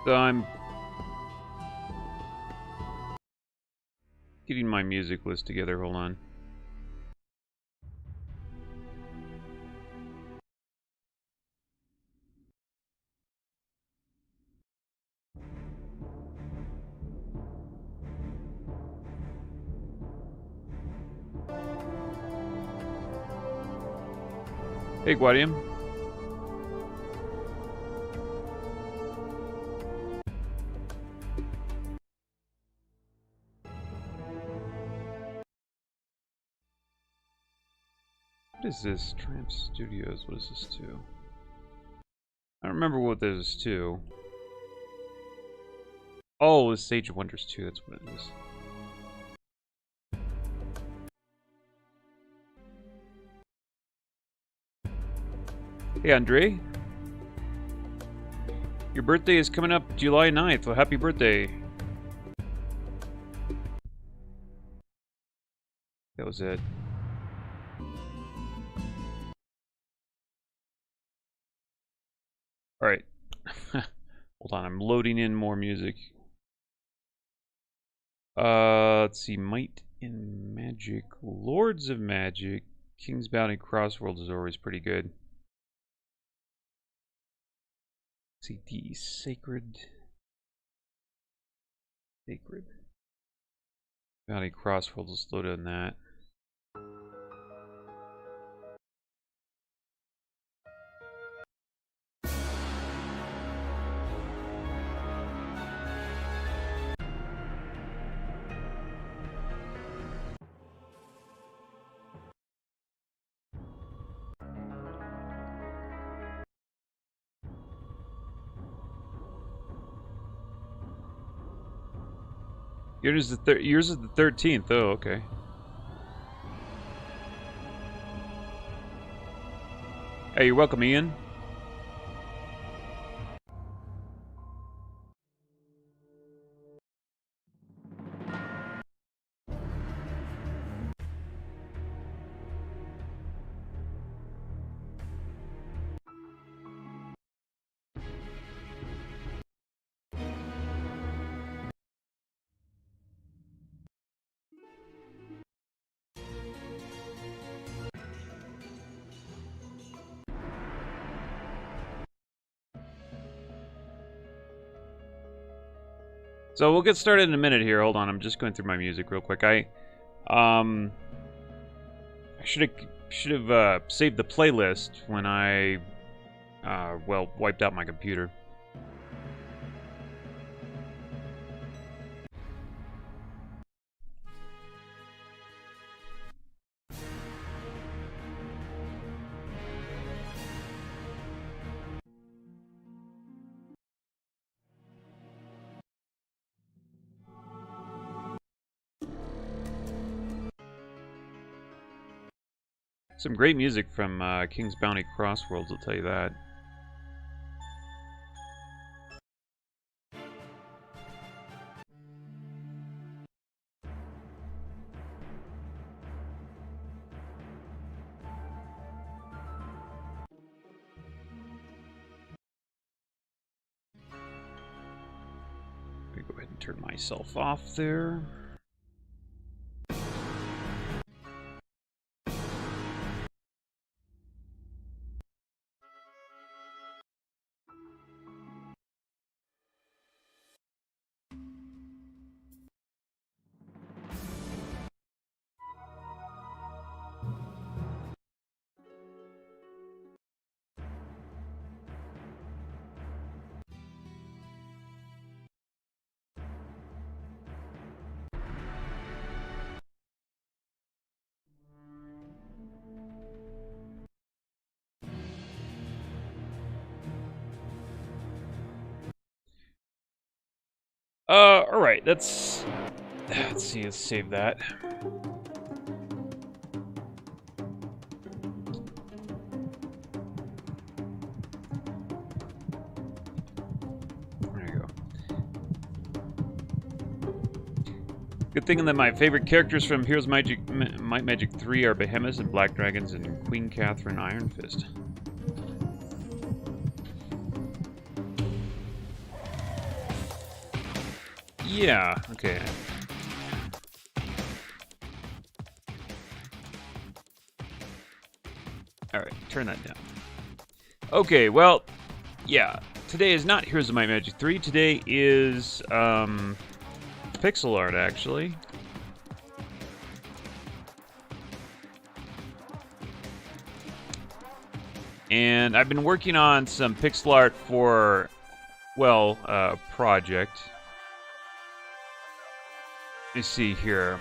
So I'm getting my music list together. Hold on. Hey, Guadium. What is this? Tramp Studios. What is this to? I don't remember what this is to. Oh, it's Sage of Wonders 2. That's what it is. Hey, Andre. Your birthday is coming up July 9th. Well, happy birthday. That was it. Alright. Hold on, I'm loading in more music. Let's see. Might and Magic. Lords of Magic. King's Bounty Crossworld is always pretty good. Let's see. D. Sacred. Bounty Crossworld. Let's load in that. Yours is the 13th. Oh, okay. Hey, you're welcome, Ian. So we'll get started in a minute here. Hold on, I'm just going through my music real quick. I should have saved the playlist when I well, wiped out my computer. Some great music from King's Bounty Crossworlds, I'll tell you that. Let me go ahead and turn myself off there. Alright, let's see, let's save that. There you go. Good thing that my favorite characters from Heroes Might Magic 3 are Behemoths and Black Dragons and Queen Catherine Iron Fist. Yeah, okay. Alright, turn that down. Okay, well, yeah. Today is not Heroes of Might and Magic 3. Today is, pixel art, actually. And I've been working on some pixel art for, well, a project. Let me see here.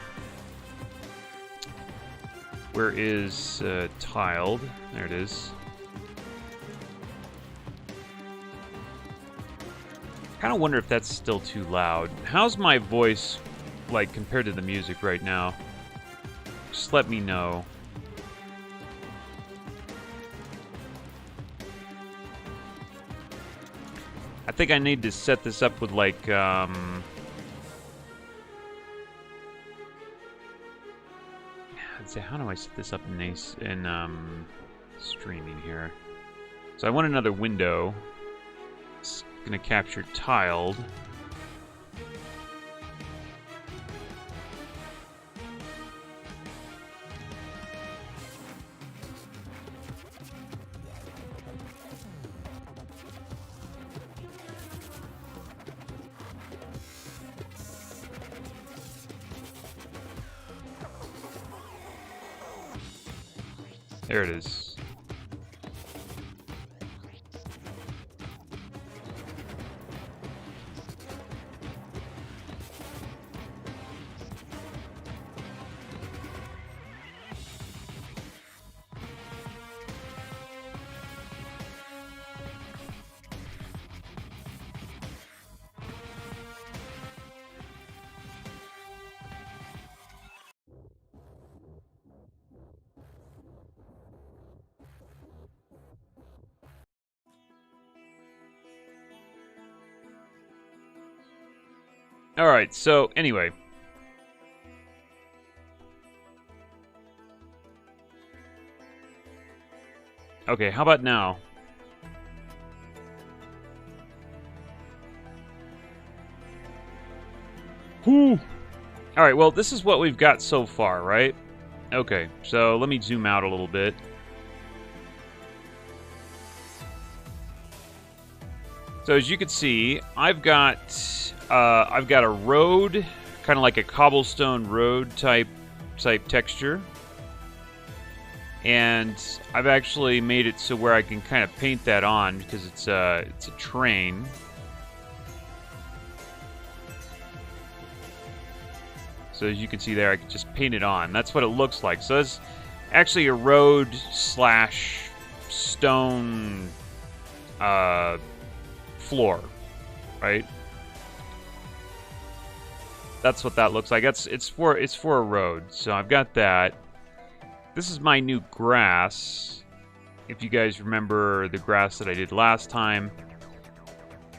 Where is tiled? There it is. Kind of wonder if that's still too loud. How's my voice, like, compared to the music right now? Just let me know. I think I need to set this up with, like, let's see, how do I set this up in streaming here? So I want another window. It's gonna capture tiled. There it is. Alright, so anyway. Okay, how about now? Whew. Alright, well, this is what we've got so far, right? Okay, so let me zoom out a little bit. So as you can see, I've got a road, kind of like a cobblestone road type texture, and I've actually made it so where I can kind of paint that on because it's a train. So as you can see there, I can just paint it on. That's what it looks like. So it's actually a road slash stone floor, right? That's what that looks like. It's for a road. So I've got that. This is my new grass. If you guys remember the grass that I did last time,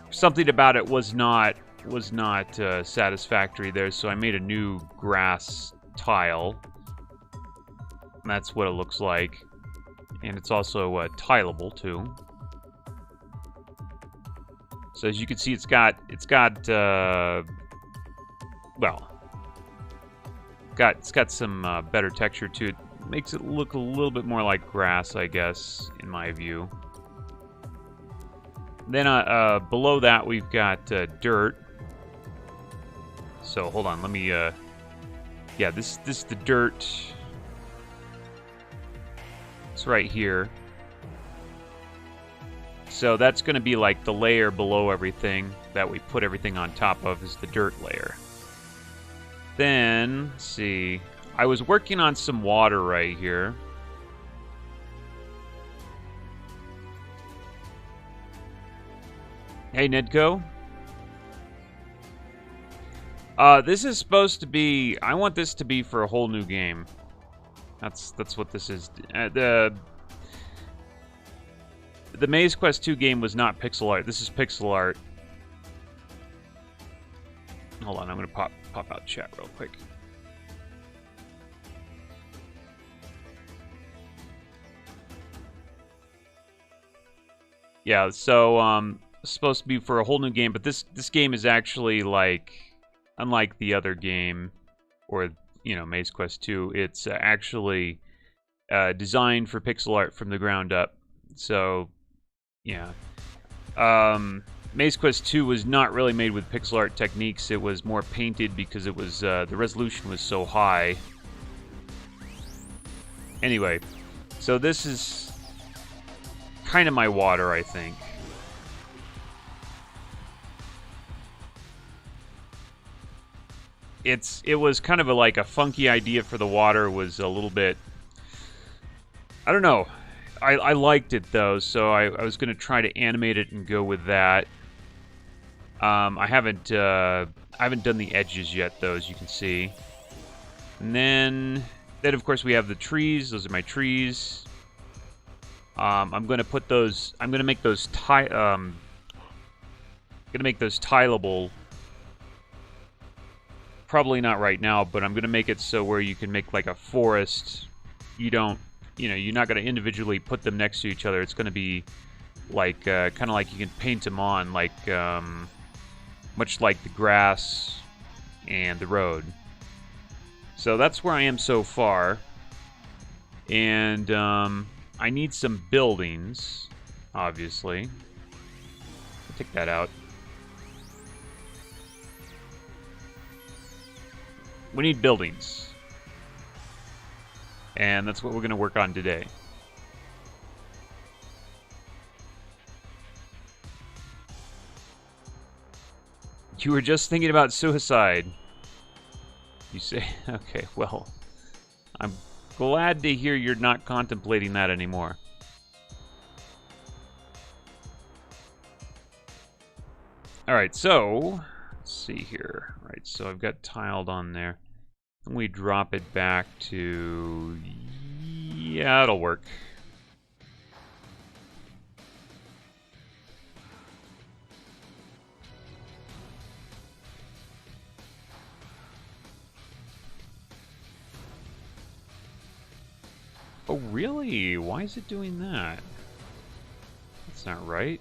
something about it was not satisfactory there, so I made a new grass tile. And that's what it looks like, and it's also tileable too. So as you can see, it's got some better texture to it. Makes it look a little bit more like grass, I guess, in my view. Then below that, we've got dirt. So hold on, let me. Yeah, this is the dirt. It's right here. So that's going to be like the layer below everything that we put everything on top of is the dirt layer. Then, let's see. I was working on some water right here. Hey, Nedco. This is supposed to be... I want this to be for a whole new game. That's what this is. The Maze Quest 2 game was not pixel art. This is pixel art. Hold on, I'm going to pop out chat real quick. Yeah, so it's supposed to be for a whole new game, but this game is actually like unlike the other game, or, you know, Maze Quest 2, it's actually designed for pixel art from the ground up. So, yeah. Maze Quest 2 was not really made with pixel art techniques. It was more painted because it was the resolution was so high. Anyway, so this is kind of my water, I think. It was kind of like a funky idea for the water. Was a little bit, I don't know. I liked it though, so I was going to try to animate it and go with that. I haven't done the edges yet though, as you can see. And then of course we have the trees. Those are my trees. I'm going to put those. I'm going to make those tileable. Probably not right now, but I'm going to make it so where you can make like a forest. You don't, you know, you're not going to individually put them next to each other. It's going to be like kind of like you can paint them on, like much like the grass and the road. So that's where I am so far. And I need some buildings, obviously. I'll take that out. We need buildings. And that's what we're going to work on today. You were just thinking about suicide. You say, okay, well, I'm glad to hear you're not contemplating that anymore. Alright, so, let's see here. Right, so I've got tiled on there. And we drop it back to... Yeah, it'll work. Oh, really? Why is it doing that? That's not right.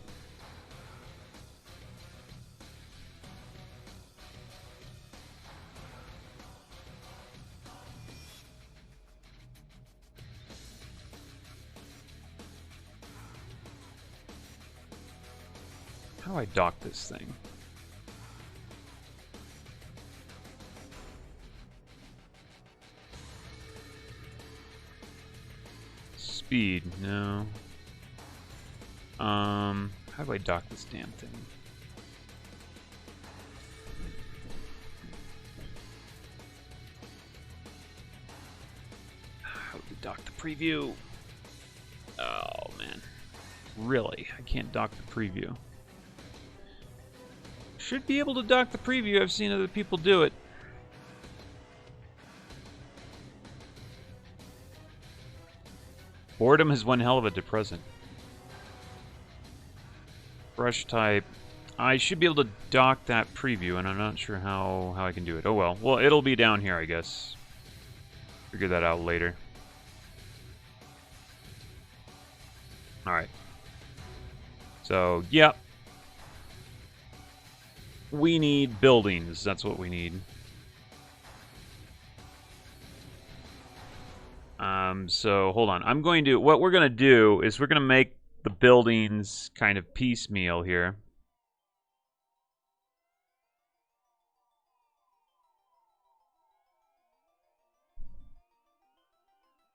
How do I dock this thing? Speed, no. How do I dock this damn thing? How do we dock the preview? Oh, man. Really? I can't dock the preview. Should be able to dock the preview. I've seen other people do it. Boredom is one hell of a depressant. Brush type. I should be able to dock that preview, and I'm not sure how I can do it. Oh well. Well, it'll be down here, I guess. Figure that out later. Alright. So, yep. We need buildings. That's what we need. So hold on. What we're going to do is we're going to make the buildings kind of piecemeal here.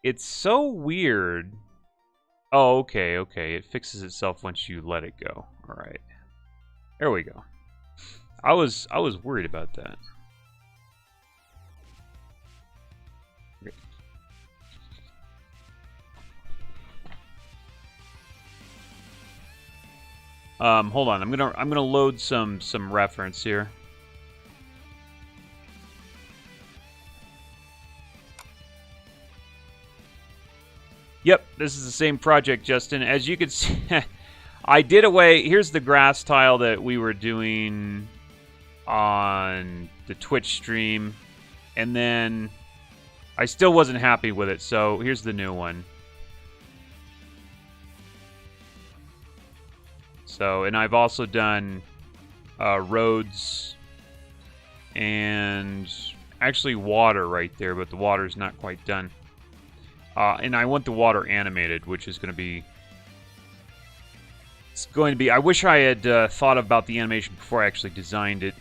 It's so weird. Oh, okay, okay. It fixes itself once you let it go. All right. There we go. I was worried about that. Okay. Hold on. I'm gonna load some reference here. Yep, this is the same project, Justin. As you can see, I did away. Here's the grass tile that we were doing on the Twitch stream, and then I still wasn't happy with it, so here's the new one. So, and I've also done roads and actually water right there, but the water's not quite done. And I want the water animated, which is going to be... It's going to be... I wish I had thought about the animation before I actually designed it.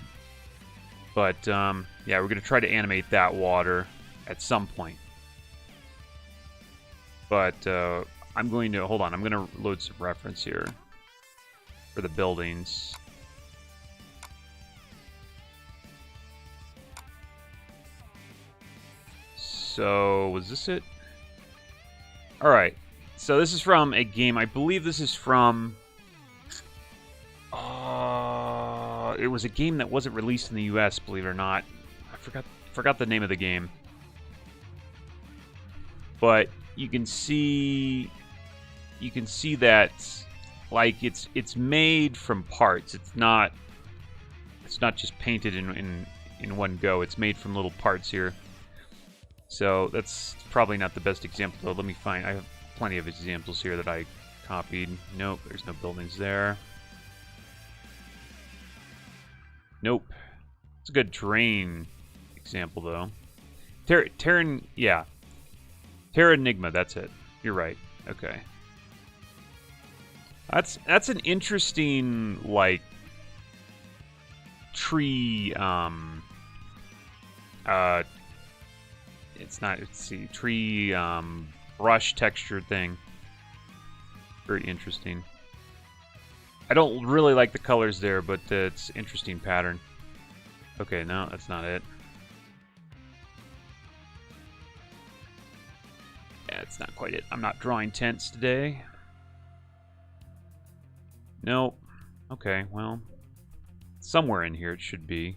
But, yeah, we're going to try to animate that water at some point. But, I'm going to... Hold on, I'm going to load some reference here for the buildings. So, was this it? Alright, so this is from a game. I believe this is from... it was a game that wasn't released in the US, believe it or not. I forgot the name of the game. But you can see that, like, it's made from parts. It's not just painted in one go. It's made from little parts here. So that's probably not the best example, though. Let me find... I have plenty of examples here that I copied. Nope, there's no buildings there. Nope. It's a good terrain example, though. Yeah. Terra Enigma, that's it. You're right. Okay. That's an interesting, like, tree, it's not, let's see, tree, brush texture thing. Very interesting. I don't really like the colors there, but it's interesting pattern. Okay, no, that's not it. Yeah, it's not quite it. I'm not drawing tents today. Nope. Okay, well, somewhere in here it should be.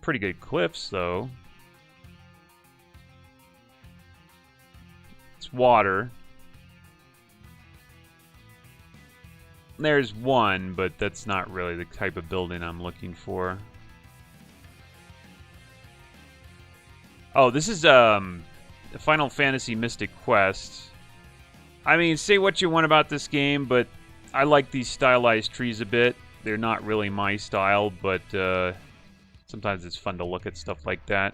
Pretty good cliffs, though. It's water. There's one, but that's not really the type of building I'm looking for. Oh, this is the Final Fantasy Mystic Quest. I mean, say what you want about this game, but I like these stylized trees a bit. They're not really my style, but sometimes it's fun to look at stuff like that.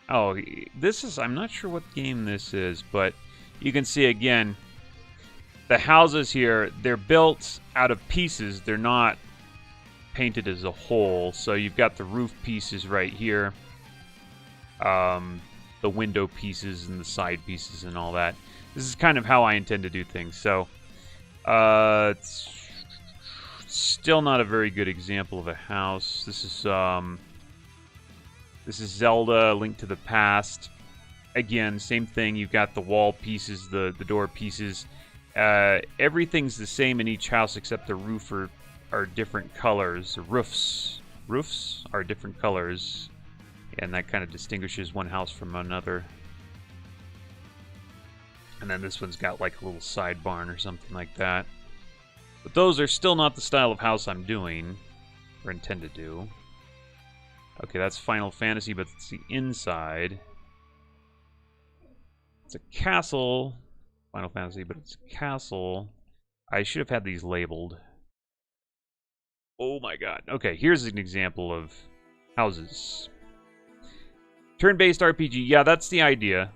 Oh, this is... I'm not sure what game this is, but you can see again... The houses here, they're built out of pieces. They're not painted as a whole. So you've got the roof pieces right here. The window pieces and the side pieces and all that. This is kind of how I intend to do things. So, it's still not a very good example of a house. This is Zelda, Link to the Past. Again, same thing. You've got the wall pieces, the door pieces. Everything's the same in each house except the roof are different colors. The roofs are different colors, and that kind of distinguishes one house from another. And then this one's got like a little side barn or something like that. But those are still not the style of house I'm doing, or intend to do. Okay, that's Final Fantasy, but it's the inside. It's a castle... Final Fantasy, but it's a castle. I should have had these labeled. Oh my god. Okay, here's an example of houses. Turn-based RPG. Yeah, that's the idea.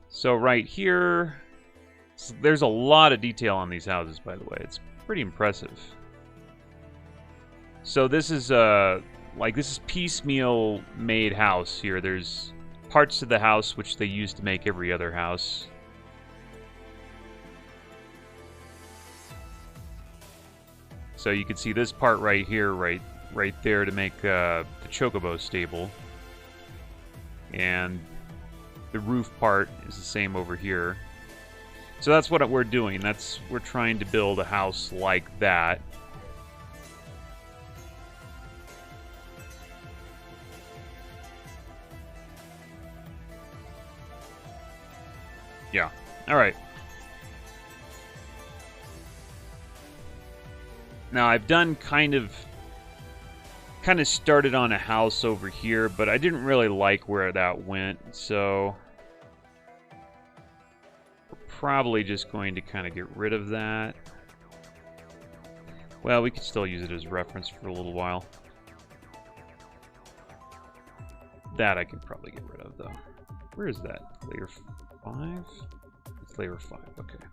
So right here, there's a lot of detail on these houses, by the way. It's pretty impressive. So this is like this is piecemeal made house here. There's parts to the house which they use to make every other house. So you can see this part right here, right there to make the chocobo stable. And the roof part is the same over here. So that's what we're doing. We're trying to build a house like that. Yeah. All right. Now I've done kind of started on a house over here, but I didn't really like where that went, so we're probably just going to kind of get rid of that. Well, we could still use it as reference for a little while. That I can probably get rid of, though. Where is that? Layer 5? It's layer 5, okay.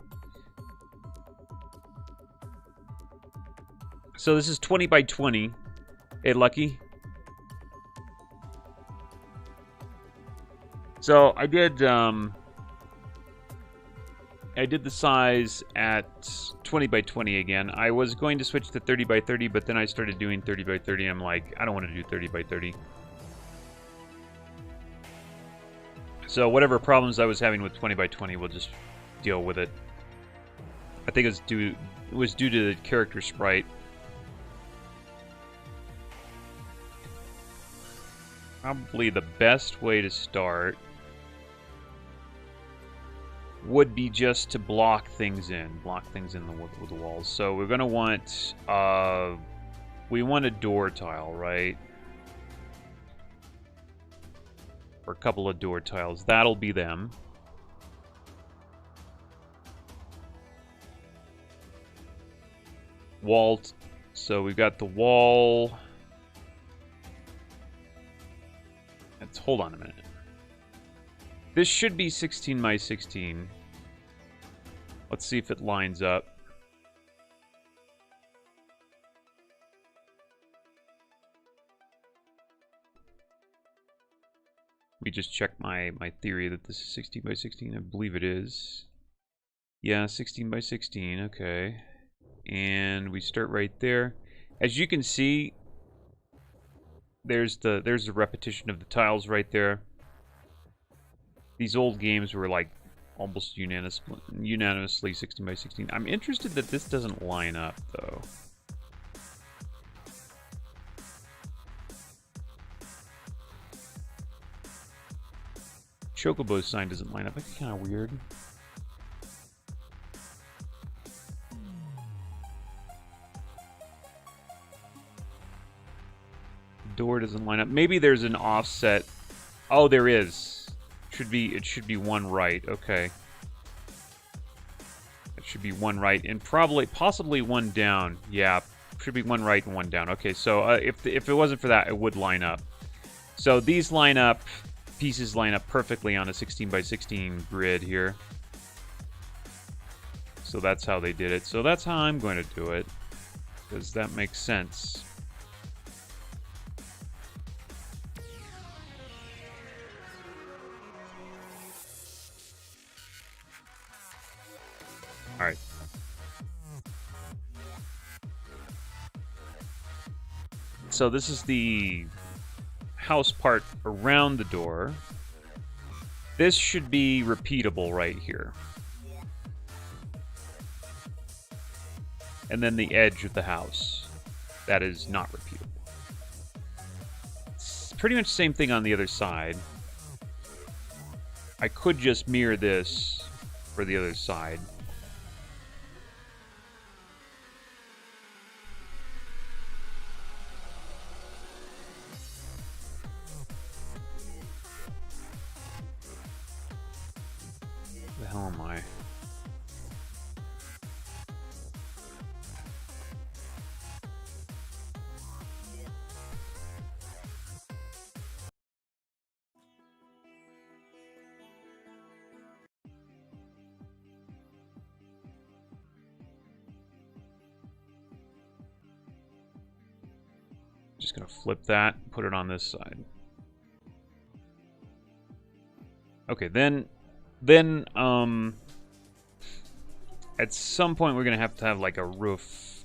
So this is 20 by 20. Hey, Lucky. So I did the size at 20 by 20 again. I was going to switch to 30 by 30, but then I started doing 30 by 30. I'm like, I don't want to do 30 by 30. So whatever problems I was having with 20 by 20, we'll just deal with it. I think it was due to the character sprite. Probably the best way to start would be just to block things in with the walls. So we're gonna want we want a door tile, right? Or a couple of door tiles. That'll be them. Wall. So we've got the wall. Hold on a minute. This should be 16 by 16. Let's see if it lines up. Let me just check my theory that this is 16 by 16. I believe it is. Yeah, 16 by 16. Okay. And we start right there. As you can see, there's the repetition of the tiles right there. These old games were like almost unanimously 16 by 16. I'm interested that this doesn't line up though. Chocobo's sign doesn't line up. That's kind of weird. Door doesn't line up. Maybe there's an offset. Oh, there is. It should be one right. Okay. It should be one right and possibly one down. Yeah, should be one right and one down. Okay, so if it wasn't for that, it would line up. So these pieces line up perfectly on a 16 by 16 grid here. So that's how they did it. So that's how I'm going to do it, because that makes sense. Alright. So this is the house part around the door. This should be repeatable right here. And then the edge of the house. That is not repeatable. It's pretty much the same thing on the other side. I could just mirror this for the other side. The hell am I? Just gonna flip that, put it on this side. Okay, then at some point we're gonna have to have like a roof.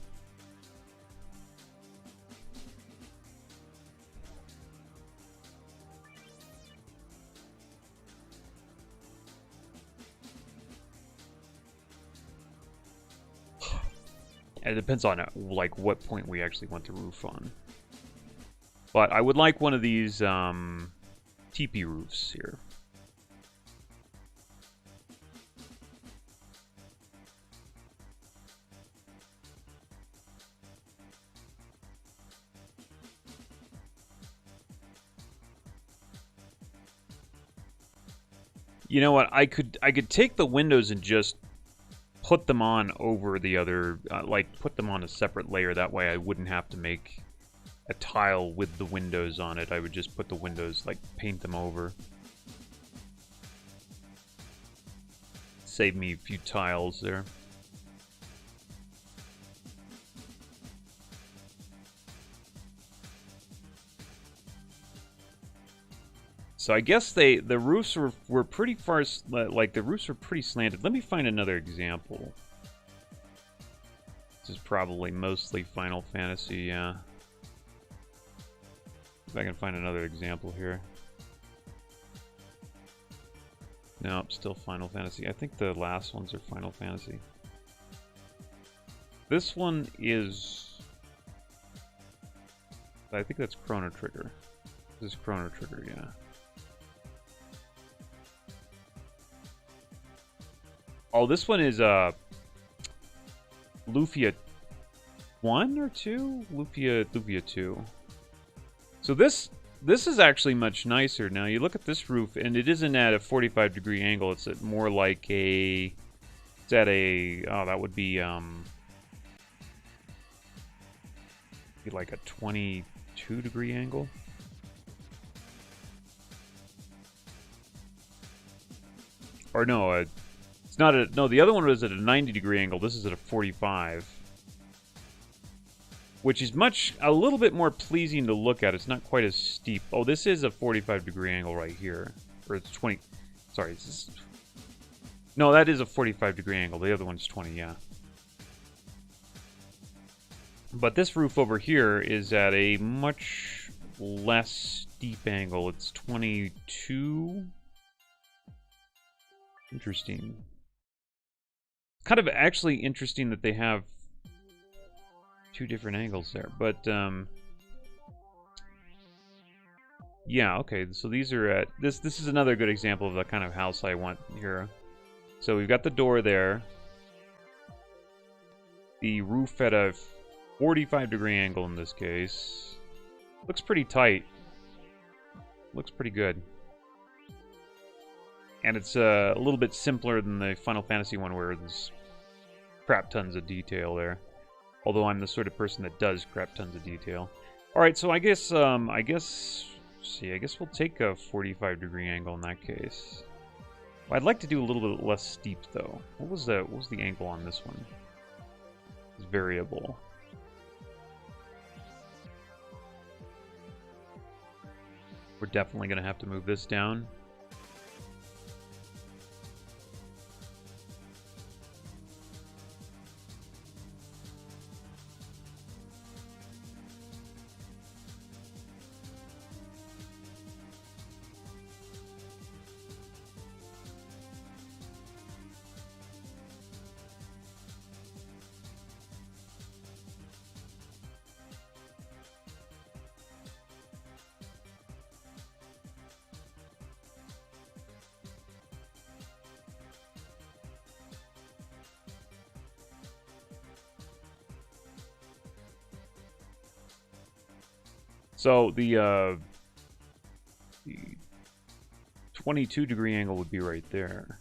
And it depends on like what point we actually want the roof on. But I would like one of these teepee roofs here. You know what? I could take the windows and just put them on over the other, like put them on a separate layer. That way I wouldn't have to make a tile with the windows on it. I would just put the windows, like paint them over. Save me a few tiles there. So I guess the roofs were pretty far, like the roofs were pretty slanted. Let me find another example. This is probably mostly Final Fantasy, yeah. If I can find another example here. Nope, still Final Fantasy. I think the last ones are Final Fantasy. This one is... I think that's Chrono Trigger. This is Chrono Trigger, yeah. Oh, this one is Lufia 1 or 2? Lufia 2. So this is actually much nicer. Now you look at this roof, and it isn't at a 45-degree angle. It's at more like a... It's at a... Oh, that would be like a 22-degree angle. Or no, it's not a... No, the other one was at a 90-degree angle. This is at a 45. Which is a little bit more pleasing to look at. It's not quite as steep. Oh, this is a 45-degree angle right here. Or it's 20... Sorry, is this... No, that is a 45-degree angle. The other one's 20, yeah. But this roof over here is at a much less steep angle. It's 22... Interesting. Kind of actually interesting that they have two different angles there, but yeah, okay, so these are at this is another good example of the kind of house I want here. So we've got the door there, the roof at a 45-degree angle in this case. Looks pretty tight, looks pretty good. And it's a little bit simpler than the Final Fantasy one where there's crap tons of detail there. Although I'm the sort of person that does crap tons of detail. Alright, so I guess we'll take a 45-degree angle in that case. Well, I'd like to do a little bit less steep though. What was the angle on this one? It's variable. We're definitely gonna have to move this down. So the 22-degree angle would be right there.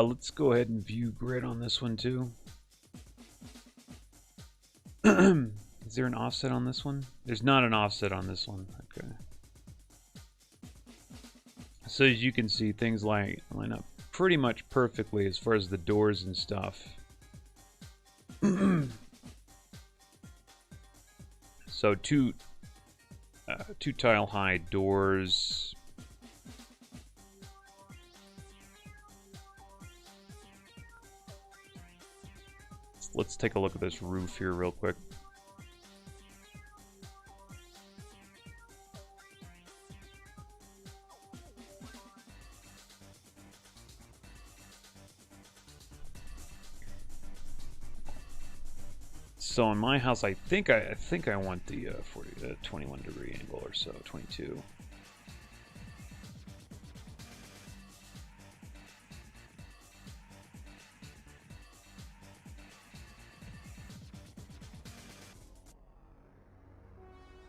Let's go ahead and view grid on this one too. Is there an offset on this one? There's not an offset on this one. Okay. So as you can see, things line up pretty much perfectly as far as the doors and stuff. So two tile high doors. Let's take a look at this roof here real quick. So in my house, I think I want the 21-degree angle or so, 22.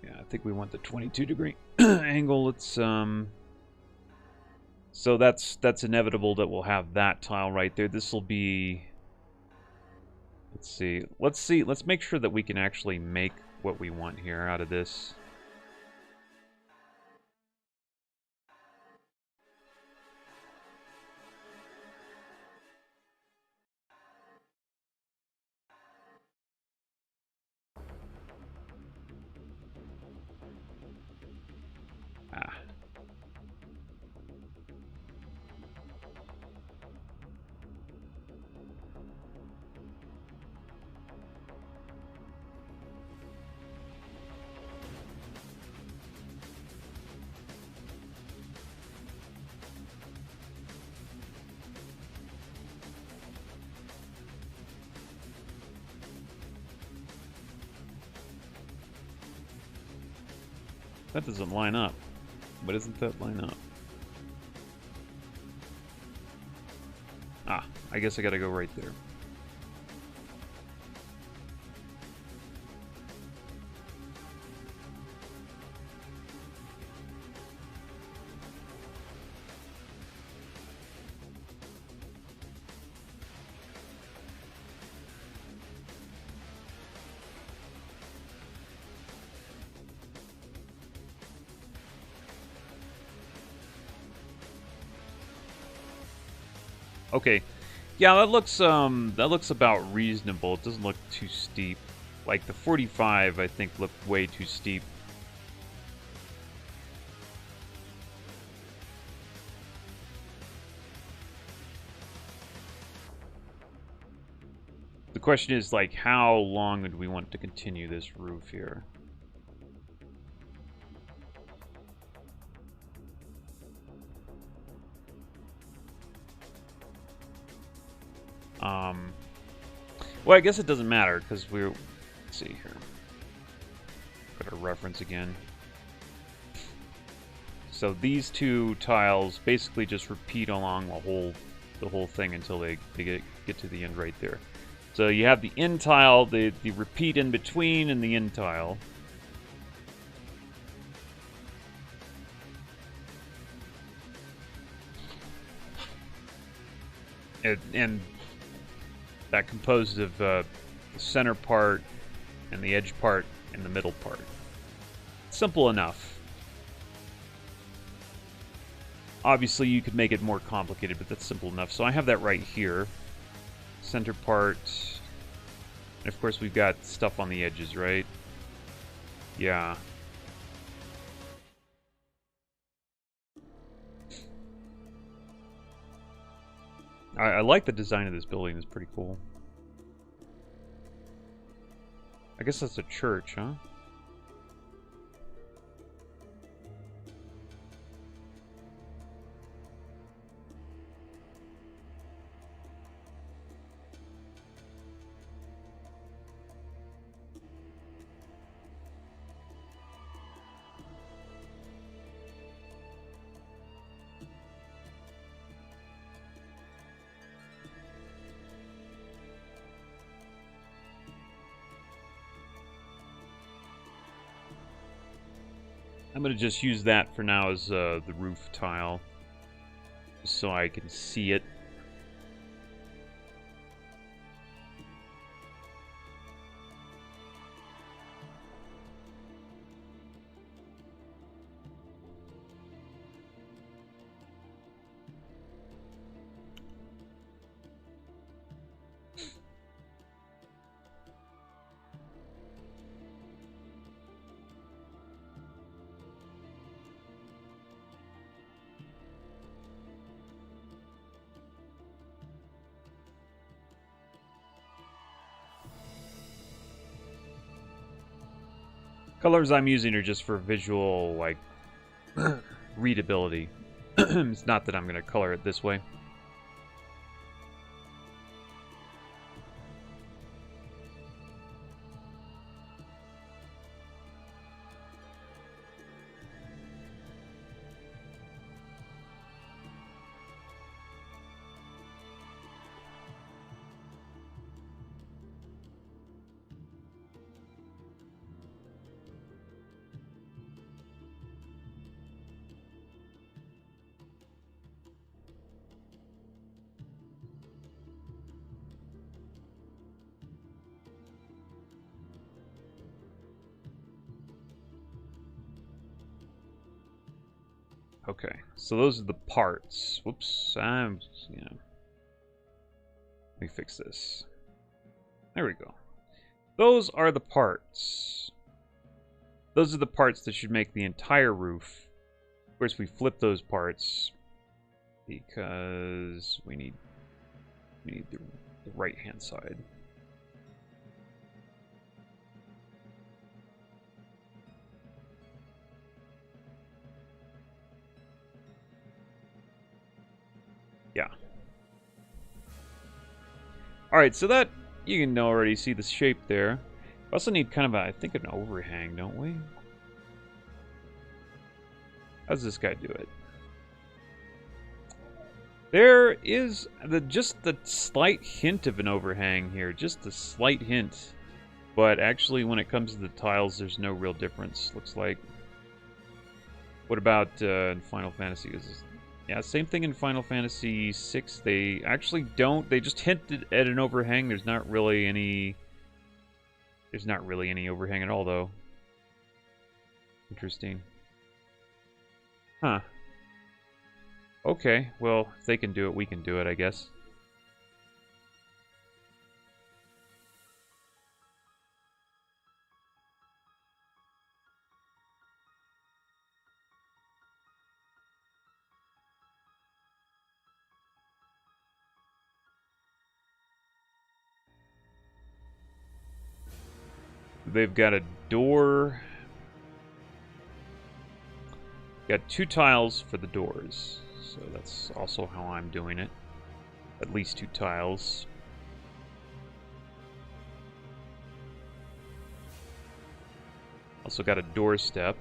Yeah, I think we want the 22-degree angle. Let's So that's inevitable that we'll have that tile right there. This will be. Let's see. Let's make sure that we can actually make what we want here out of this. Ah. That doesn't line up. But doesn't that line up? Ah, I guess I gotta go right there. Okay, yeah, that looks about reasonable. It doesn't look too steep. Like the 45, I think looked way too steep. The question is, like, how long would we want to continue this roof here? Well, I guess it doesn't matter, because we're... Let's see here. Got our reference again. So these two tiles basically just repeat along the whole thing until they get to the end right there. So you have the end tile, the repeat in between, and the end tile. And that composes of the center part and the edge part and the middle part. Simple enough. Obviously, you could make it more complicated, but that's simple enough. So I have that right here. Center part. And of course, we've got stuff on the edges, right? Yeah. I like the design of this building. It's pretty cool. I guess that's a church, huh? I'm going to just use that for now as the roof tile, just so I can see it. Colors I'm using are just for visual, like, readability. It's not that I'm going to color it this way. Okay, so those are the parts. Whoops, let me fix this. There we go. Those are the parts. Those are the parts that should make the entire roof. Of course, we flip those parts because we need the right-hand side. Yeah. Alright, so that, you can already see the shape there. We also need kind of I think, an overhang, don't we? How does this guy do it? There is just the slight hint of an overhang here. Just a slight hint. But actually, when it comes to the tiles, there's no real difference, looks like. What about in Final Fantasy? Yeah, same thing in Final Fantasy VI. They actually don't. They just hinted at an overhang. There's not really any overhang at all, though. Interesting. Huh. Okay, well, if they can do it, we can do it, I guess. They've got a door. Got 2 tiles for the doors. So that's also how I'm doing it. At least 2 tiles. Also got a doorstep.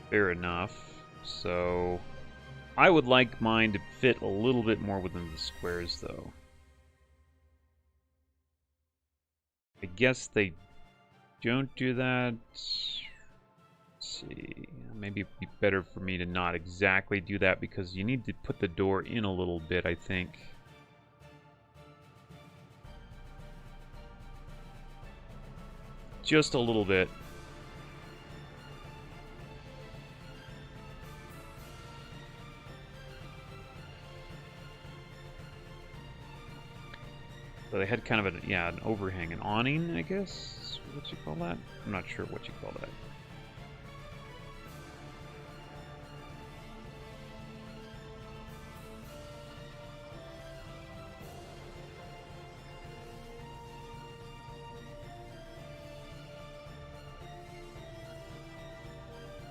Fair enough. So I would like mine to fit a little bit more within the squares, though. I guess they don't do that. Let's see. Maybe it'd be better for me to not exactly do that because you need to put the door in a little bit, I think. Just a little bit. So they had kind of an overhang, an awning, I guess. What you call that? I'm not sure what you call that.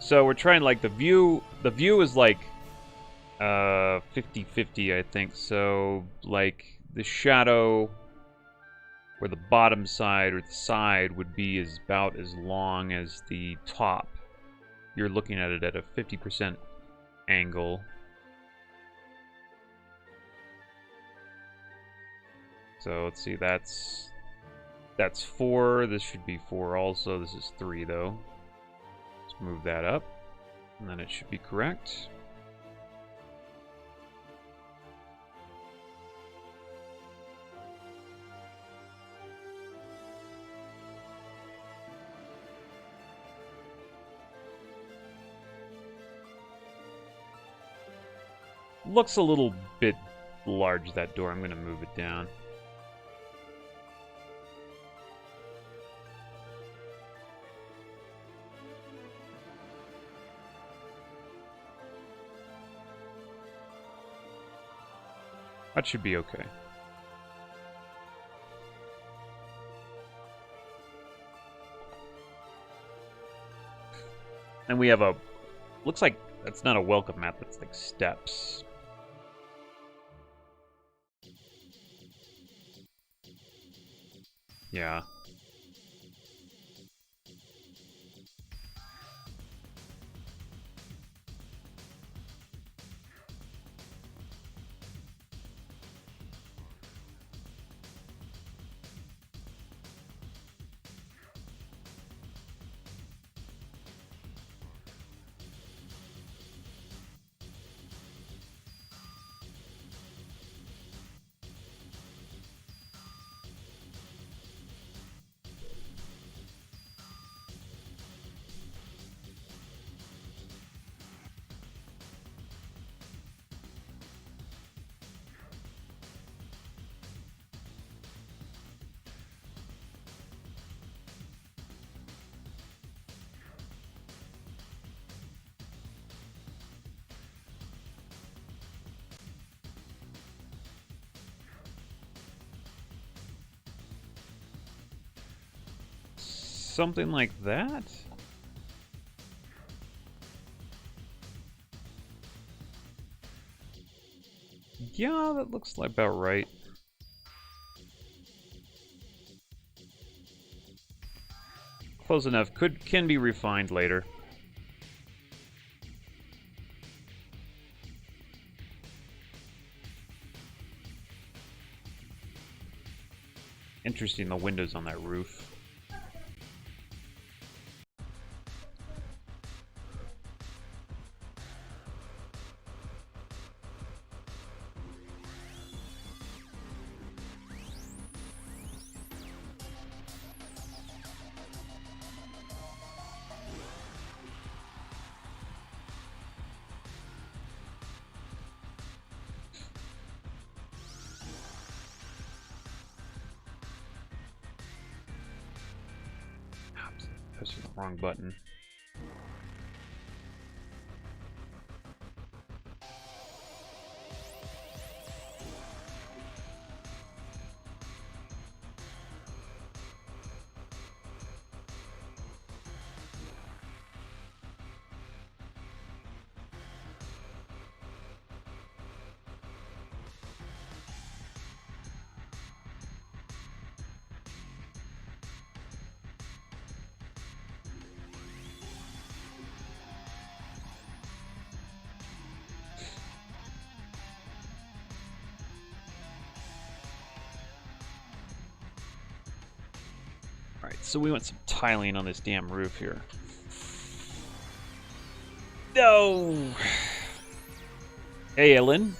So we're trying, like, the view is like 50-50, I think. So like the shadow or the bottom side or the side would be about as long as the top. You're looking at it at a 50% angle. So let's see, that's 4. This should be 4 also. This is 3 though. Let's move that up, and then it should be correct. Looks a little bit large, that door. I'm going to move it down. That should be okay. And we have a... Looks like that's not a welcome mat, that's like steps. Yeah. something like that. Yeah, that looks like about right. Close enough. Can be refined later. Interesting, the windows on that roof. Pressing the wrong button. Alright, so we want some tiling on this damn roof here. No! Hey, Ellen.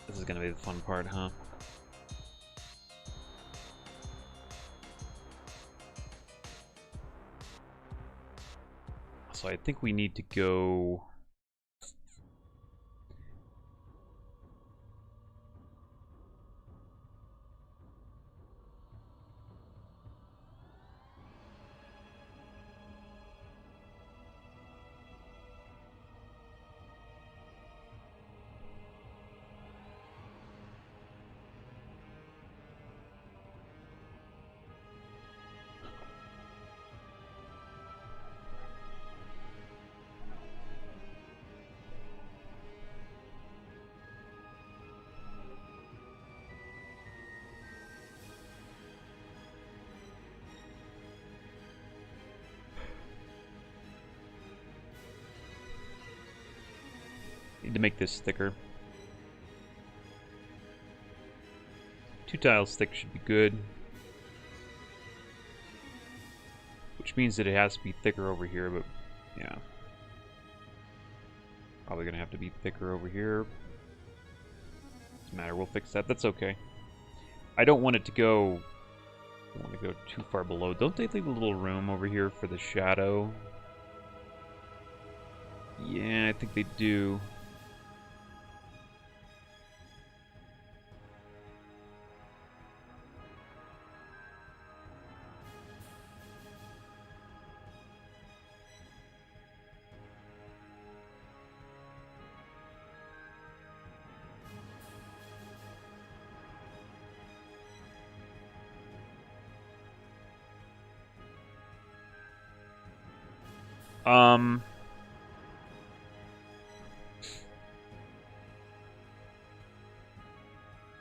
This is gonna be the fun part, huh? So I think we need to go... Need to make this thicker. 2 tiles thick should be good. Which means that it has to be thicker over here, but yeah. Probably gonna have to be thicker over here. Doesn't matter, we'll fix that. That's okay. I don't want it to go... I don't want to go too far below. Don't they leave a little room over here for the shadow? Yeah, I think they do.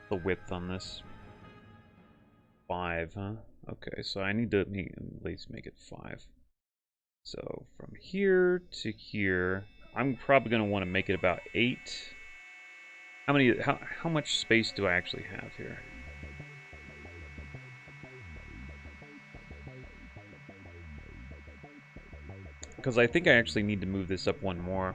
The width on this. 5, huh? Okay, so I need to at least make it 5. So from here to here, I'm probably going to want to make it about 8. How much space do I actually have here? Because I think I actually need to move this up one more.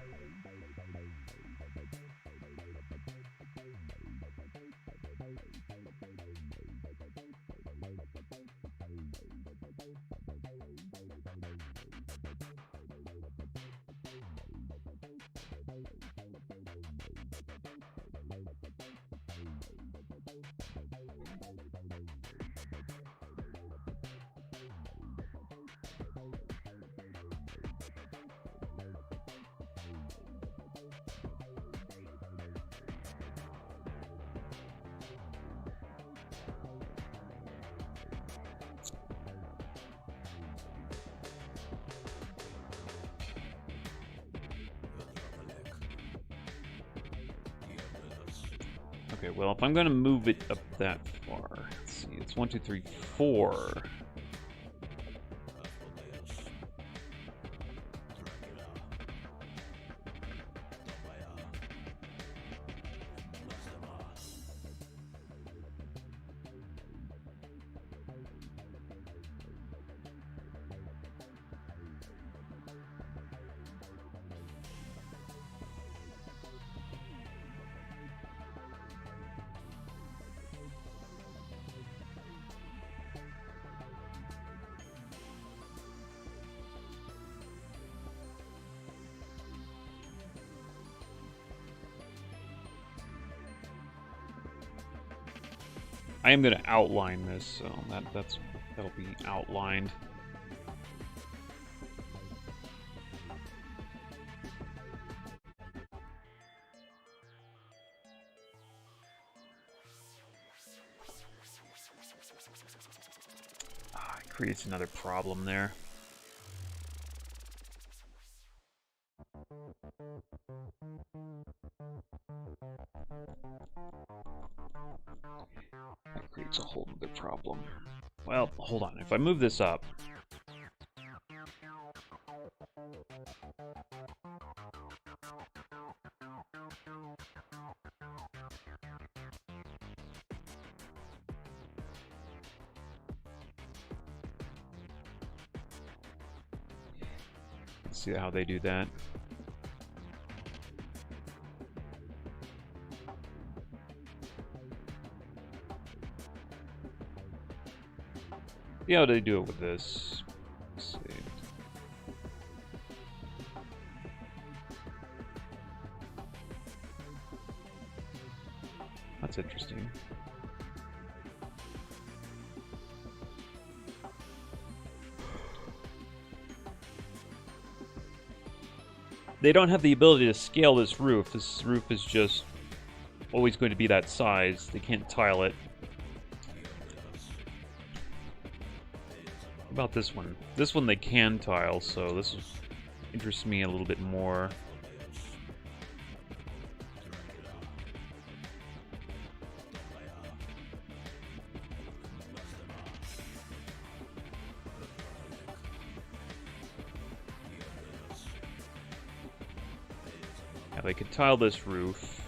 Okay, well, if I'm going to move it up that far, let's see, it's 1, 2, 3, 4. I am going to outline this, so that'll be outlined. It creates another problem there. That creates a whole other problem. Well, hold on. If I move this up... Let's see how they do that. See how they do it with this. Let's see. That's interesting. They don't have the ability to scale this roof. This roof is just always going to be that size. They can't tile it. What about this one? This one they can tile, so this interests me a little bit more. They could tile this roof,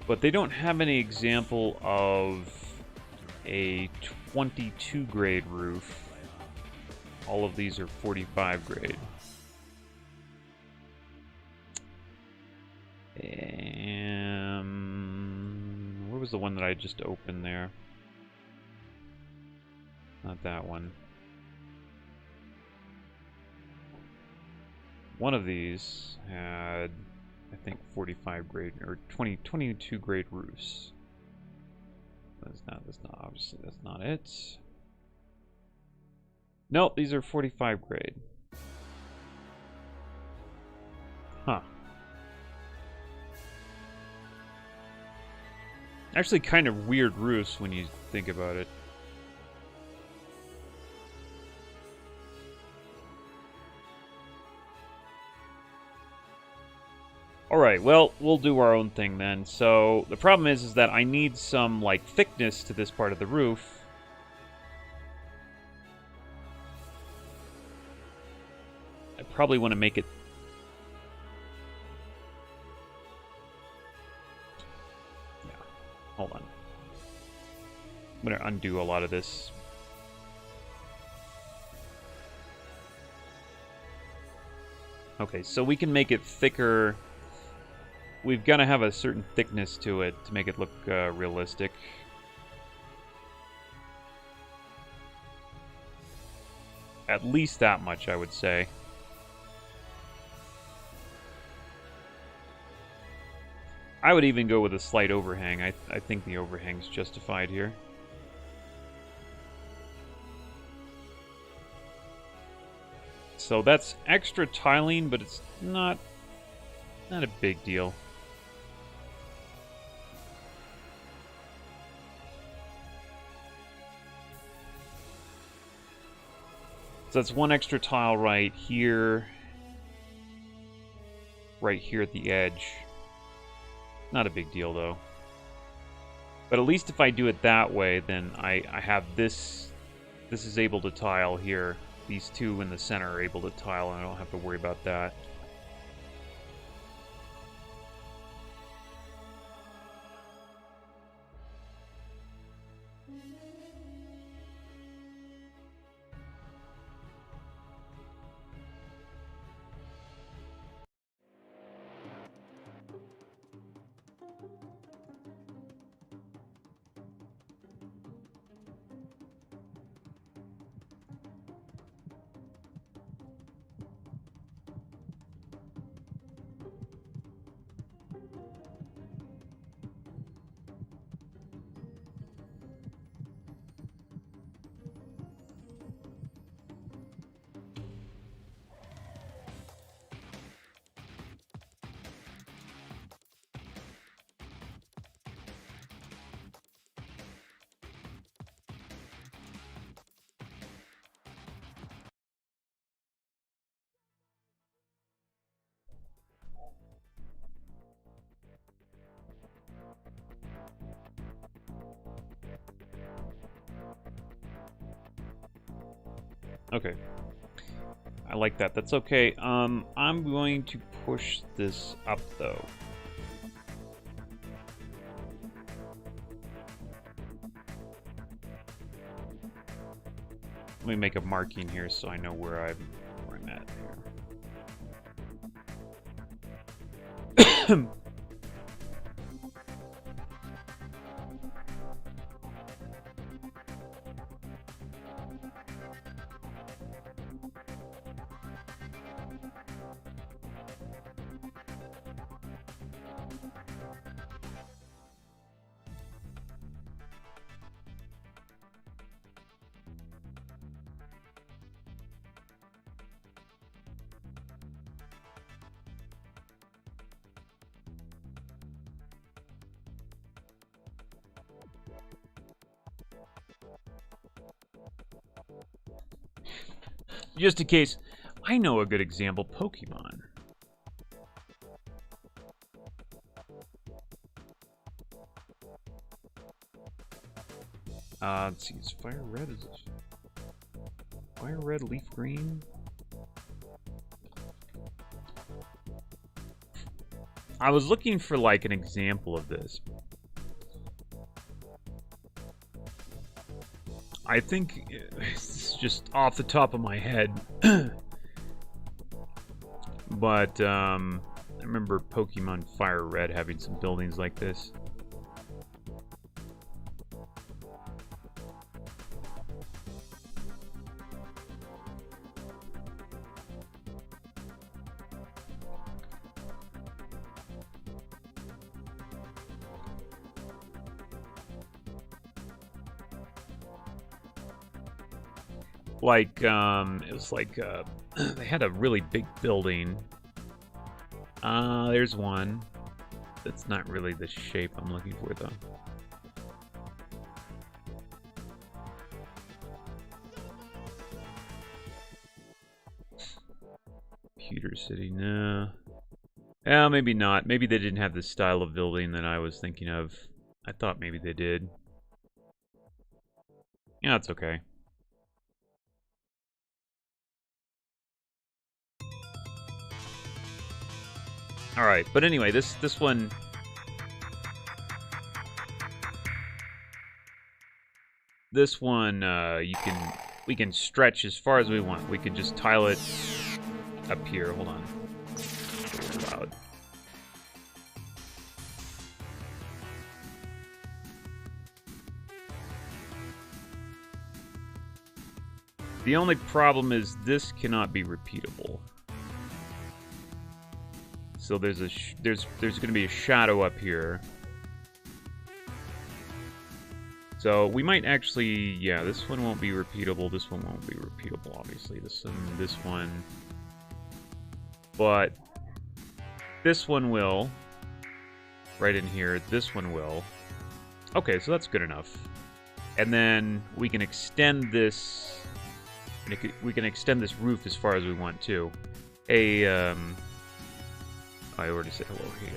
but they don't have any example of a 22 grade roof. All of these are 45 grade. And where was the one that I just opened there? Not that one. One of these had, I think, 45 grade or 22 grade roofs. That's not obviously that's not it. Nope, these are 45 grade. Huh. Actually kind of weird roofs when you think about it. Alright, well, we'll do our own thing then. So, the problem is that I need some, like, thickness to this part of the roof. I probably want to make it... Yeah, hold on. I'm going to undo a lot of this. Okay, so we can make it thicker... We've got to have a certain thickness to it to make it look realistic. At least that much, I would say. I would even go with a slight overhang. I think the overhang's justified here. So that's extra tiling, but it's not a big deal. So that's one extra tile right here at the edge. Not a big deal, though. But at least if I do it that way, then I have this. This is able to tile here. These two in the center are able to tile, and I don't have to worry about that. Okay. I like that. That's okay. I'm going to push this up, though. Let me make a marking here so I know where I'm at here. Just in case, I know a good example, Pokemon. Let's see, is fire red? Is it fire red, leaf green? I was looking for like an example of this. I think it's just off the top of my head. But I remember Pokemon Fire Red having some buildings like this. Like, it was like, they had a really big building. There's one. That's not really the shape I'm looking for, though. Computer City, no. Yeah, maybe not. Maybe they didn't have the style of building that I was thinking of. I thought maybe they did. Yeah, it's okay. All right, but anyway, this one. This one, we can stretch as far as we want. We can just tile it up here. Hold on. It's a little loud. The only problem is this cannot be repeatable. So there's going to be a shadow up here. So we might actually, yeah, this one won't be repeatable. This one won't be repeatable, obviously. This one. But this one will. Right in here. This one will. Okay, so that's good enough. And then we can extend this. We can extend this roof as far as we want to. I already said hello. Hey,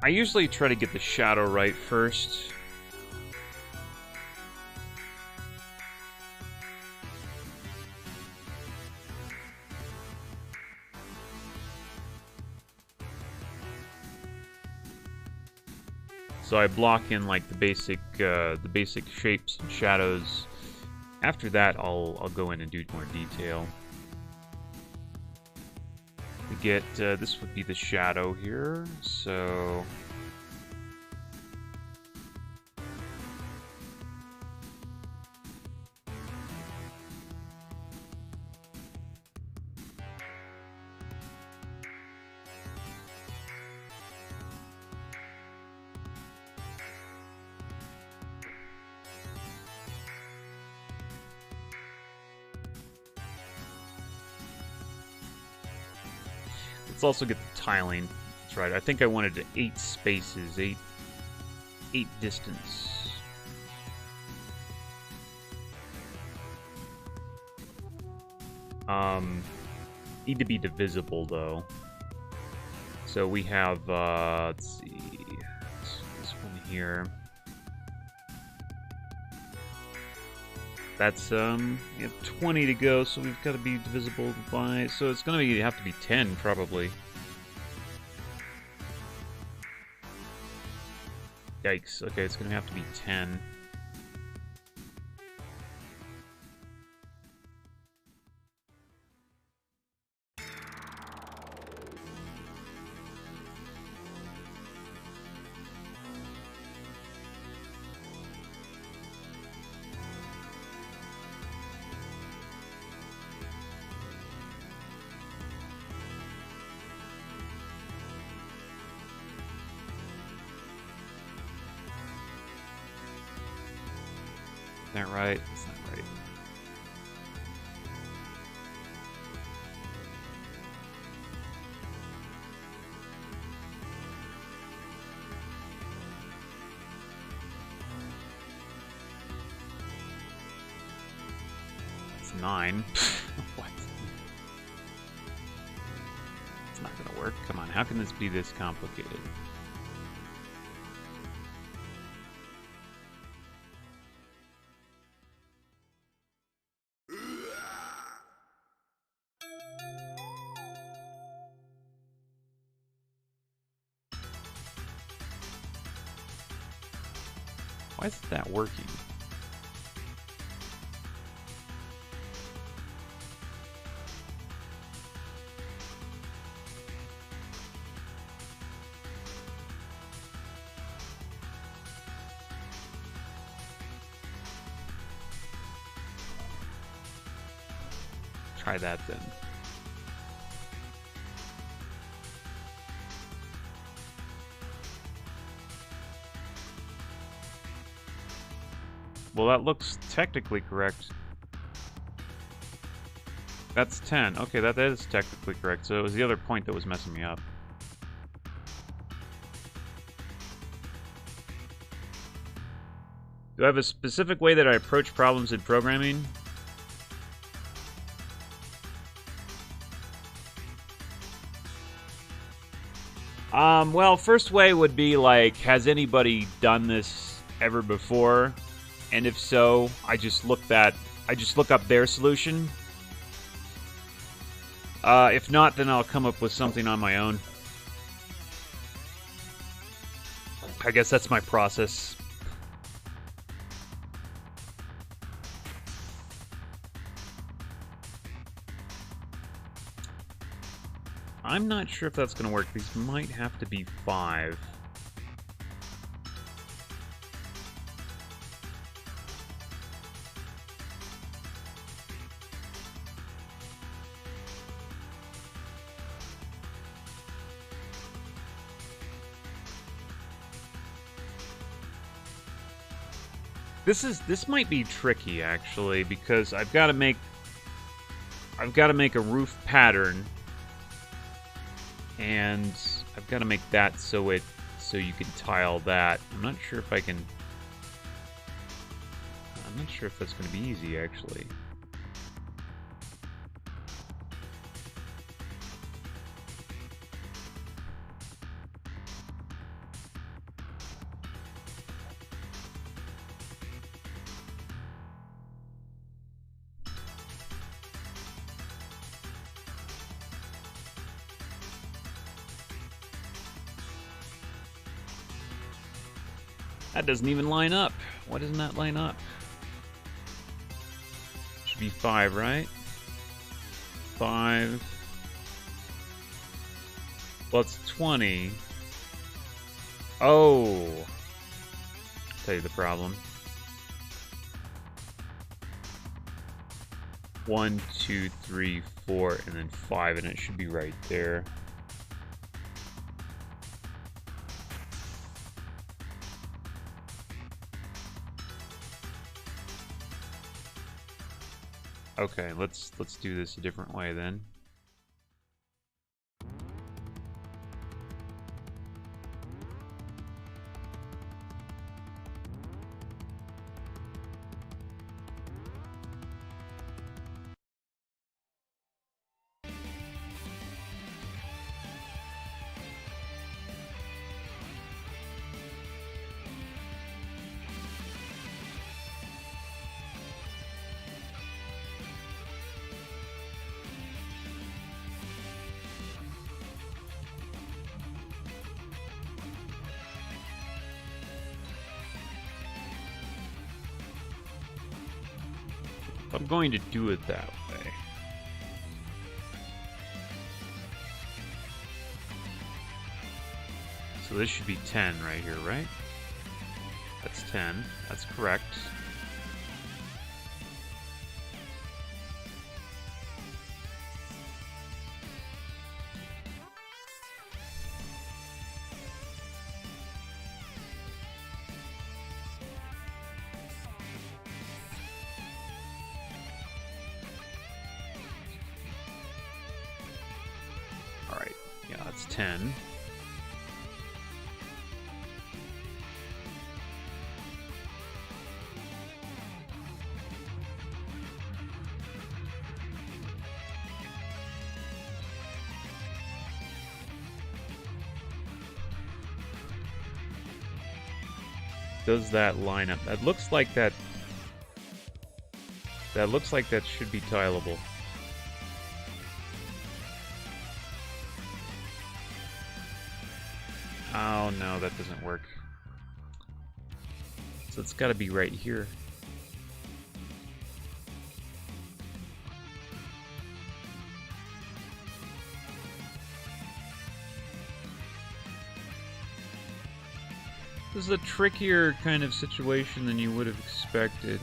I usually try to get the shadow right first. So I block in like the basic shapes and shadows. After that, I'll go in and do more detail. We get this would be the shadow here, so. Let's also get the tiling. That's right. I think I wanted 8 spaces, 8 distance. Need to be divisible though. So we have let's see, this one here. That's we have 20 to go, so we've got to be divisible by. So it's gonna have to be 10 probably. Yikes! Okay, it's gonna have to be 10. Is that right? It's not right. It's 9. What? It's not gonna work. Come on, how can this be this complicated? Why isn't that working? Try that then. Well, that looks technically correct. That's 10. Okay, that is technically correct. So it was the other point that was messing me up. Do I have a specific way that I approach problems in programming? Well, first way would be like, has anybody done this ever before? And if so, I just look up their solution. If not, then I'll come up with something on my own. I guess that's my process. I'm not sure if that's going to work. These might have to be 5. This might be tricky actually, because I've got to make a roof pattern, and I've got to make that so you can tile that. I'm not sure if that's going to be easy actually. That doesn't even line up. Why doesn't that line up? Should be 5, right? 5. Well, it's 20. Oh. I'll tell you the problem. 1, 2, 3, 4, and then 5, and it should be right there. Okay, let's do this a different way then. I'm going to do it that way. So this should be 10 right here, right? That's 10. That's correct. Alright, yeah, that's 10. Does that line up? That looks like that. That looks like that should be tileable. Oh no, that doesn't work. So it's got to be right here. This is a trickier kind of situation than you would have expected.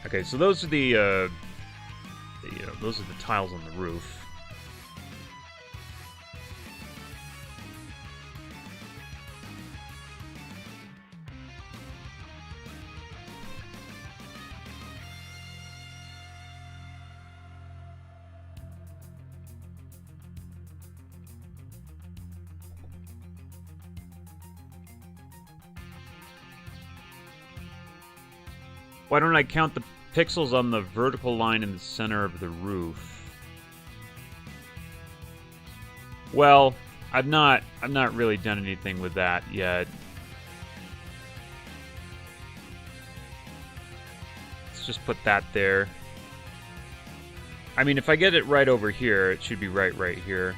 Okay, so those are the tiles on the roof. Why don't I count the pixels on the vertical line in the center of the roof? Well, I've not really done anything with that yet. Let's just put that there. I mean, if I get it right over here, it should be right here.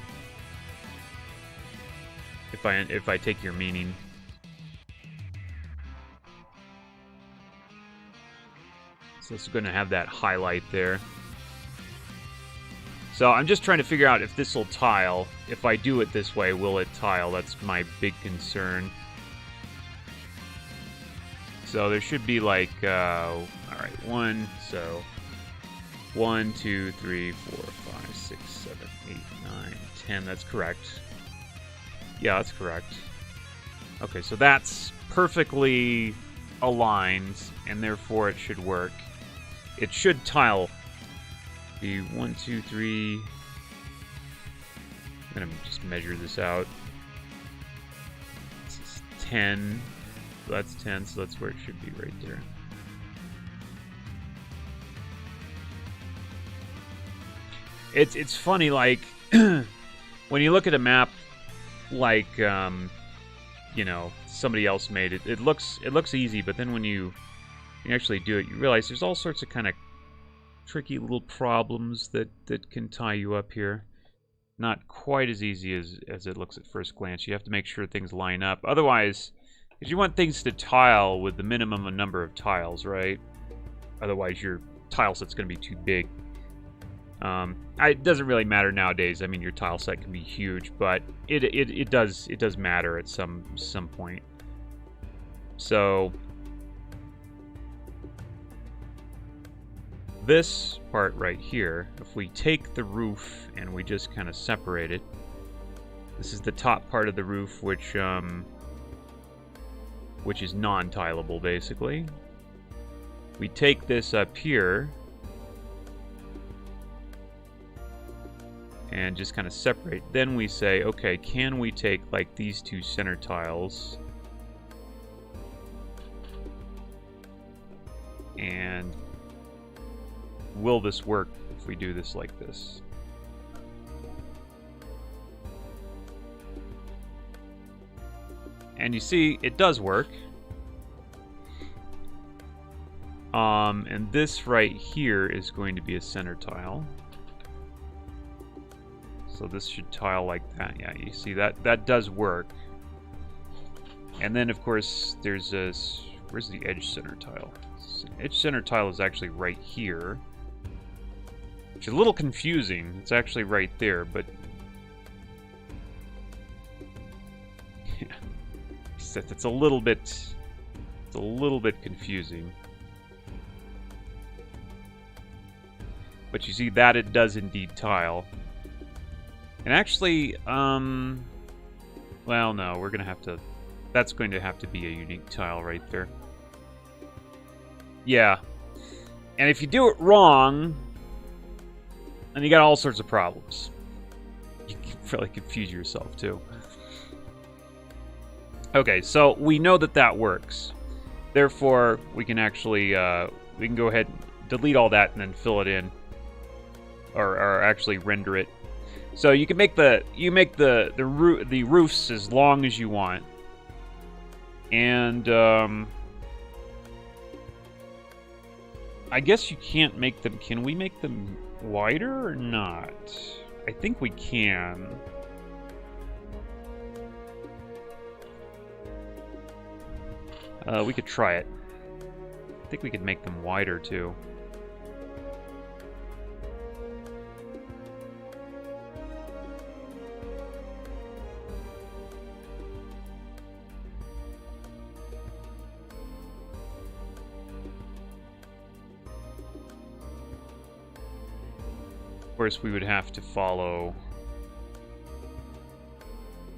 If I take your meaning. So it's going to have that highlight there. So I'm just trying to figure out if this will tile. If I do it this way, will it tile? That's my big concern. So there should be like, all right, 1, so 1, 2, 3, 4, 5, 6, 7, 8, 9, 10. That's correct. Yeah, that's correct. Okay, so that's perfectly aligned, and therefore it should work. It should tile. The 1, 2, 3. I'm gonna just measure this out. This is 10. So that's 10, so that's where it should be right there. It's funny, like when you look at a map like you know, somebody else made it. It looks easy, but then when you actually do it, you realize there's all sorts of kind of tricky little problems that can tie you up here. not quite as easy as it looks at first glance. You have to make sure things line up. Otherwise, because you want things to tile with the minimum number of tiles, right? Otherwise, your tile set's going to be too big. It doesn't really matter nowadays. I mean, your tile set can be huge, but it does matter at some point. So this part right here, if we take the roof and we just kind of separate it, this is the top part of the roof, which is non-tileable, basically. We take this up here and just kind of separate. Then we say, okay, can we take like these two center tiles and will this work if we do this like this? And you see, it does work. And this right here is going to be a center tile. So this should tile like that. Yeah, you see that does work. And then of course there's this, where's the edge center tile? Edge center tile is actually right here. Which is a little confusing. It's actually right there, but yeah. It's a little bit confusing. But you see that it does indeed tile. And actually, well, no, we're gonna have to, that's going to have to be a unique tile right there. Yeah. And if you do it wrong, then you got all sorts of problems. You can really confuse yourself too. Okay, so we know that works. Therefore, we can actually, we can go ahead and delete all that and then fill it in. Or actually render it. So you can make the roofs as long as you want, and I guess you can't make them. Can we make them wider or not? I think we can. We could try it. I think we could make them wider too. Of course, we would have to follow.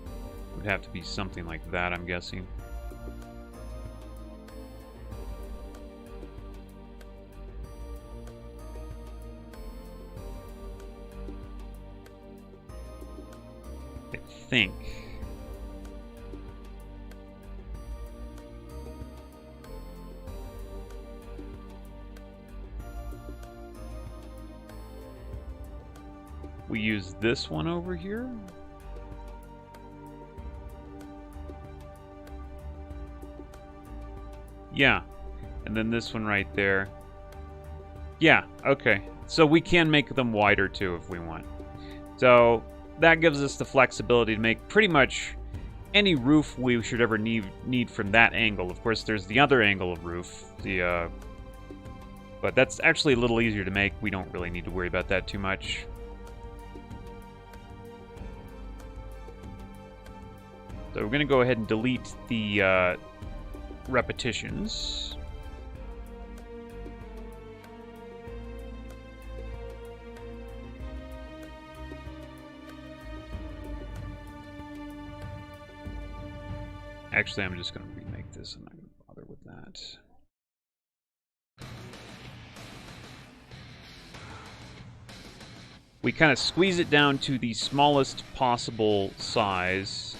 It would have to be something like that, I'm guessing. I think. We use this one over here. Yeah. And then this one right there. Yeah, okay. So we can make them wider too if we want. So that gives us the flexibility to make pretty much any roof we should ever need from that angle. Of course, there's the other angle of roof, but that's actually a little easier to make. We don't really need to worry about that too much. So we're going to go ahead and delete the repetitions. Actually, I'm just going to remake this. I'm not going to bother with that. We kind of squeeze it down to the smallest possible size.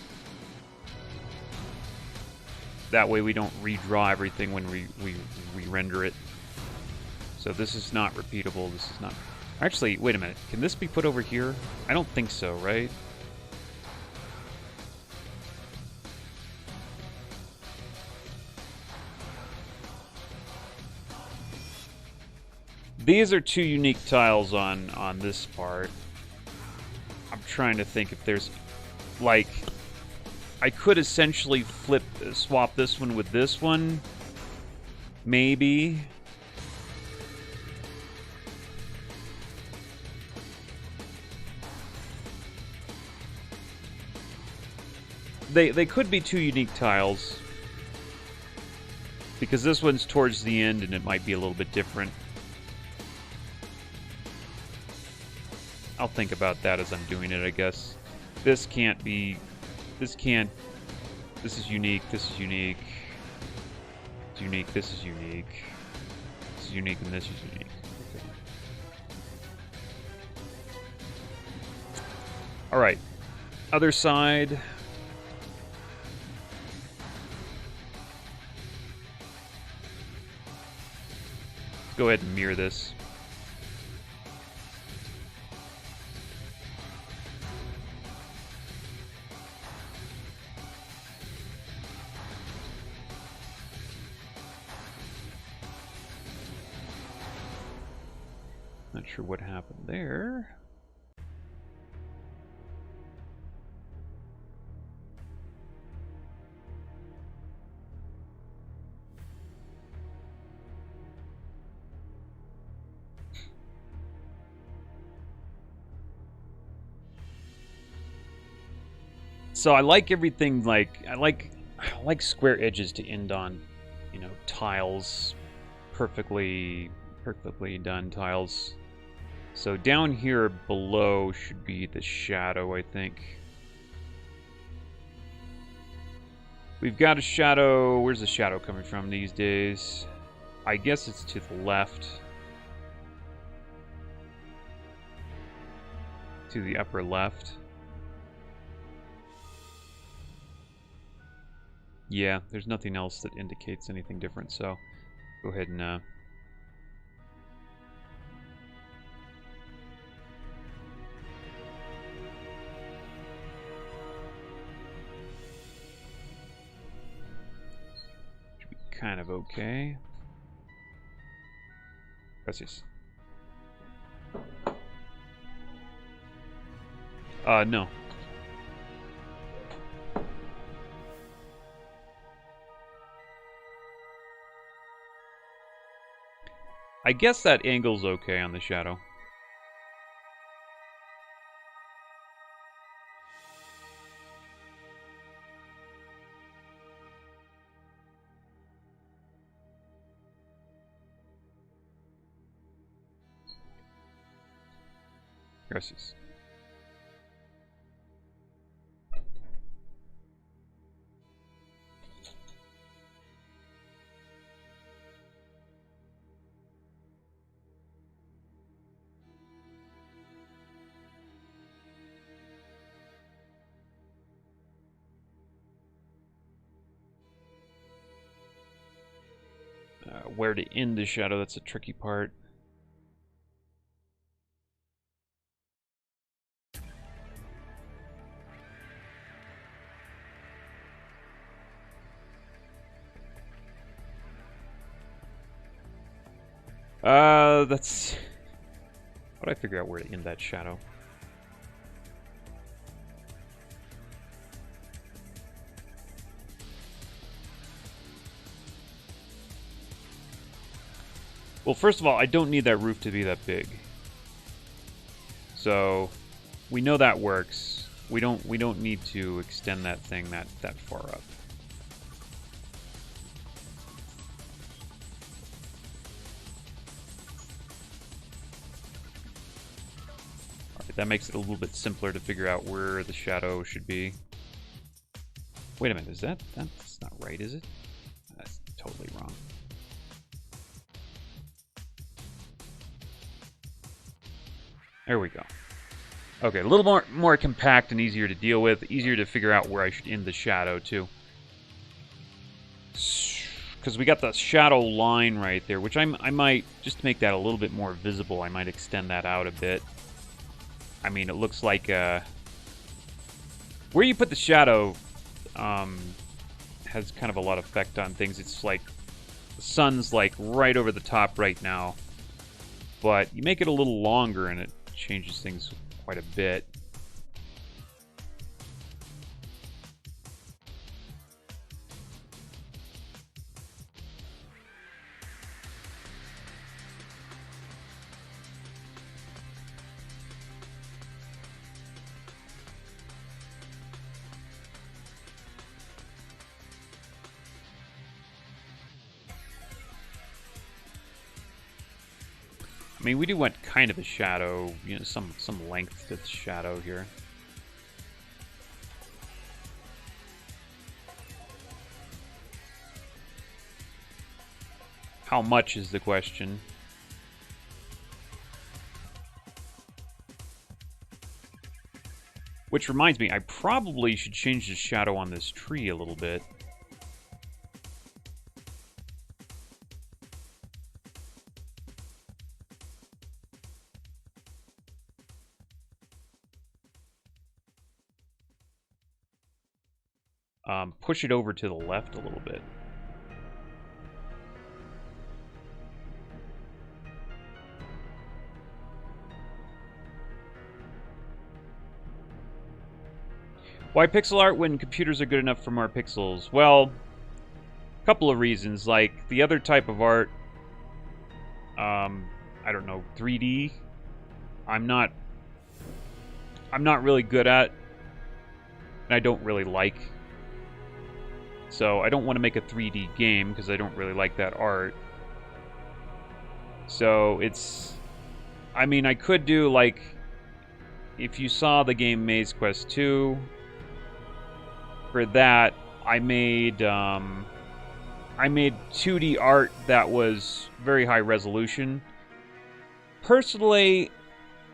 That way we don't redraw everything when we render it. So this is not repeatable. This is not... Actually, wait a minute. Can this be put over here? I don't think so, right? These are two unique tiles on this part. I'm trying to think if there's, like, I could essentially swap this one with this one. Maybe. They could be two unique tiles. Because this one's towards the end and it might be a little bit different. I'll think about that as I'm doing it, I guess. This can't be... This can't... This is unique, this is unique. It's unique, this is unique. This is unique, and this is unique. Okay. Alright. Other side... Go ahead and mirror this. Not sure what happened there. So I like everything, like, I like square edges to end on, you know, tiles, perfectly done tiles. So down here below should be the shadow, I think. We've got a shadow. Where's the shadow coming from these days? I guess it's to the left. To the upper left. Yeah, there's nothing else that indicates anything different, so go ahead and should be kind of okay. Gracias. No. I guess that angle's okay on the shadow. Gracias. Where to end the shadow, that's a tricky part. That's... How do I figure out where to end that shadow? Well, first of all, I don't need that roof to be that big. So, we know that works. We don't need to extend that thing that far up. Alright, that makes it a little bit simpler to figure out where the shadow should be. Wait a minute, is that's not right, is it? That's totally wrong. There we go. Okay, a little more compact and easier to deal with. Easier to figure out where I should end the shadow, too. Because we got the shadow line right there, which I might, just to make that a little bit more visible, I might extend that out a bit. I mean, it looks like... where you put the shadow has kind of a lot of effect on things. It's like, the sun's like right over the top right now. But you make it a little longer and it changes things quite a bit. I mean, we do want kind of a shadow, you know, some length to the shadow here. How much is the question? Which reminds me, I probably should change the shadow on this tree a little bit. Push it over to the left a little bit. Why pixel art when computers are good enough for more pixels? Well, a couple of reasons. Like, the other type of art, I don't know, 3D, I'm not really good at, and I don't really like. So I don't want to make a 3D game because I don't really like that art. So it's, I mean, I could do, like, if you saw the game Maze Quest 2, for that, I made 2D art that was very high resolution. Personally,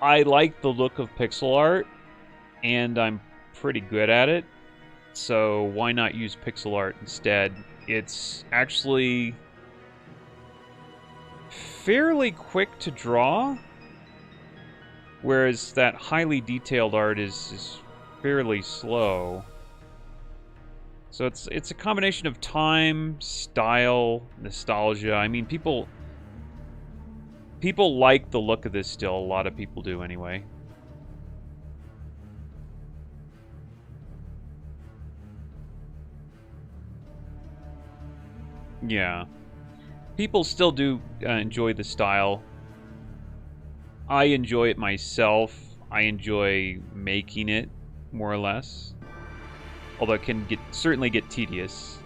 I like the look of pixel art, and I'm pretty good at it. So why not use pixel art instead? It's actually fairly quick to draw, whereas that highly detailed art is fairly slow. So it's a combination of time, style, nostalgia. I mean, people like the look of this still. A lot of people do anyway. Yeah. People still do enjoy the style. I enjoy it myself. I enjoy making it, more or less. Although it can certainly get tedious.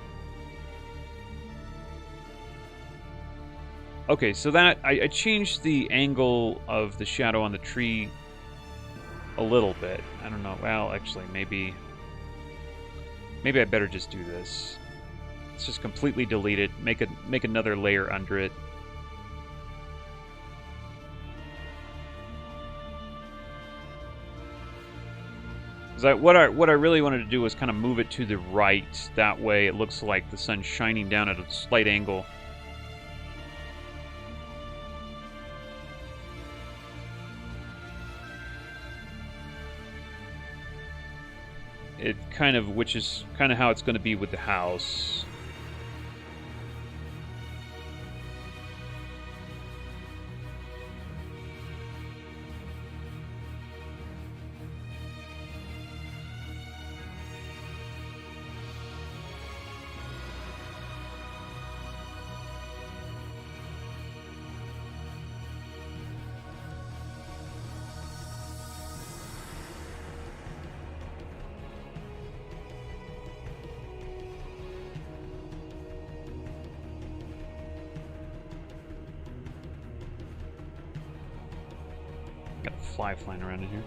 Okay, so that I changed the angle of the shadow on the tree a little bit. I don't know. Well, actually, maybe I better just do this. Let's just completely delete it. Make another layer under it. What I really wanted to do was kind of move it to the right. That way it looks like the sun's shining down at a slight angle. Which is kind of how it's going to be with the house. Got a fly flying around in here.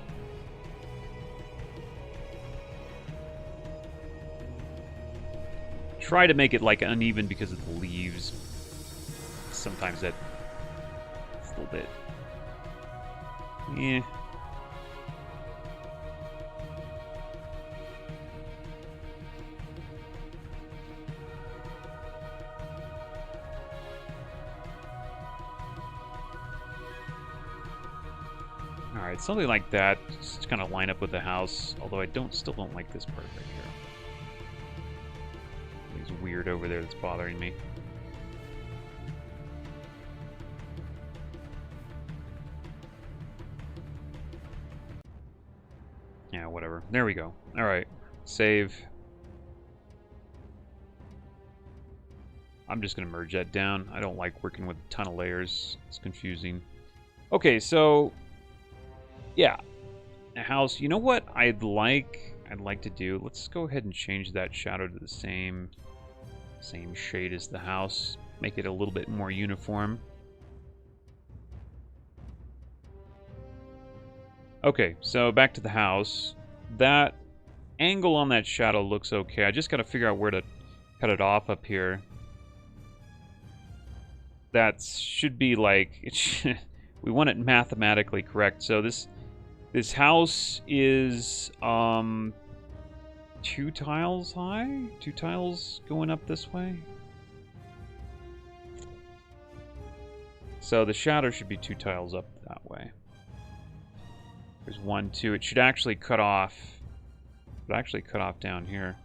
Try to make it like uneven because of the leaves. Sometimes that's a little bit. Yeah. Alright, something like that, just to kind of line up with the house, although I still don't like this part right here. It's weird over there that's bothering me. Yeah, whatever. There we go. Alright, save. I'm just going to merge that down. I don't like working with a ton of layers. It's confusing. Okay, so yeah, a house. You know what I'd like to do? Let's go ahead and change that shadow to the same shade as the house. Make it a little bit more uniform. Okay, so back to the house. That angle on that shadow looks okay. I just got to figure out where to cut it off up here. That should be like we want it mathematically correct. So this house is 2 tiles high, 2 tiles going up this way. So the shadow should be 2 tiles up that way. There's 1, 2. It should actually cut off. It actually cut off down here.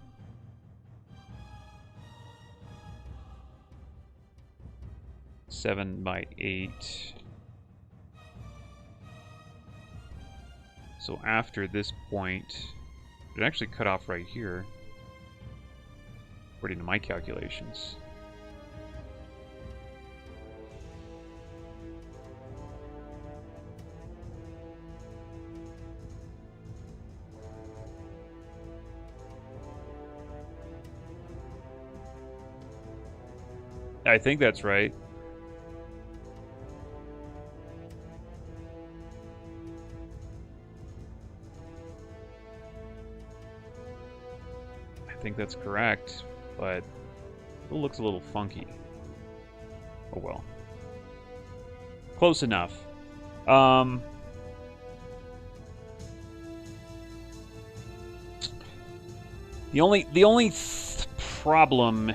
Seven by 8. So after this point, it actually cut off right here, according to my calculations. I think that's right. I think that's correct, but it looks a little funky. Oh well. Close enough. The only problem,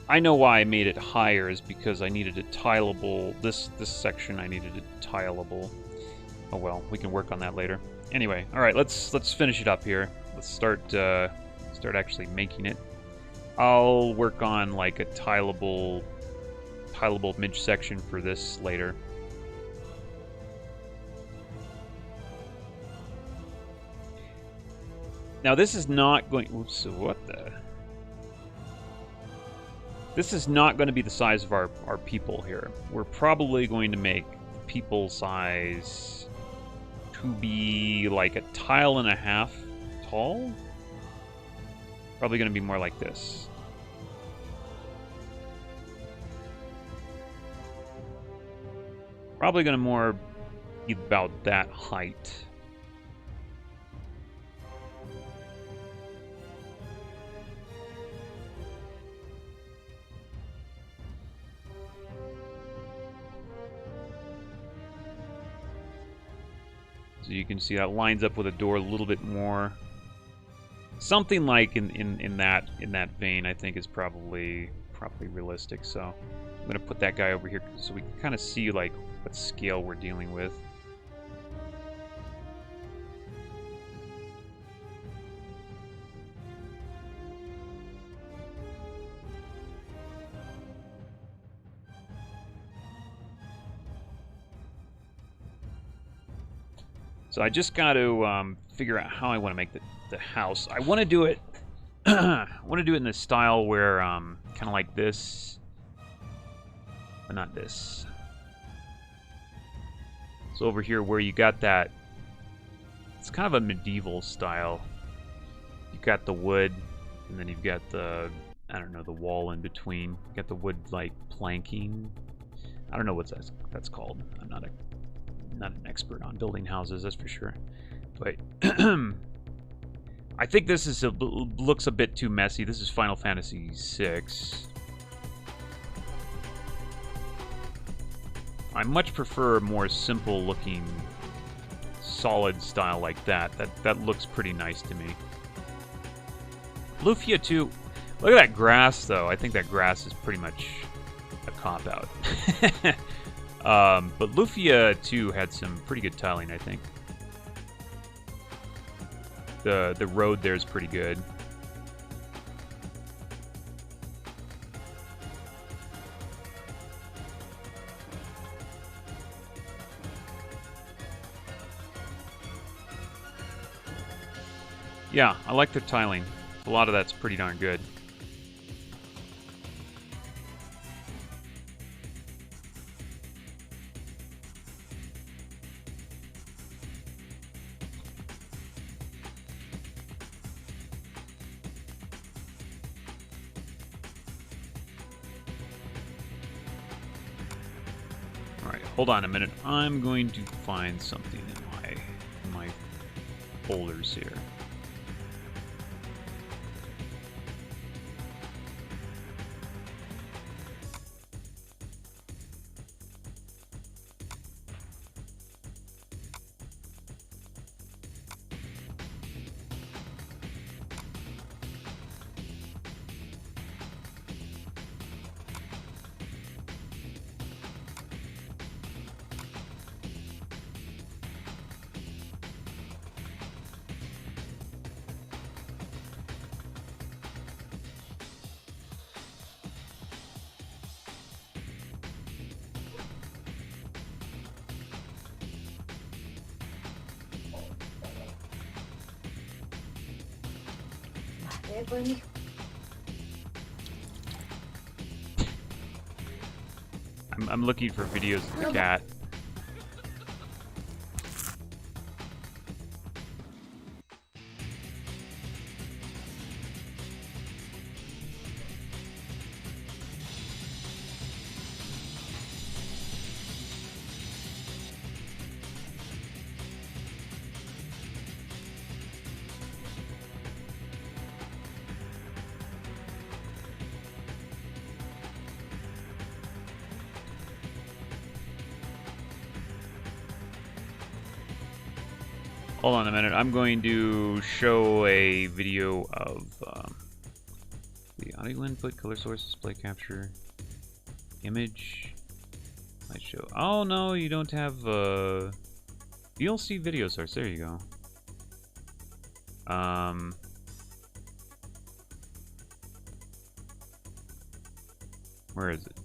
I know why I made it higher, is because I needed a tileable. This section I needed a tileable. Oh well, we can work on that later. Anyway, all right, let's finish it up here. Let's start actually making it. I'll work on like a tileable midsection for this later. Now this is not going. Oops, what the? This is not going to be the size of our people here. We're probably going to make the people size to be like a 1.5 tiles tall. Probably going to be more like this. Probably going to more be about that height. So you can see that lines up with a door a little bit more. Something like in that vein, I think, is probably realistic. So I'm gonna put that guy over here so we can kind of see like what scale we're dealing with. So I just got to figure out how I want to make the house. I want to do it. I want to do it in the style where kind of like this, but not this. So over here where you got that, it's kind of a medieval style. You've got the wood, and then you've got the, I don't know, the wall in between. You got the wood like planking. I don't know what that's called. I'm not an expert on building houses, that's for sure. But I think this is looks a bit too messy. This is Final Fantasy VI. I much prefer a more simple looking solid style like that. That looks pretty nice to me. Lufia 2, look at that grass though. I think that grass is pretty much a cop-out. But Lufia 2 had some pretty good tiling, I think. The road there is pretty good. Yeah, I like their tiling. A lot of that's pretty darn good. Alright, hold on a minute. I'm going to find something in my folders here. I'm looking for videos of the cat. Hold on a minute. I'm going to show a video of the audio input, color source, display capture, image. I show. Oh no, you don't have VLC video source. There you go. Where is it?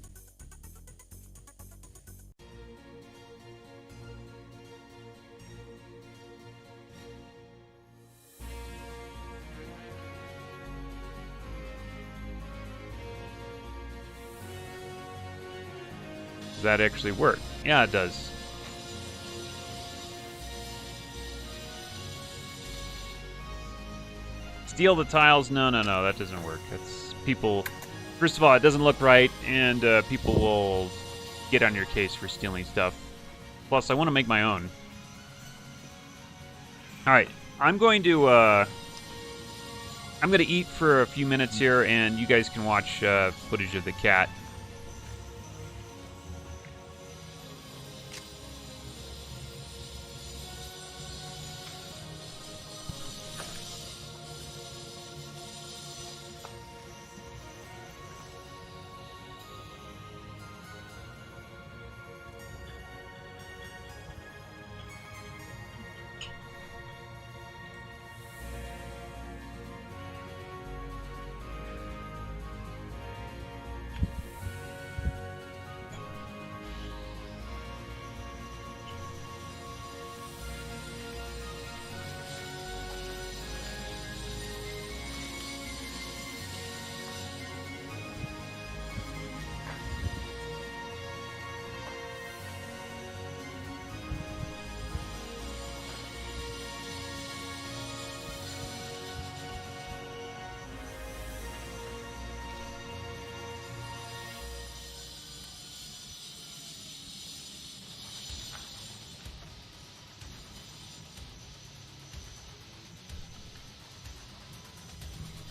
Does that actually work? Yeah, it does. Steal the tiles? No, that doesn't work. That's people. First of all, it doesn't look right, and people will get on your case for stealing stuff. Plus, I want to make my own. All right, I'm going to eat for a few minutes here, and you guys can watch footage of the cat.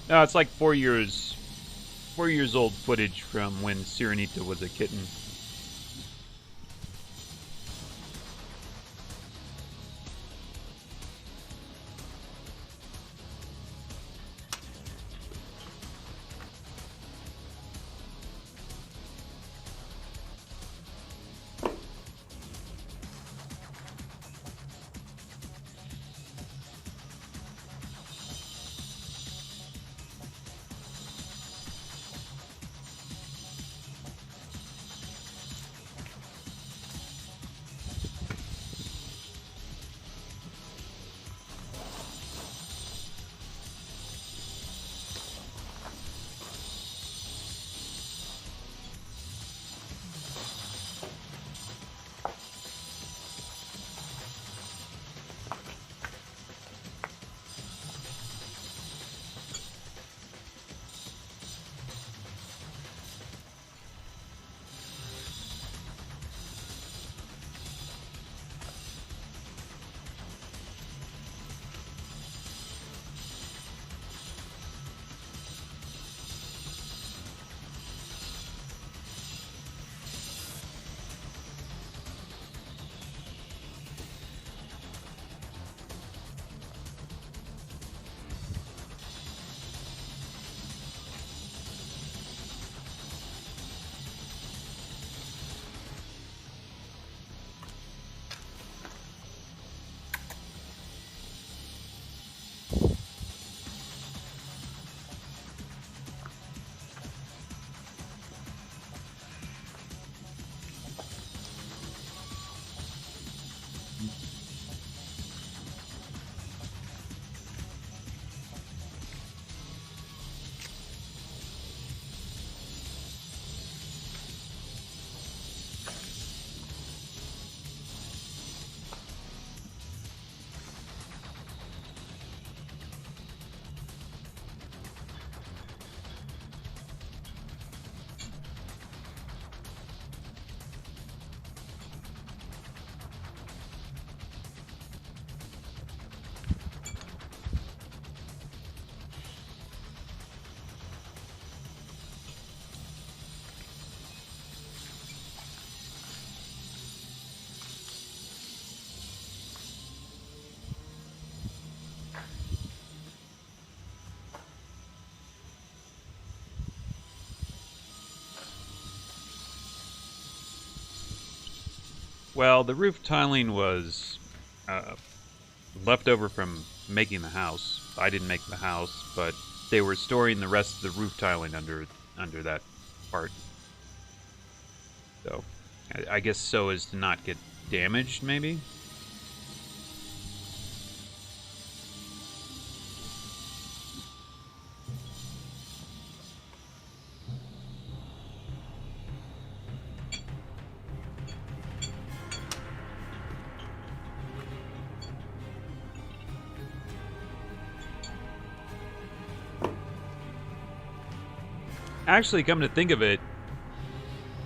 No, it's like 4 years old footage from when Sirenita was a kitten. Well, the roof tiling was left over from making the house. I didn't make the house, but they were storing the rest of the roof tiling under that part. So, I guess so as to not get damaged, maybe? Actually, come to think of it,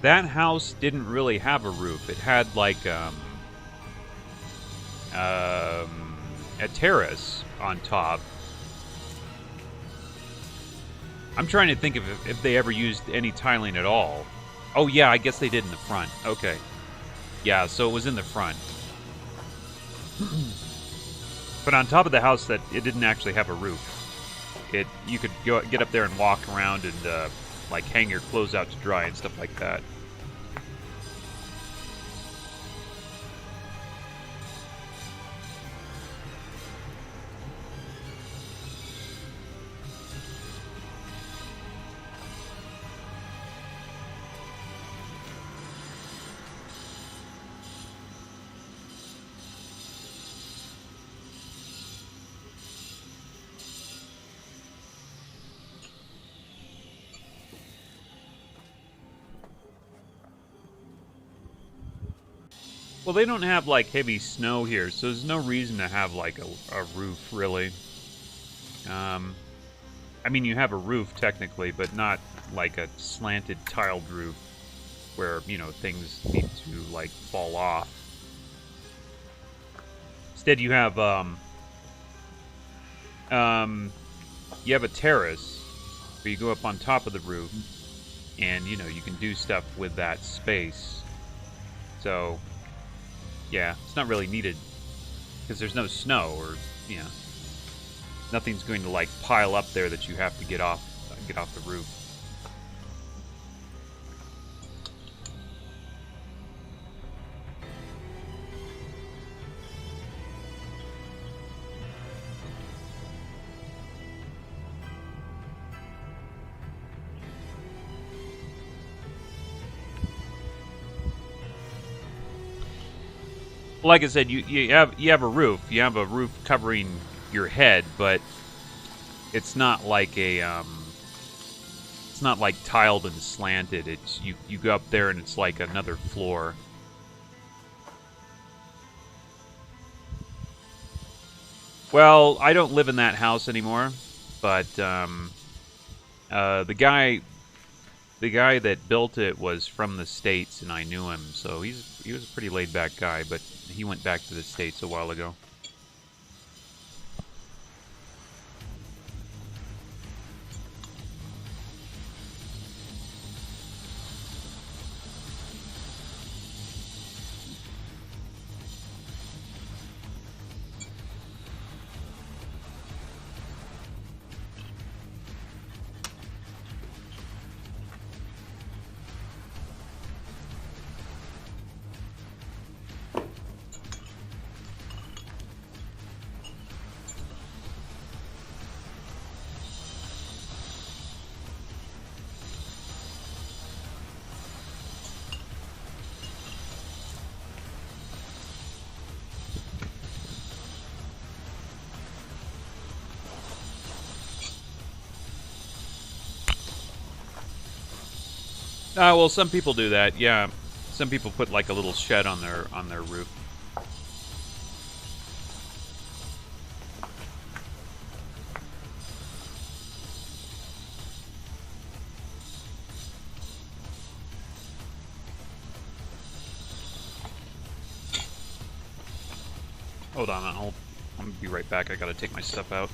that house didn't really have a roof. It had like a terrace on top. I'm trying to think of if they ever used any tiling at all. Oh yeah, I guess they did in the front. Okay. Yeah, so it was in the front. But on top of the house, that it didn't actually have a roof. You could get up there and walk around and like hang your clothes out to dry and stuff like that. Well, they don't have, like, heavy snow here, so there's no reason to have, like, a roof, really. I mean, you have a roof, technically, but not, like, a slanted tiled roof where, you know, things need to, like, fall off. Instead, you have a terrace where you go up on top of the roof, and, you know, you can do stuff with that space. So... yeah, it's not really needed because there's no snow, or nothing's going to like pile up there that you have to get off the roof. Like I said, you have a roof. You have a roof covering your head, but it's not like it's not like tiled and slanted. It's you go up there and it's like another floor. Well, I don't live in that house anymore, but the guy that built it was from the States, and I knew him, so he was a pretty laid back guy, but he went back to the States a while ago. Well, some people do that. Yeah, some people put like a little shed on their roof. Hold on, I'm gonna be right back. I gotta take my stuff out.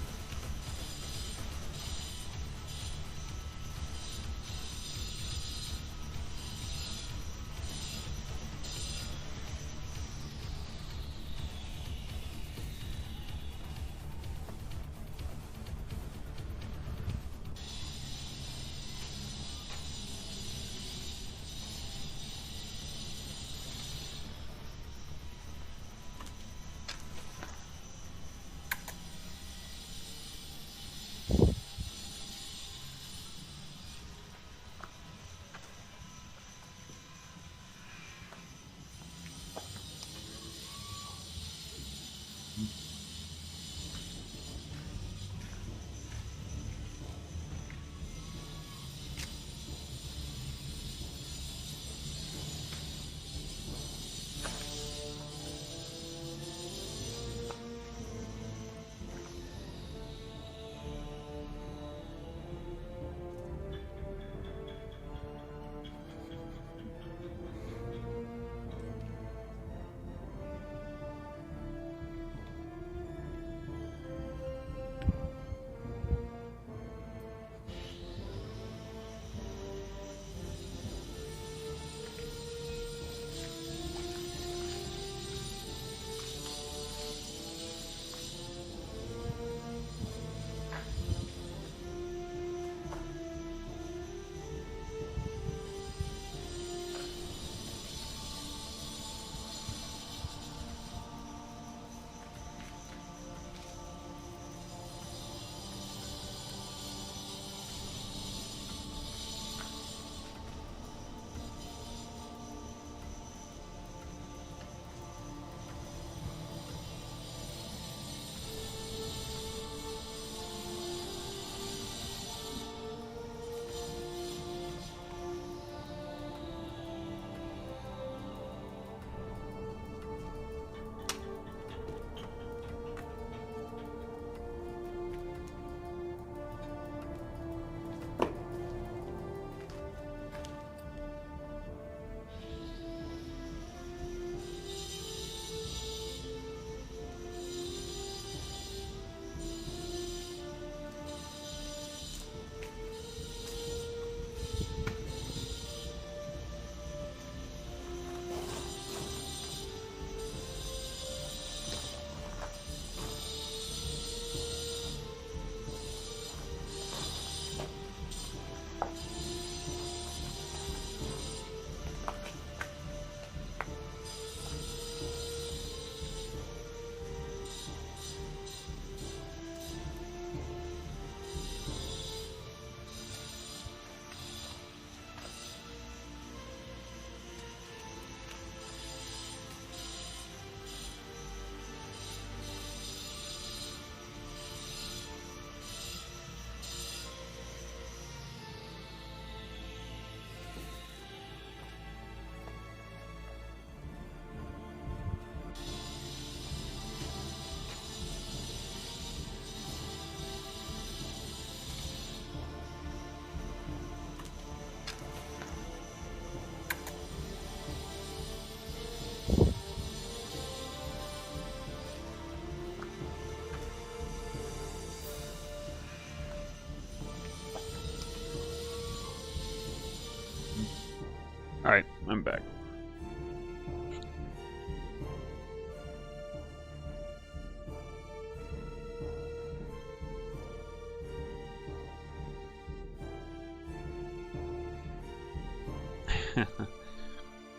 Alright, I'm back.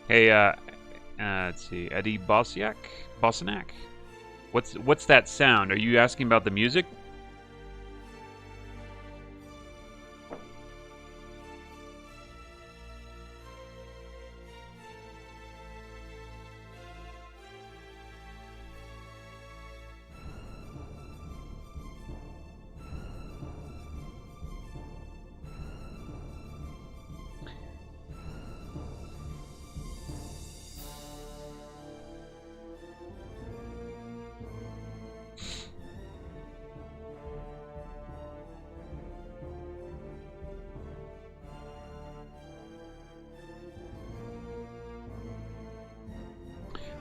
Hey, let's see, Eddie Bosniak? What's that sound? Are you asking about the music?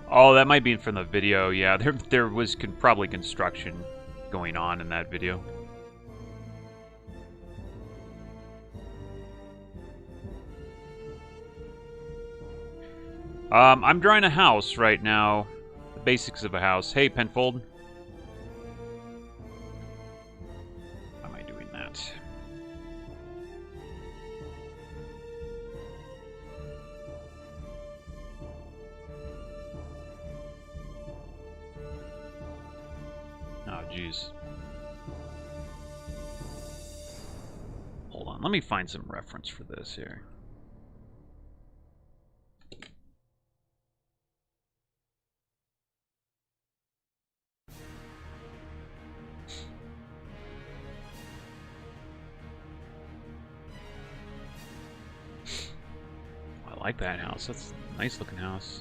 Oh, that might be from the video. Yeah, there was probably construction going on in that video. I'm drawing a house right now. The basics of a house. Hey, Penfold. Why am I doing that? Oh, jeez. Hold on, let me find some reference for this here. I like that house. That's a nice looking house.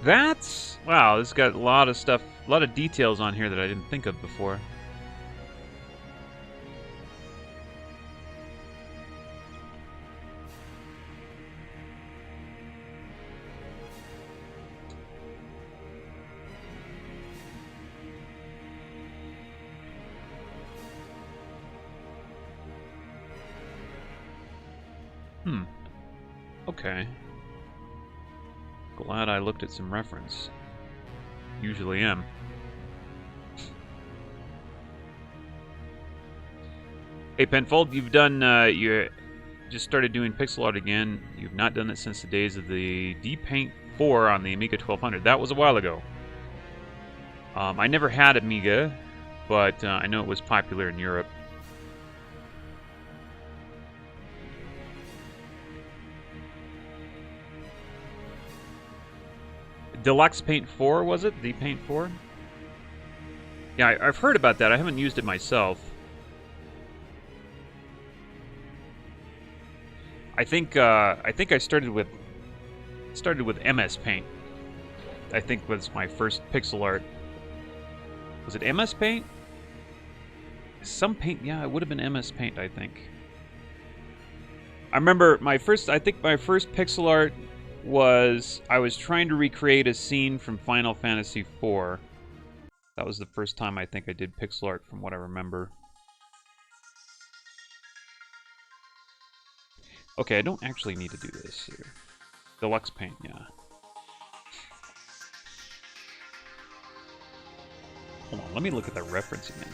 That's... wow, this has got a lot of stuff, a lot of details on here that I didn't think of before. Okay. Glad I looked at some reference. Usually am. Hey Penfold, you've done, you just started doing pixel art again. You've not done it since the days of the D-Paint 4 on the Amiga 1200. That was a while ago. I never had Amiga, but I know it was popular in Europe. Deluxe Paint 4, was it? D-Paint 4? Yeah, I've heard about that. I haven't used it myself. I think I started with MS Paint. I think was my first pixel art. Was it MS Paint? Some paint, yeah, it would have been MS Paint, I think. I remember my first pixel art was I was trying to recreate a scene from Final Fantasy IV. That was the first time I think I did pixel art from what I remember. Okay, I don't actually need to do this here. Deluxe Paint, yeah. Hold on, let me look at the reference again.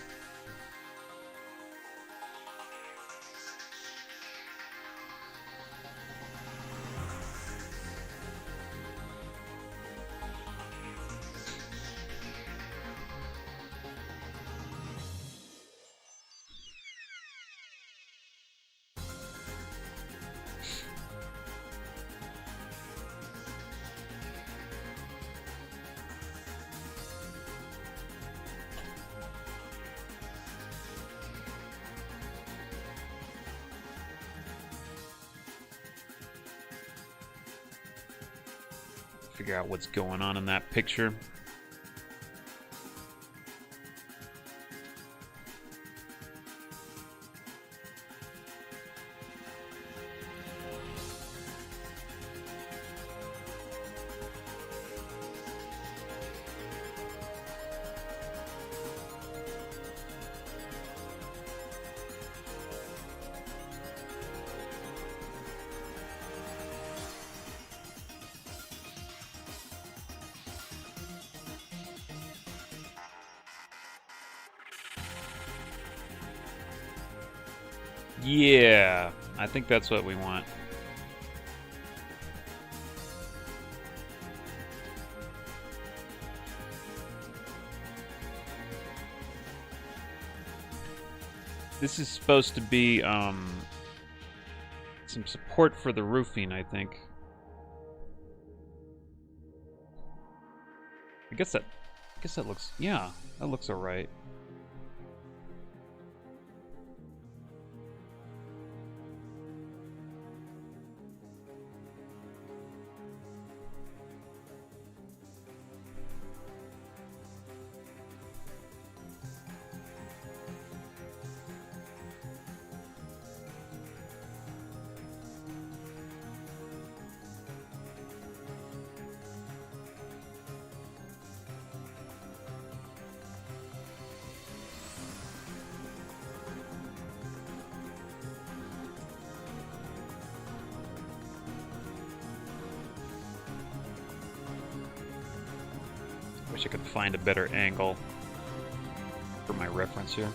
Figure out what's going on in that picture. Yeah, I think that's what we want. This is supposed to be some support for the roofing, I think. I guess that looks, yeah, that looks all right. Wish I could find a better angle for my reference here.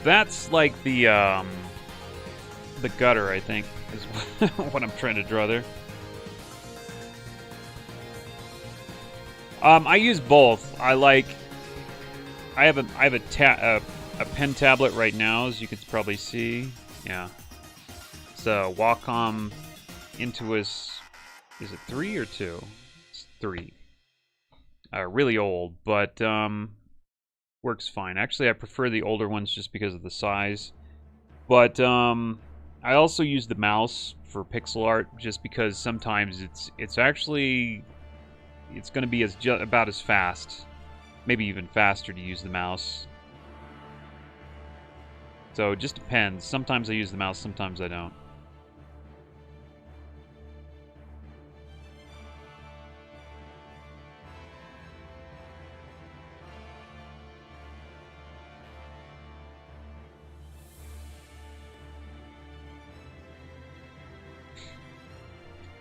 That's like the gutter, I think, is what I'm trying to draw there. I use both. I have a pen tablet right now, as you can probably see. Yeah. It's a Wacom Intuos. Is it 3 or 2? It's 3. Really old, but works fine. Actually, I prefer the older ones just because of the size. But I also use the mouse for pixel art just because sometimes it's actually going to be about as fast, maybe even faster to use the mouse. So it just depends. Sometimes I use the mouse, sometimes I don't.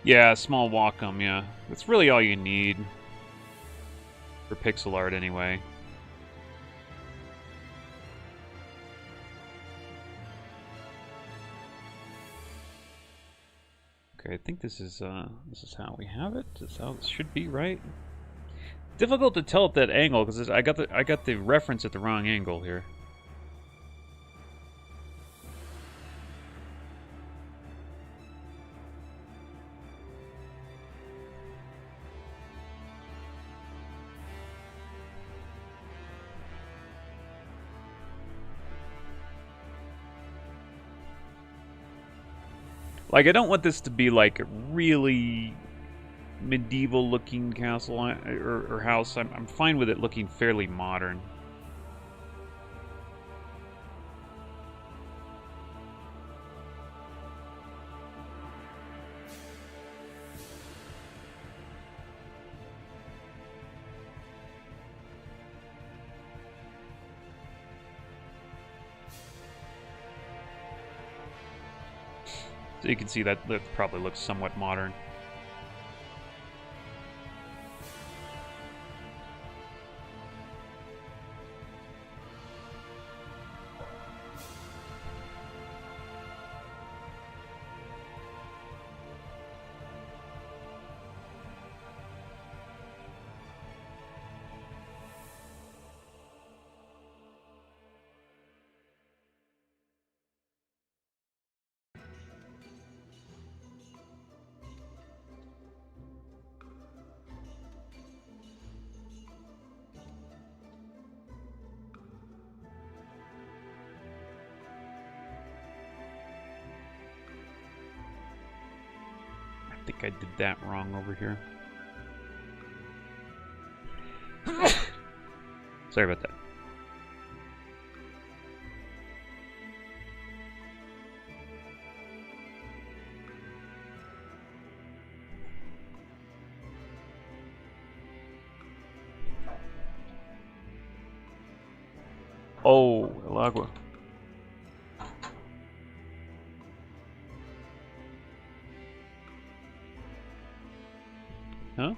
Yeah, small Wacom, yeah. That's really all you need for pixel art anyway. Okay, I think this is how we have it. This is how it should be, right? Difficult to tell at that angle because I got the reference at the wrong angle here. Like, I don't want this to be like a really medieval-looking castle or house. I'm fine with it looking fairly modern. So you can see that probably looks somewhat modern. like I did that wrong over here. Sorry about that. Oh, El Agua. Huh?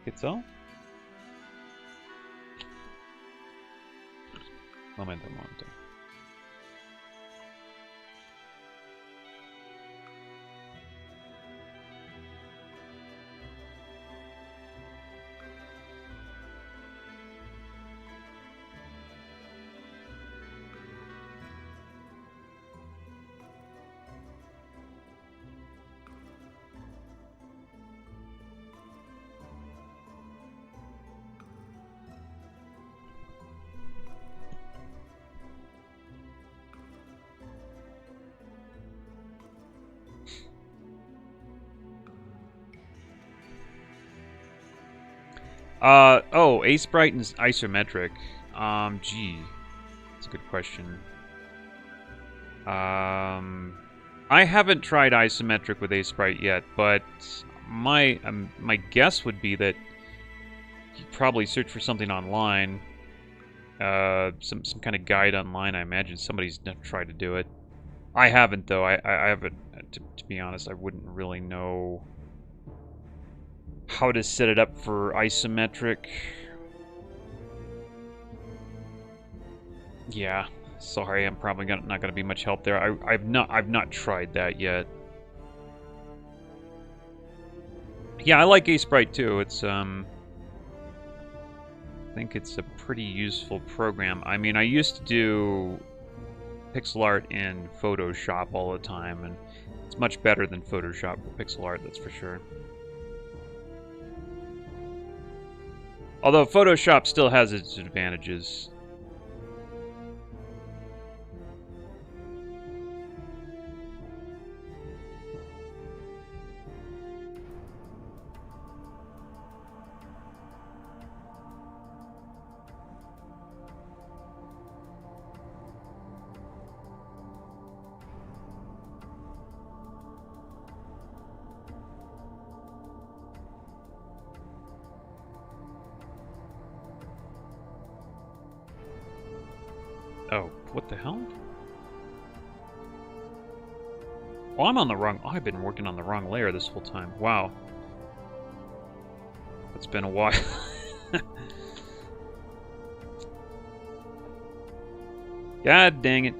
It's all? Momento. Oh, Aseprite and isometric. Gee, that's a good question. I haven't tried isometric with Aseprite yet, but my guess would be that you probably search for something online, some kind of guide online. I imagine somebody's tried to do it. I haven't though. I haven't. To be honest, I wouldn't really know how to set it up for isometric. Yeah, sorry, I'm probably not going to be much help there. I've not tried that yet. Yeah, I like Aseprite too. It's I think it's a pretty useful program. I mean, I used to do pixel art in Photoshop all the time, and it's much better than Photoshop for pixel art, that's for sure. Although Photoshop still has its advantages. Oh, what the hell? Oh, I'm on the wrong... Oh, I've been working on the wrong layer this whole time. Wow. It's been a while. God dang it.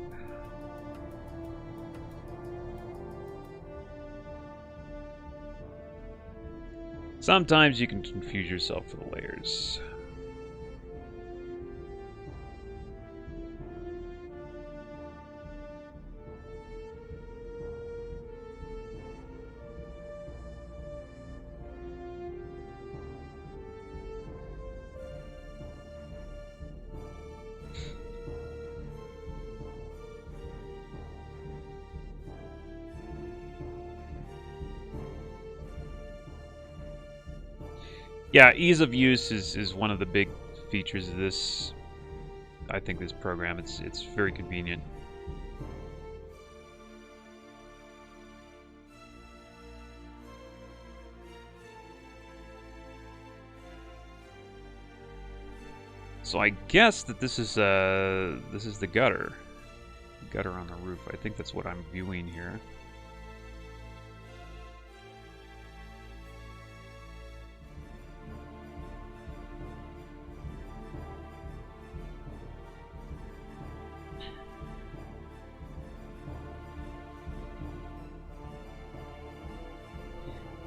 Sometimes you can confuse yourself with the layers. Yeah, ease of use is one of the big features of this. I think this program, it's very convenient. So I guess that this is the gutter on the roof. I think that's what I'm viewing here.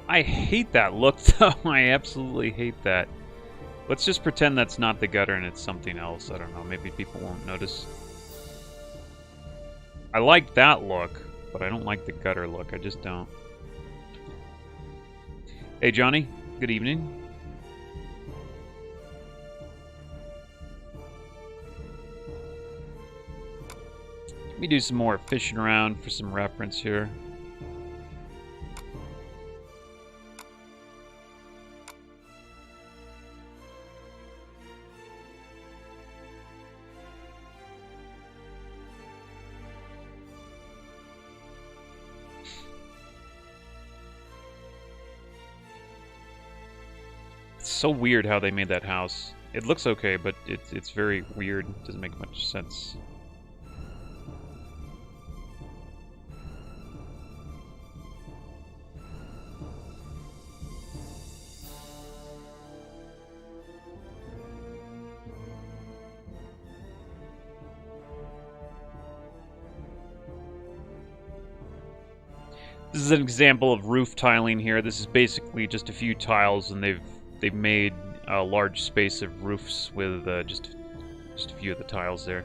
I hate that look, though. I absolutely hate that. Let's just pretend that's not the gutter and it's something else. I don't know. Maybe people won't notice. I like that look, but I don't like the gutter look. I just don't. Hey, Johnny. Good evening. Let me do some more fishing around for some reference here. so weird how they made that house. It looks okay, but it's very weird. It doesn't make much sense. This is an example of roof tiling here. This is basically just a few tiles, and they've made a large space of roofs with just a few of the tiles there.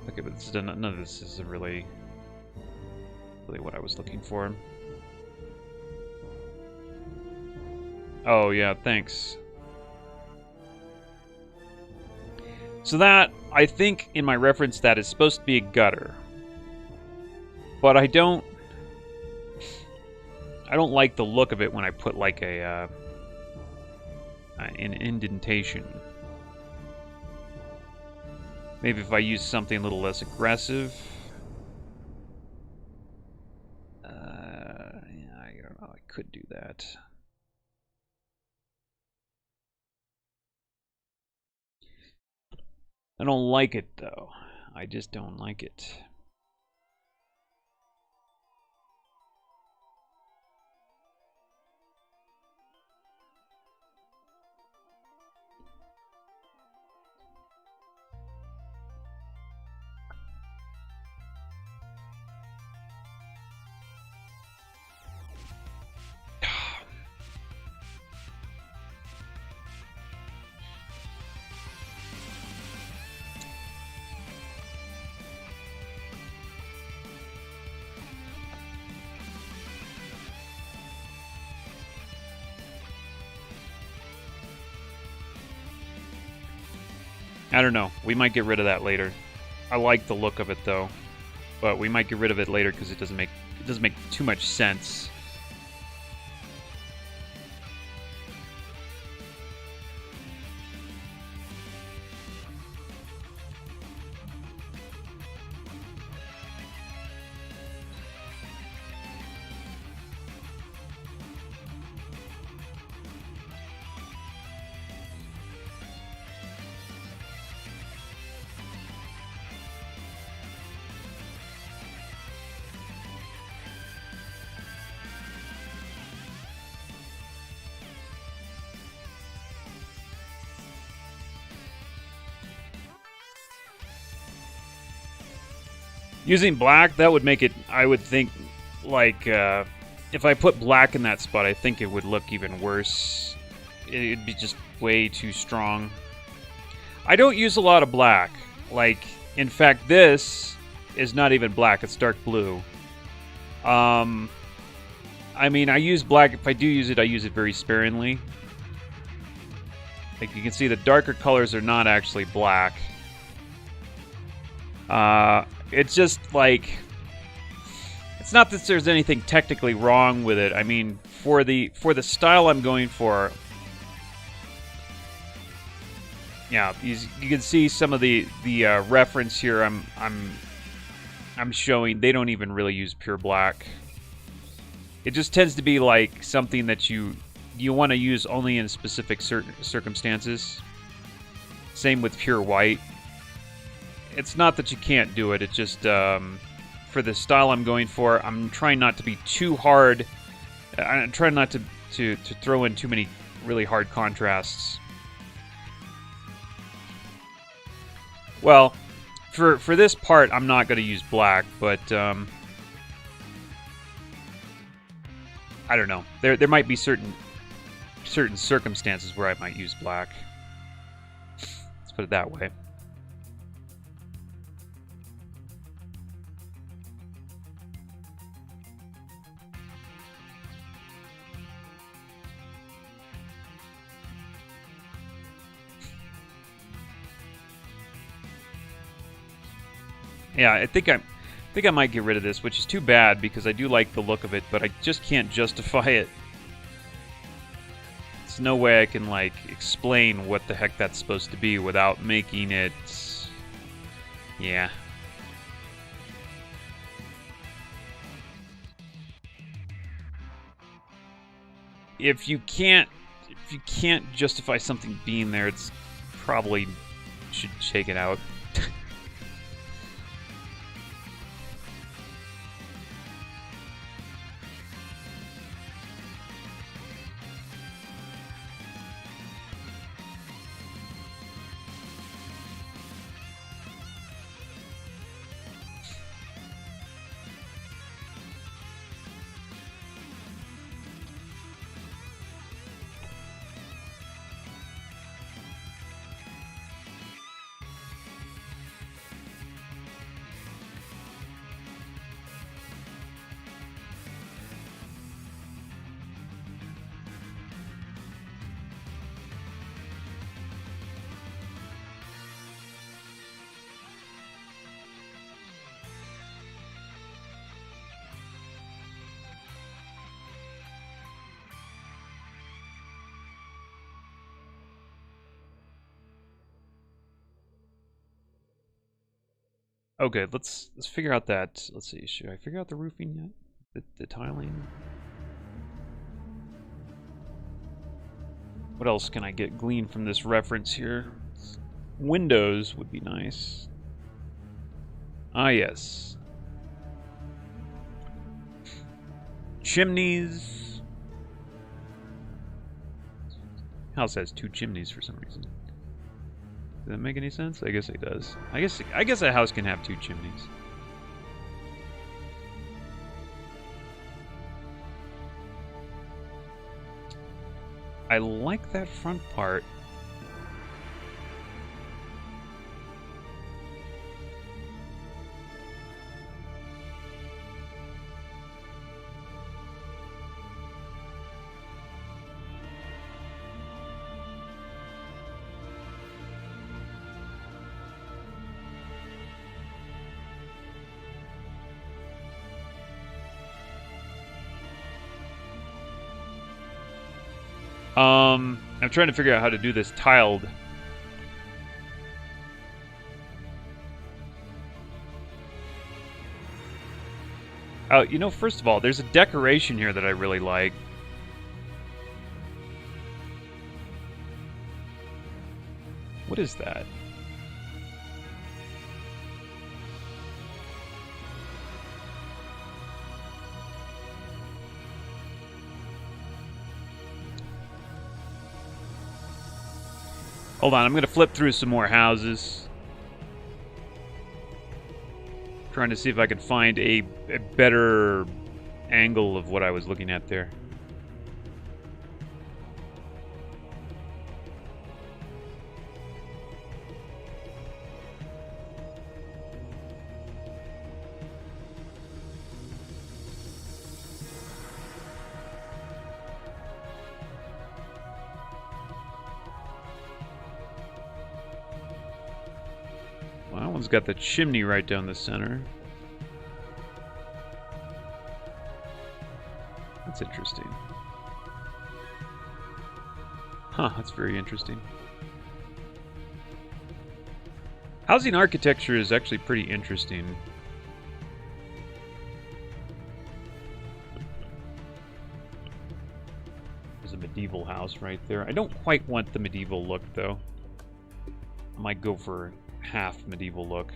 Okay, but this is none of this is really what I was looking for. Oh yeah, thanks. So that, I think in my reference, that is supposed to be a gutter, but I don't like the look of it when I put like an indentation. Maybe if I use something a little less aggressive. Yeah, I don't know. I could do that. I don't like it though. I just don't like it. I don't know. We might get rid of that later. I like the look of it though, but we might get rid of it later because it doesn't make too much sense. Using black, that would make it, I would think, like, if I put black in that spot, I think it would look even worse. It'd be just way too strong. I don't use a lot of black. Like, in fact, this is not even black, it's dark blue. I mean, I use black, if I do use it, I use it very sparingly. Like, you can see the darker colors are not actually black. It's just like, it's not that there's anything technically wrong with it. I mean, for the style I'm going for, yeah, you can see some of the reference here. I'm showing they don't even really use pure black. It just tends to be like something that you want to use only in specific certain circumstances. Same with pure white. It's not that you can't do it, it's just, for the style I'm going for, I'm trying not to be too hard. I'm trying not to throw in too many really hard contrasts. Well, for this part, I'm not going to use black, but, I don't know. There might be certain circumstances where I might use black. Let's put it that way. Yeah, I think I might get rid of this, which is too bad because I do like the look of it, but I just can't justify it. There's no way I can like explain what the heck that's supposed to be without making it, yeah. If you can't if you can't justify something being there, it's probably should take it out. Okay, let's figure out that. Let's see. Should I figure out the roofing yet? The tiling. What else can I glean from this reference here? Windows would be nice. Ah, yes. Chimneys. House has 2 chimneys for some reason. Does that make any sense? I guess it does. I guess a house can have 2 chimneys. I like that front part. I'm trying to figure out how to do this tiled. You know, first of all, there's a decoration here that I really like. What is that? Hold on, I'm going to flip through some more houses. Trying to see if I can find a better angle of what I was looking at there. Well, that one's got the chimney right down the center. That's interesting. Huh, that's very interesting. Housing architecture is actually pretty interesting. There's a medieval house right there. I don't quite want the medieval look, though. I might go for half medieval look.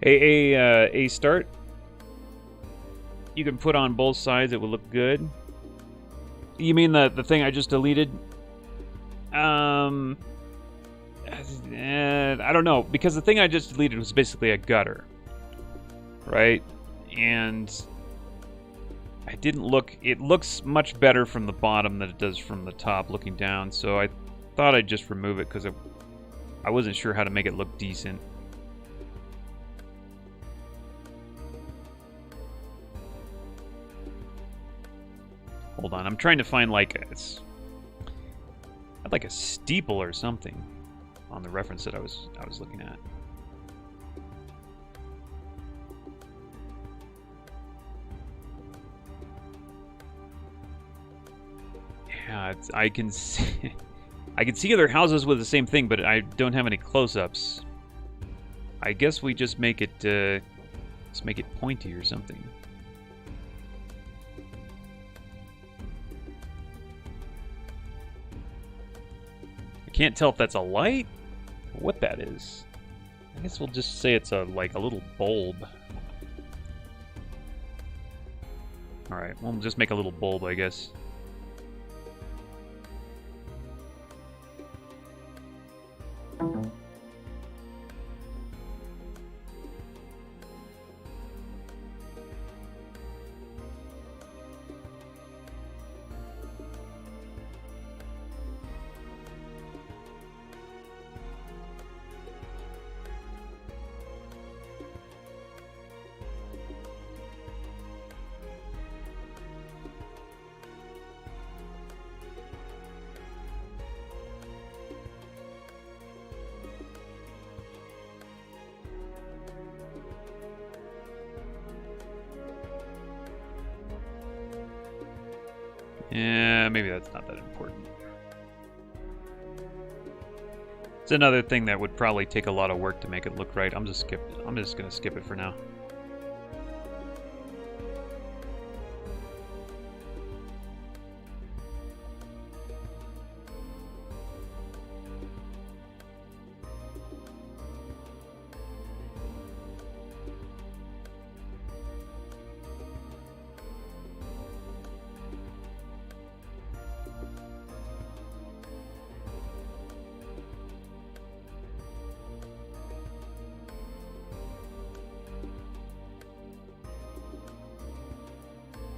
A start you can put on both sides, it will look good. You mean the thing I just deleted? I don't know, because the thing I just deleted was basically a gutter, right? And I didn't look. It looks much better from the bottom than it does from the top looking down, so I thought I'd just remove it because I wasn't sure how to make it look decent. Hold on, I'm trying to find like a steeple or something on the reference that I was looking at. Yeah, I can see, I can see other houses with the same thing, but I don't have any close-ups. I guess we just make it, let's make it pointy or something. I can't tell if that's a light or what that is. I guess we'll just say it's like a little bulb. Alright, we'll just make a little bulb, I guess. Yeah, maybe that's not that important. It's another thing that would probably take a lot of work to make it look right. I'm just gonna skip it for now.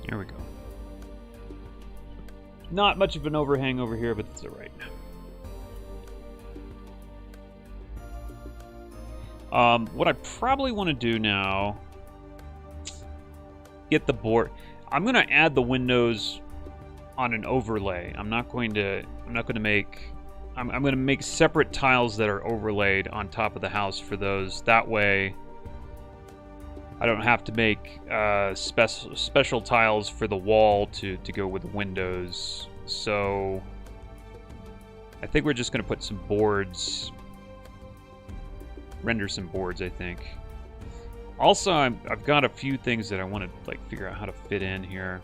Here we go. Not much of an overhang over here, but that's alright. What I probably want to do now, get the board. I'm going to add the windows on an overlay. I'm going to make separate tiles that are overlaid on top of the house for those. That way I don't have to make special tiles for the wall to go with the windows. So I think we're just going to put some boards, render some boards, I think. Also, I've got a few things that I want to figure out how to fit in here.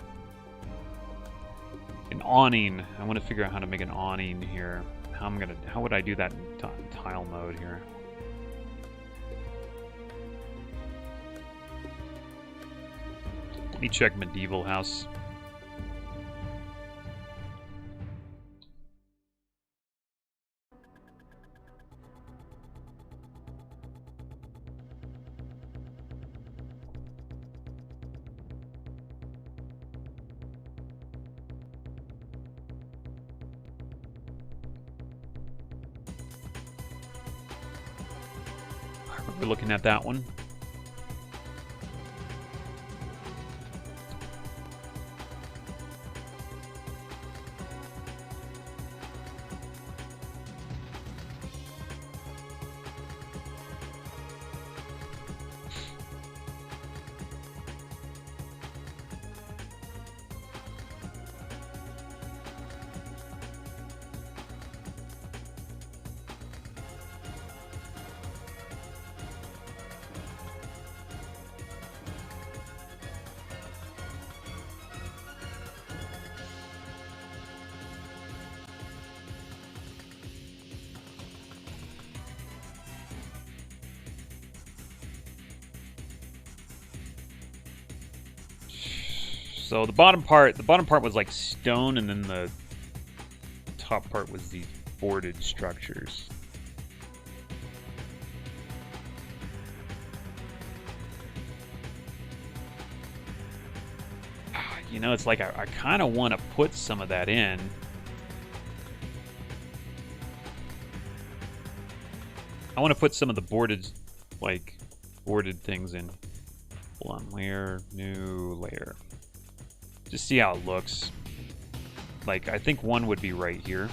An awning. I want to figure out how to make an awning here. How would I do that in tile mode here? Let me check medieval house. We're looking at that one. So the bottom part was like stone, and then the top part was these boarded structures. You know, it's like I kind of want to put some of that in. I want to put some of the boarded things in. Hold on, layer, new layer. Just see how it looks. Like, I think one would be right here.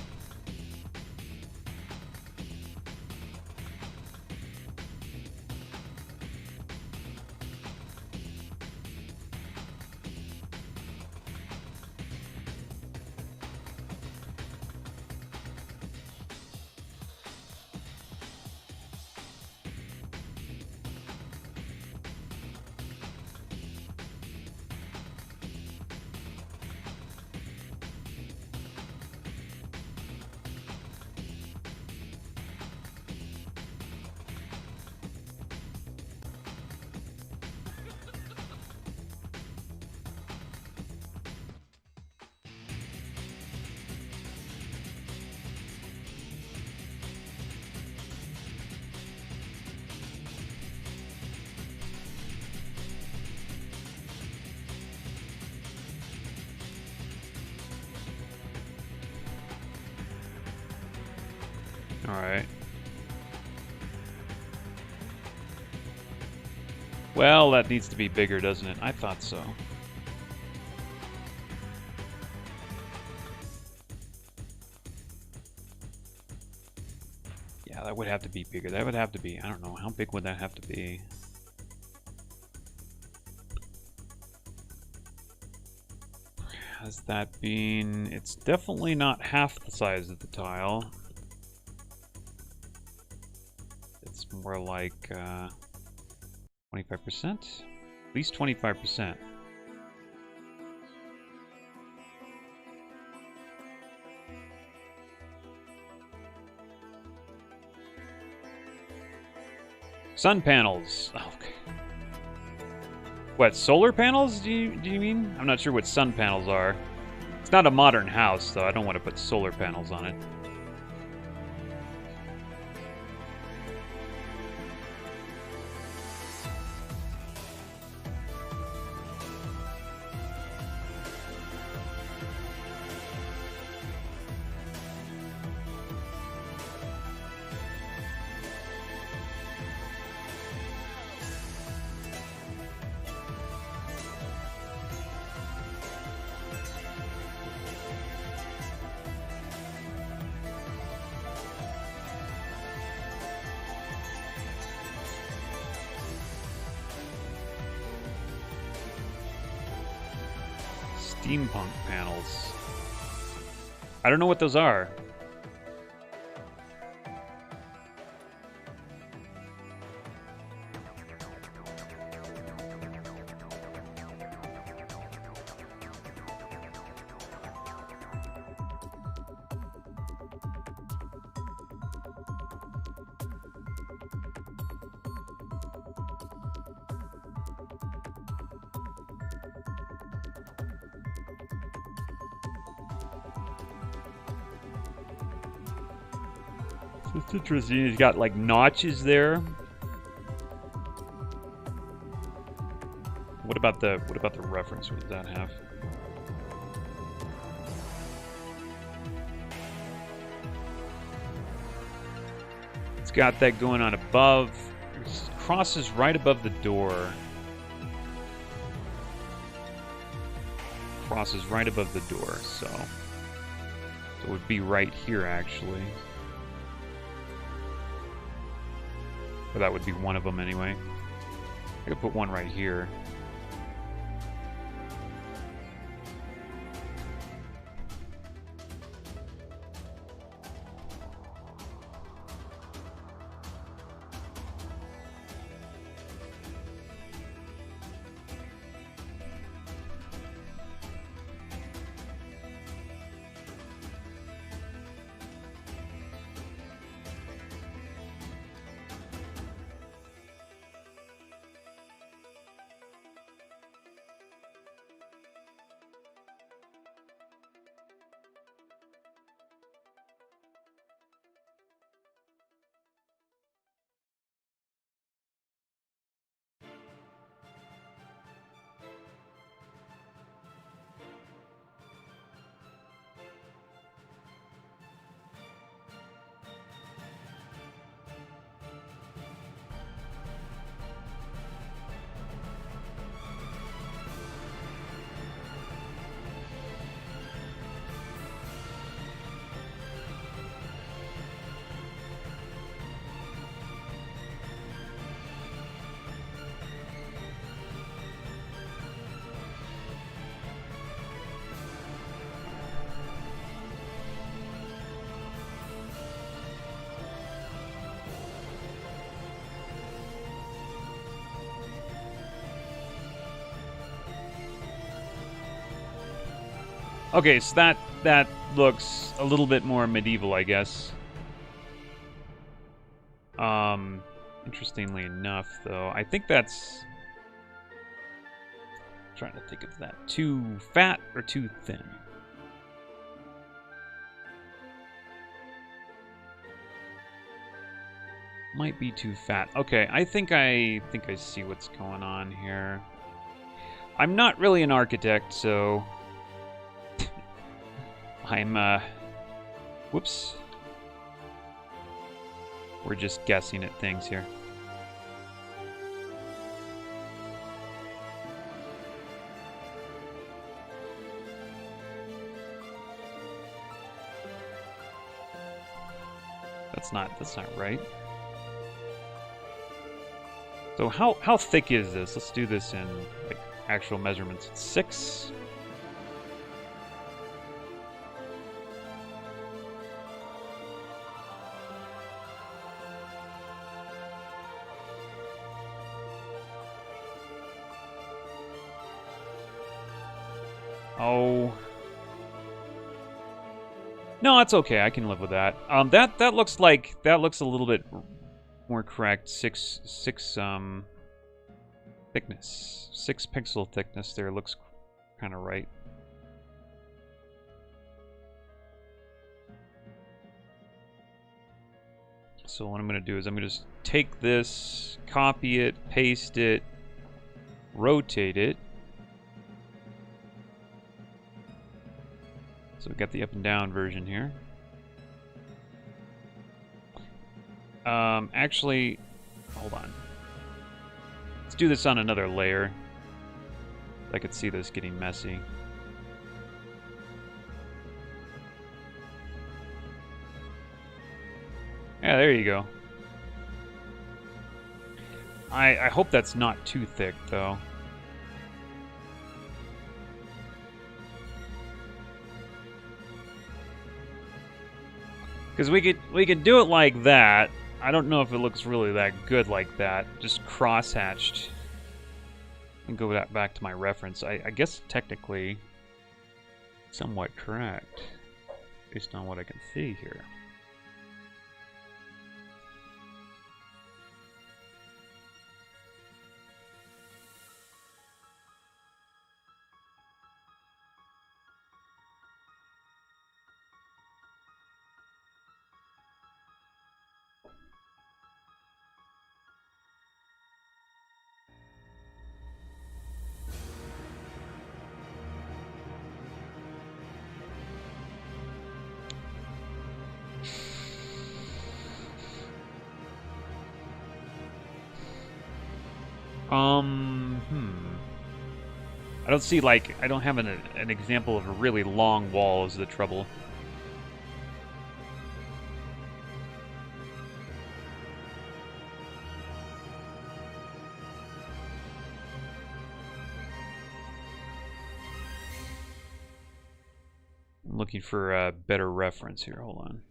Alright. Well, that needs to be bigger, doesn't it? I thought so. Yeah, that would have to be bigger. That would have to be, I don't know, how big would that have to be? Has that been... It's definitely not half the size of the tile. It's more like 25%? At least 25%. Sun panels. Oh, okay. What, solar panels, do you mean? I'm not sure what sun panels are. It's not a modern house, though. I don't want to put solar panels on it. Steampunk panels. I don't know what those are. It's interesting. He's got like notches there. What about the reference? What does that have? It's got that going on above. It crosses right above the door. Crosses right above the door, so it would be right here actually. Or that would be one of them anyway. I could put one right here. Okay, so that looks a little bit more medieval, I guess. Interestingly enough, though, I think that's... I'm trying to think of that. Too fat or too thin? Might be too fat. Okay, I think I see what's going on here. I'm not really an architect, so I'm whoops. we're just guessing at things here. That's not right. So how thick is this? Let's do this in like actual measurements. 6. Oh. No, that's okay. I can live with that. That looks a little bit more correct. 6 thickness. 6 pixel thickness there looks kind of right. So what I'm going to do is I'm going to just take this, copy it, paste it, rotate it. So we've got the up and down version here. Actually, hold on. Let's do this on another layer. I could see this getting messy. Yeah, there you go. I hope that's not too thick, though. Because we could do it like that. I don't know if it looks really that good like that. Just cross-hatched. And go back to my reference. I guess technically somewhat correct. Based on what I can see here. I don't see, like, I don't have an example of a really long wall is the trouble. I'm looking for a better reference here. Hold on.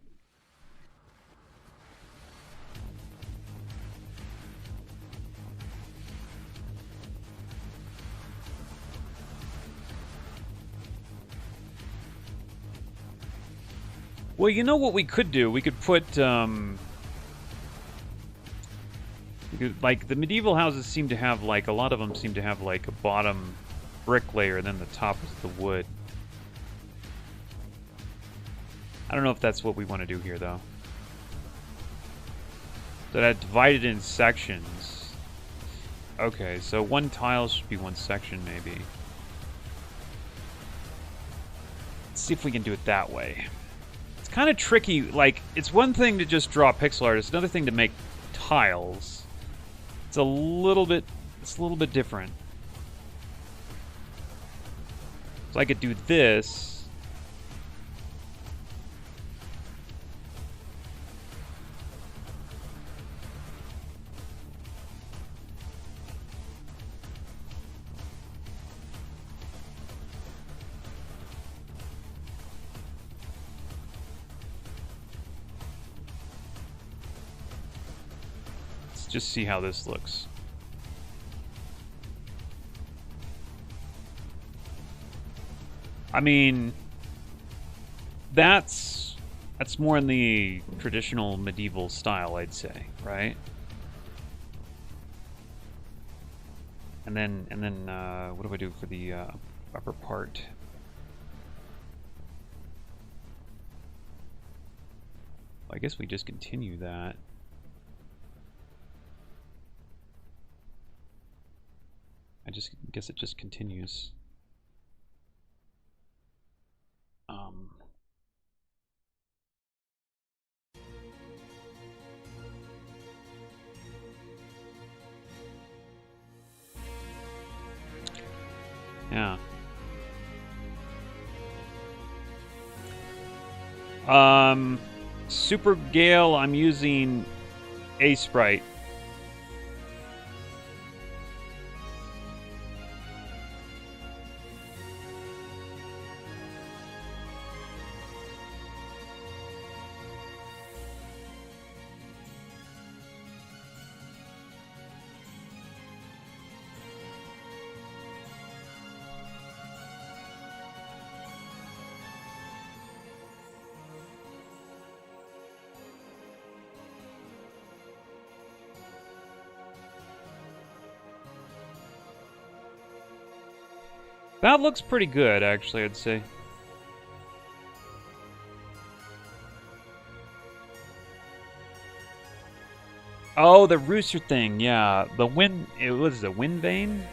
Well, you know what we could do? We could put, like, the medieval houses seem to have, like, a lot of them seem to have, like, a bottom brick layer, and then the top is the wood. I don't know if that's what we want to do here, though. So that divided in sections. Okay, so one tile should be one section, maybe. Let's see if we can do it that way. Kind of tricky. Like, it's one thing to just draw pixel art, it's another thing to make tiles. It's a little bit different. So I could do this. Just see how this looks. I mean, that's more in the traditional medieval style, I'd say, right? And then what do I do for the upper part? I guess we just continue that. I guess it just continues. Yeah. Super Gale, I'm using a sprite. That looks pretty good, actually, I'd say. Oh, the rooster thing, yeah. The wind... It was the wind vane?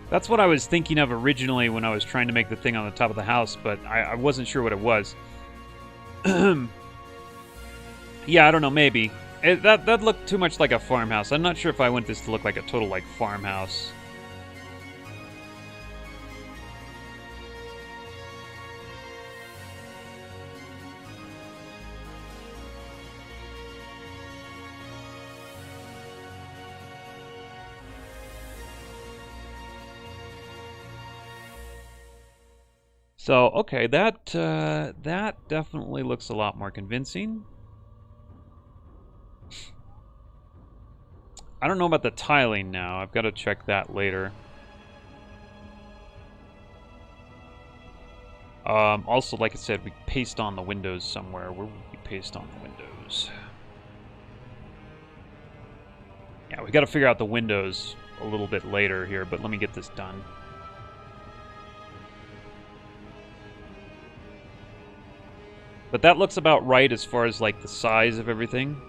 That's what I was thinking of originally when I was trying to make the thing on the top of the house, but I wasn't sure what it was. Yeah, I don't know, maybe. That looked too much like a farmhouse. I'm not sure if I want this to look like a total, like, farmhouse. So, okay, that definitely looks a lot more convincing. I don't know about the tiling now. I've got to check that later. Also, like I said, we paste on the windows somewhere. Where would we paste on the windows? Yeah, we got to figure out the windows a little bit later here, but let me get this done. But that looks about right as far as, like, the size of everything.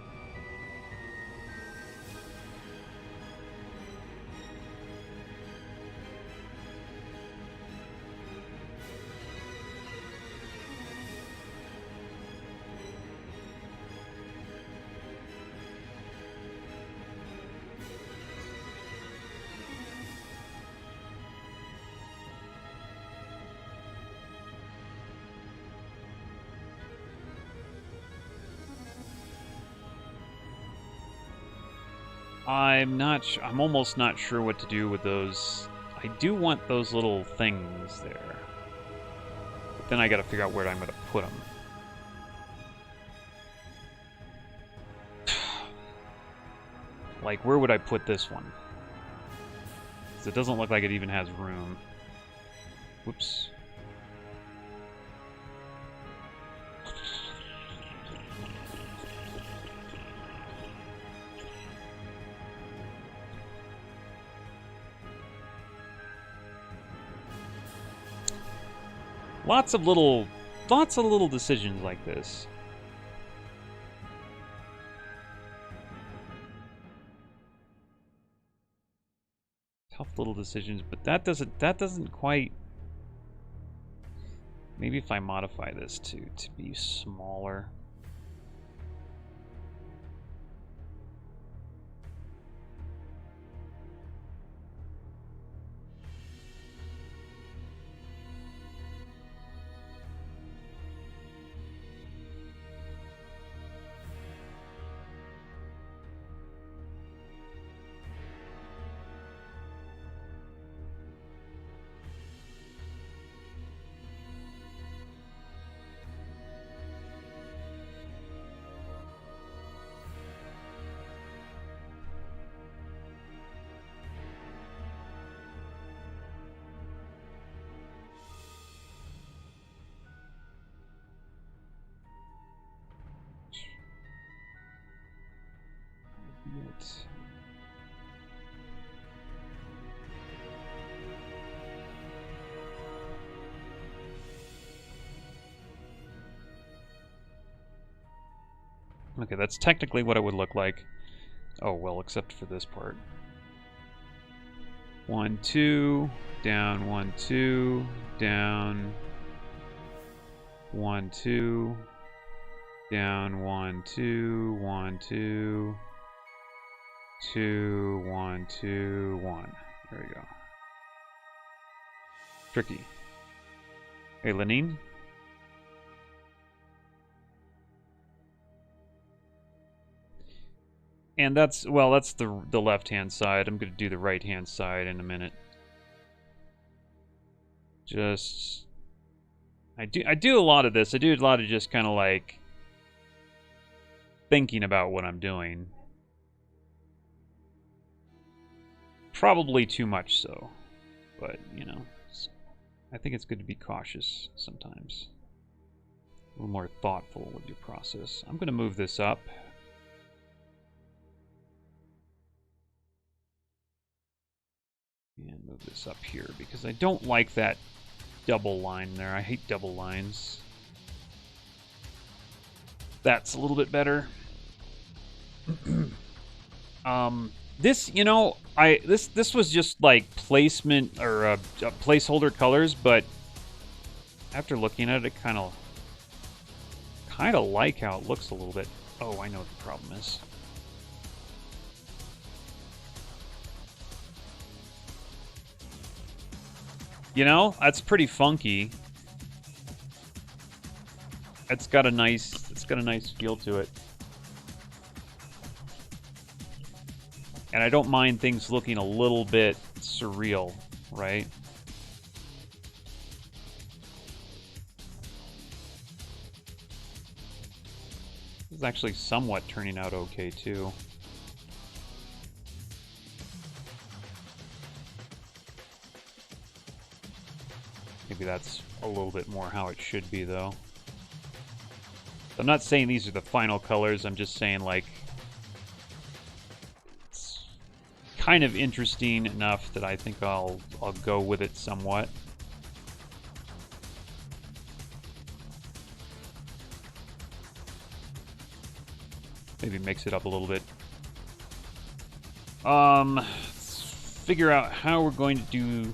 I'm almost not sure what to do with those. I do want those little things there. But then I gotta figure out where I'm gonna put them. Like, where would I put this one? Because it doesn't look like it even has room. Whoops. Lots of little decisions like this. Tough little decisions, but that doesn't quite. Maybe if I modify this to be smaller. Okay, that's technically what it would look like. Oh, well, except for this part. 1, 2, down, 1, 2, down, 1, 2, down, 1, 2, 1, 2, 2, 1, 2, 1. There we go. Tricky. Hey, Lenine? And that's, well, that's the left-hand side. I'm going to do the right-hand side in a minute. Just... I do a lot of this. I do a lot of just kind of like thinking about what I'm doing. Probably too much so. But, you know, I think it's good to be cautious sometimes. A little more thoughtful with your process. I'm going to move this up. And move this up here because I don't like that double line there. I hate double lines. That's a little bit better. This, you know, this was just like placement or placeholder colors, but after looking at it, kind of like how it looks a little bit. Oh, I know what the problem is. You know, that's pretty funky. It's got a nice feel to it. And I don't mind things looking a little bit surreal, right? This is actually somewhat turning out okay, too. Maybe that's a little bit more how it should be, though. I'm not saying these are the final colors, I'm just saying, like, it's kind of interesting enough that I think I'll go with it somewhat. Maybe mix it up a little bit. Let's figure out how we're going to do...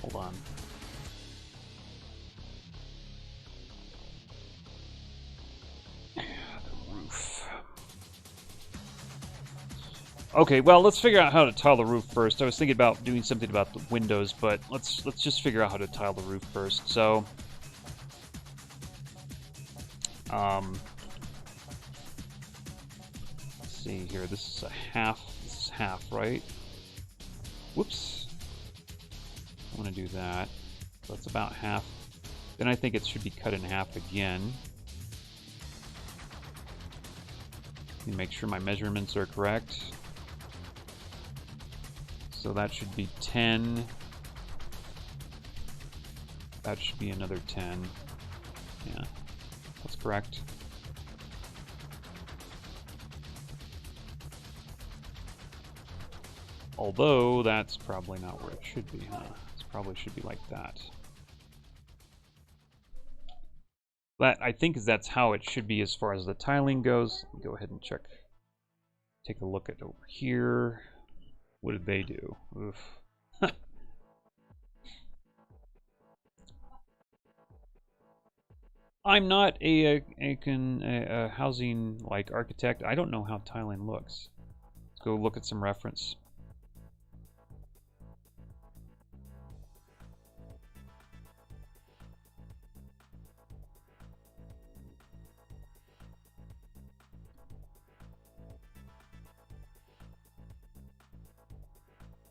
Hold on. The roof. Okay, well, let's figure out how to tile the roof first. I was thinking about doing something about the windows, but let's just figure out how to tile the roof first. So, let's see here. This is a half. This is half, right? Whoops. I want to do that. So that's about half. Then I think it should be cut in half again. Let me make sure my measurements are correct. So that should be 10. That should be another 10. Yeah, that's correct. Although that's probably not where it should be, huh? Probably should be like that. That, I think, that's how it should be as far as the tiling goes. Let me go ahead and check. Take a look at over here. What did they do? Oof. I'm not a housing like architect. I don't know how tiling looks. Let's go look at some reference.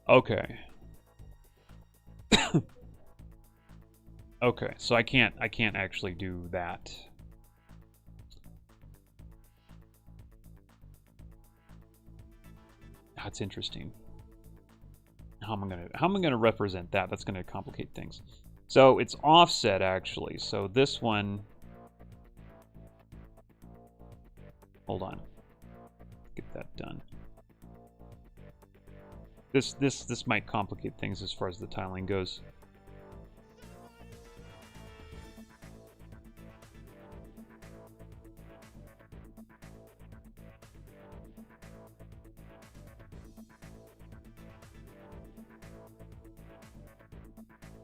Okay. Okay, so I can't actually do that. That's interesting. How am I gonna represent that? That's gonna complicate things. So it's offset actually. So this one. Hold on. Get that done. This might complicate things as far as the tiling goes.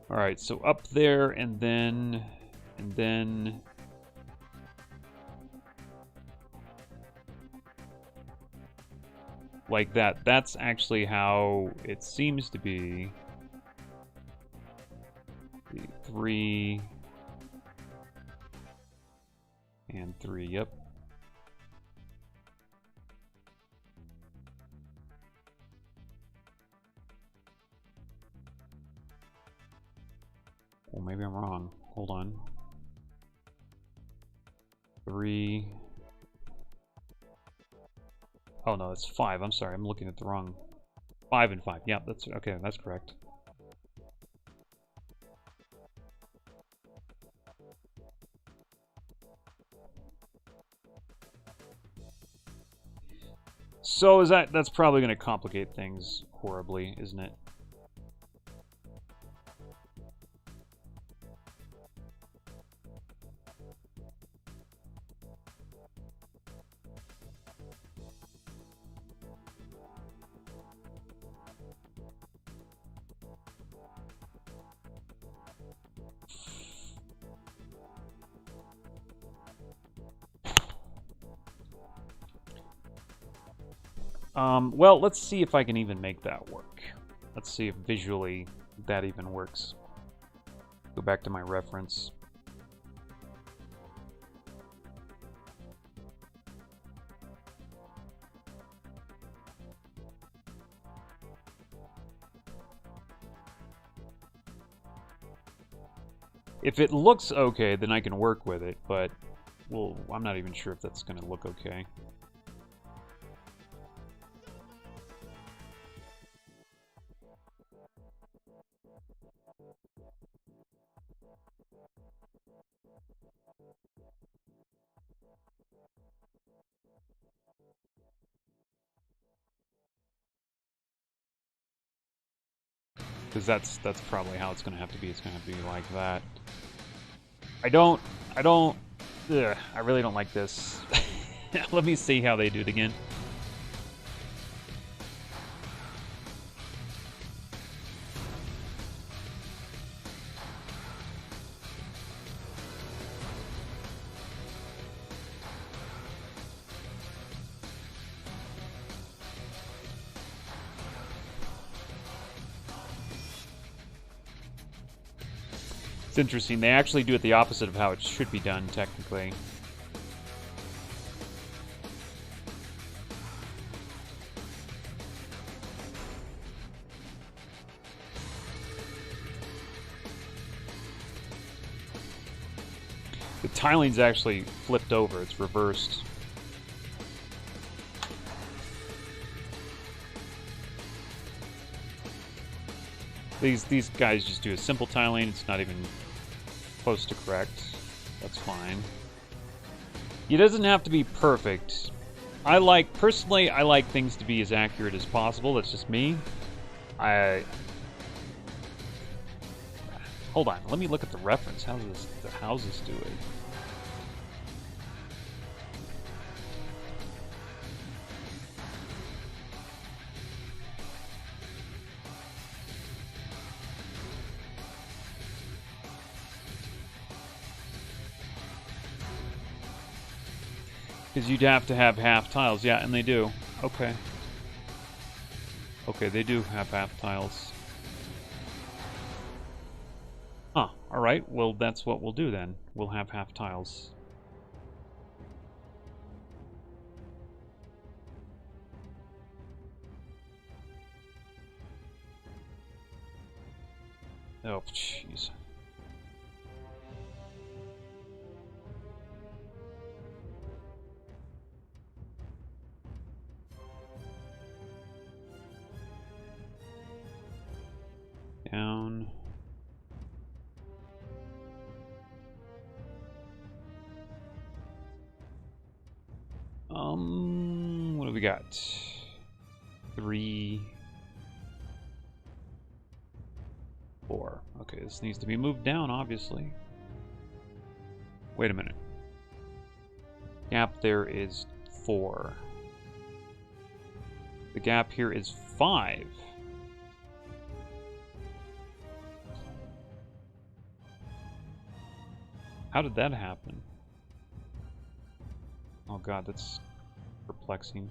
All right, so up there and then like that. That's actually how it seems to be. 3 and 3, yep. Well, maybe I'm wrong. Hold on. 3. Oh no, it's 5. I'm sorry, I'm looking at the wrong. 5 and 5. Yeah, that's okay. That's correct. So is that's probably going to complicate things horribly, isn't it? Well, let's see if I can even make that work. Let's see if visually that even works. Go back to my reference. If it looks okay, then I can work with it, but well, I'm not even sure if that's going to look okay. Because that's probably how it's going to have to be. It's going to have to be like that. I really don't like this. Let me see how they do it again. It's interesting. They actually do it the opposite of how it should be done, technically. The tiling's actually flipped over. It's reversed. These guys just do a simple tiling. It's not even close to correct. That's fine. It doesn't have to be perfect. Personally, I like things to be as accurate as possible. That's just me. Hold on. Let me look at the reference. How's the houses do it? Because you'd have to have half tiles. Yeah, and they do. Okay. Okay, they do have half tiles. Huh. Alright, well, that's what we'll do then. We'll have half tiles. Oh, jeez. Down. What do we got? 3, 4. Okay, this needs to be moved down, obviously. Wait a minute. Gap there is 4. The gap here is 5. How did that happen? Oh god, that's perplexing.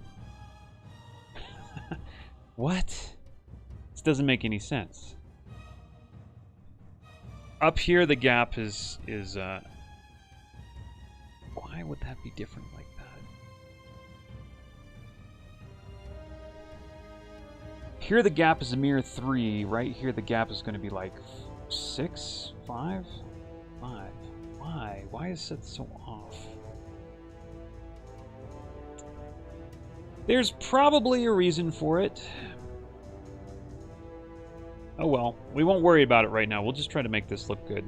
What? This doesn't make any sense. Up here, the gap is why would that be different like that? Here, the gap is a mere 3. Right here, the gap is going to be like 6, 5, 5. Why? Why is it so off? There's probably a reason for it. Oh well, we won't worry about it right now. We'll just try to make this look good.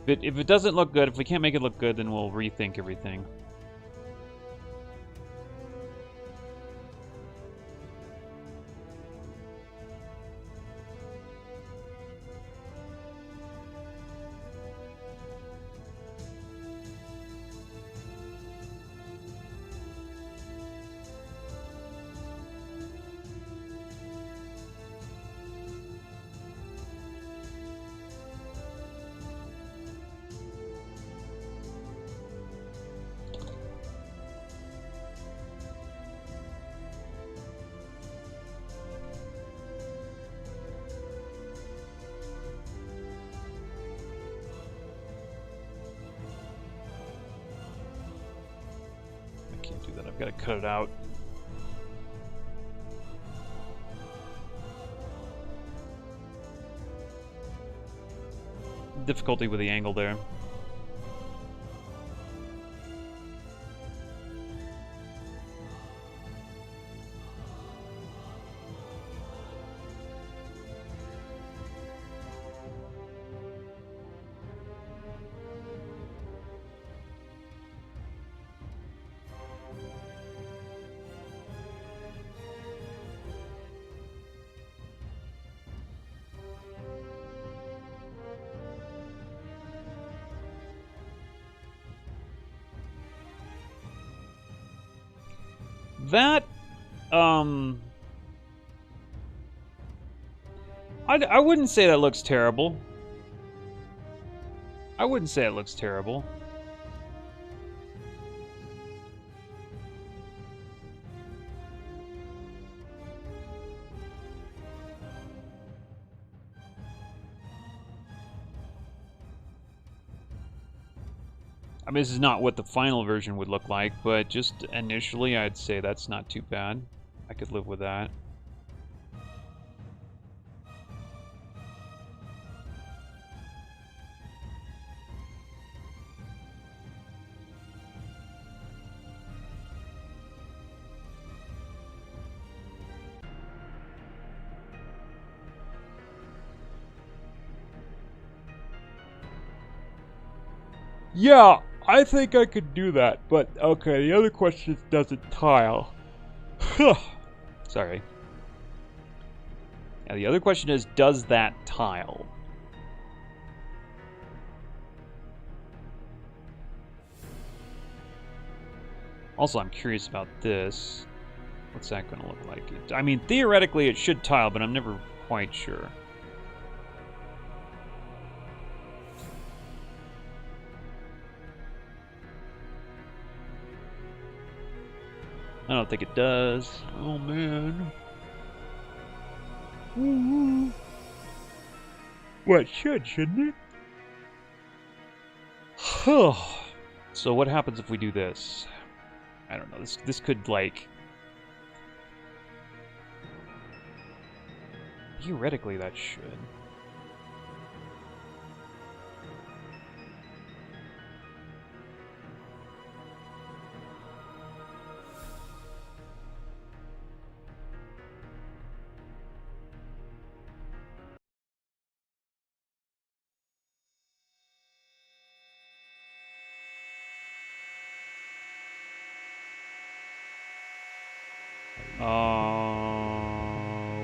If it doesn't look good, if we can't make it look good, then we'll rethink everything. I've got to cut it out. Difficulty with the angle there. That, I wouldn't say that looks terrible. I wouldn't say it looks terrible. I mean, this is not what the final version would look like, but just initially, I'd say that's not too bad. I could live with that. Yeah, I think I could do that, but okay, the other question is, does it tile? Sorry. Yeah, the other question is, does that tile? Also, I'm curious about this. What's that going to look like? I mean, theoretically it should tile, but I'm never quite sure. I don't think it does. Oh, man. Well, it should, shouldn't it? So what happens if we do this? I don't know. This could, like... Theoretically, that should.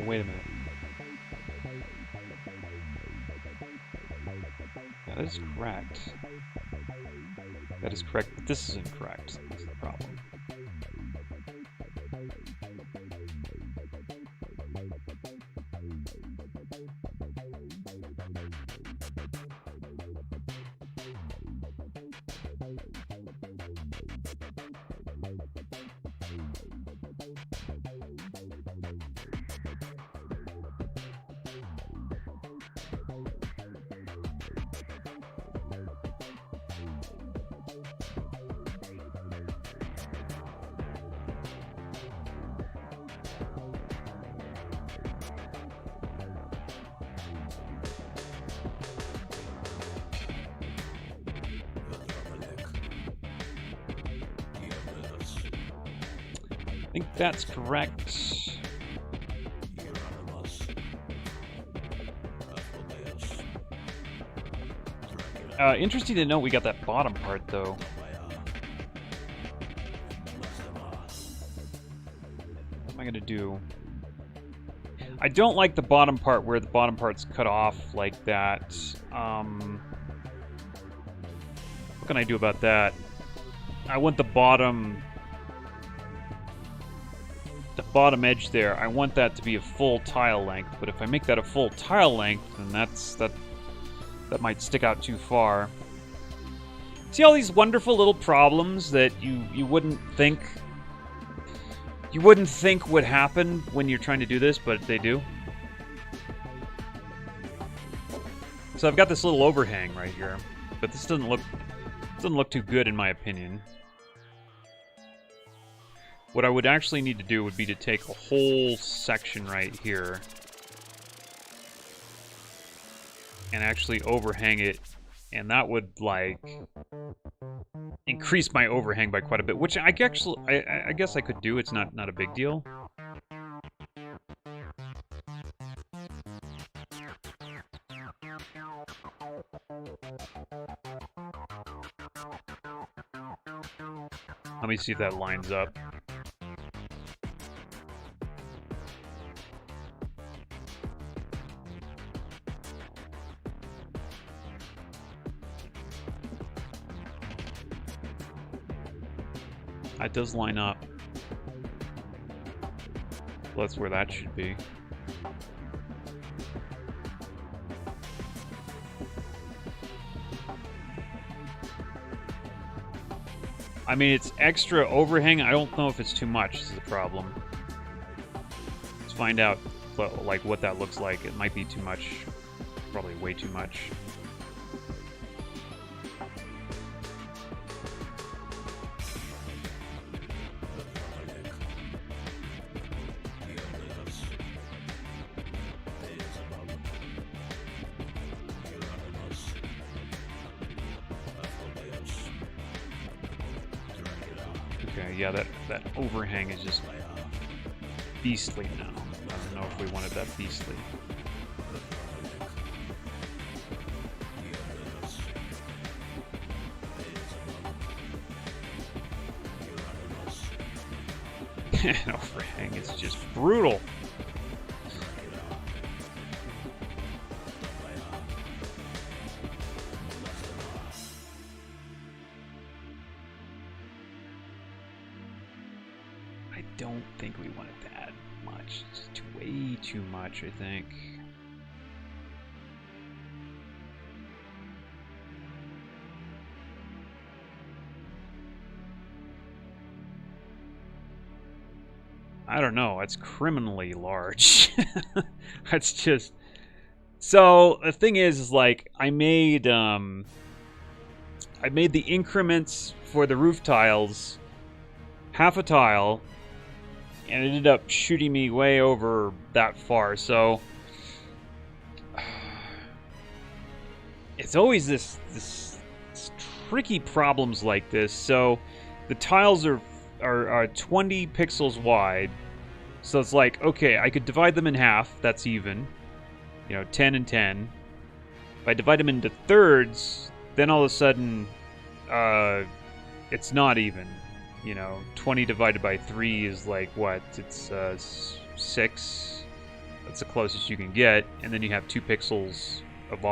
Wait a minute. Yeah, that is correct. That is correct, but this is incorrect. That's the problem. I think that's correct. Interesting to note we got that bottom part, though. What am I going to do? I don't like the bottom part where the bottom part's cut off like that. What can I do about that? I want the bottom edge there. I want that to be a full tile length, but if I make that a full tile length, then that might stick out too far. See all these wonderful little problems that you wouldn't think would happen when you're trying to do this, but they do. So I've got this little overhang right here, but this doesn't look too good in my opinion. What I would actually need to do would be to take a whole section right here and actually overhang it, and that would, like, increase my overhang by quite a bit, which I guess I could do. It's not a big deal. Let me see if that lines up. It does line up. Well, that's where that should be. I mean, it's extra overhang. I don't know if it's too much is the problem. Let's find out, like, what that looks like. It might be too much. Probably way too much. Okay, yeah, that overhang is just beastly now. I don't know if we wanted that beastly. An overhang is just brutal. I don't think we wanted to add much. It's just way too much, I think. I don't know. It's criminally large. That's just... So, the thing is like, I made the increments for the roof tiles half a tile, and it ended up shooting me way over that far, so... It's always this tricky problems like this. So, the tiles are 20 pixels wide. So it's like, okay, I could divide them in half. That's even. You know, 10 and 10. If I divide them into thirds, then all of a sudden, it's not even. You know, 20 divided by 3 is like, what? It's 6. That's the closest you can get. And then you have 2 pixels of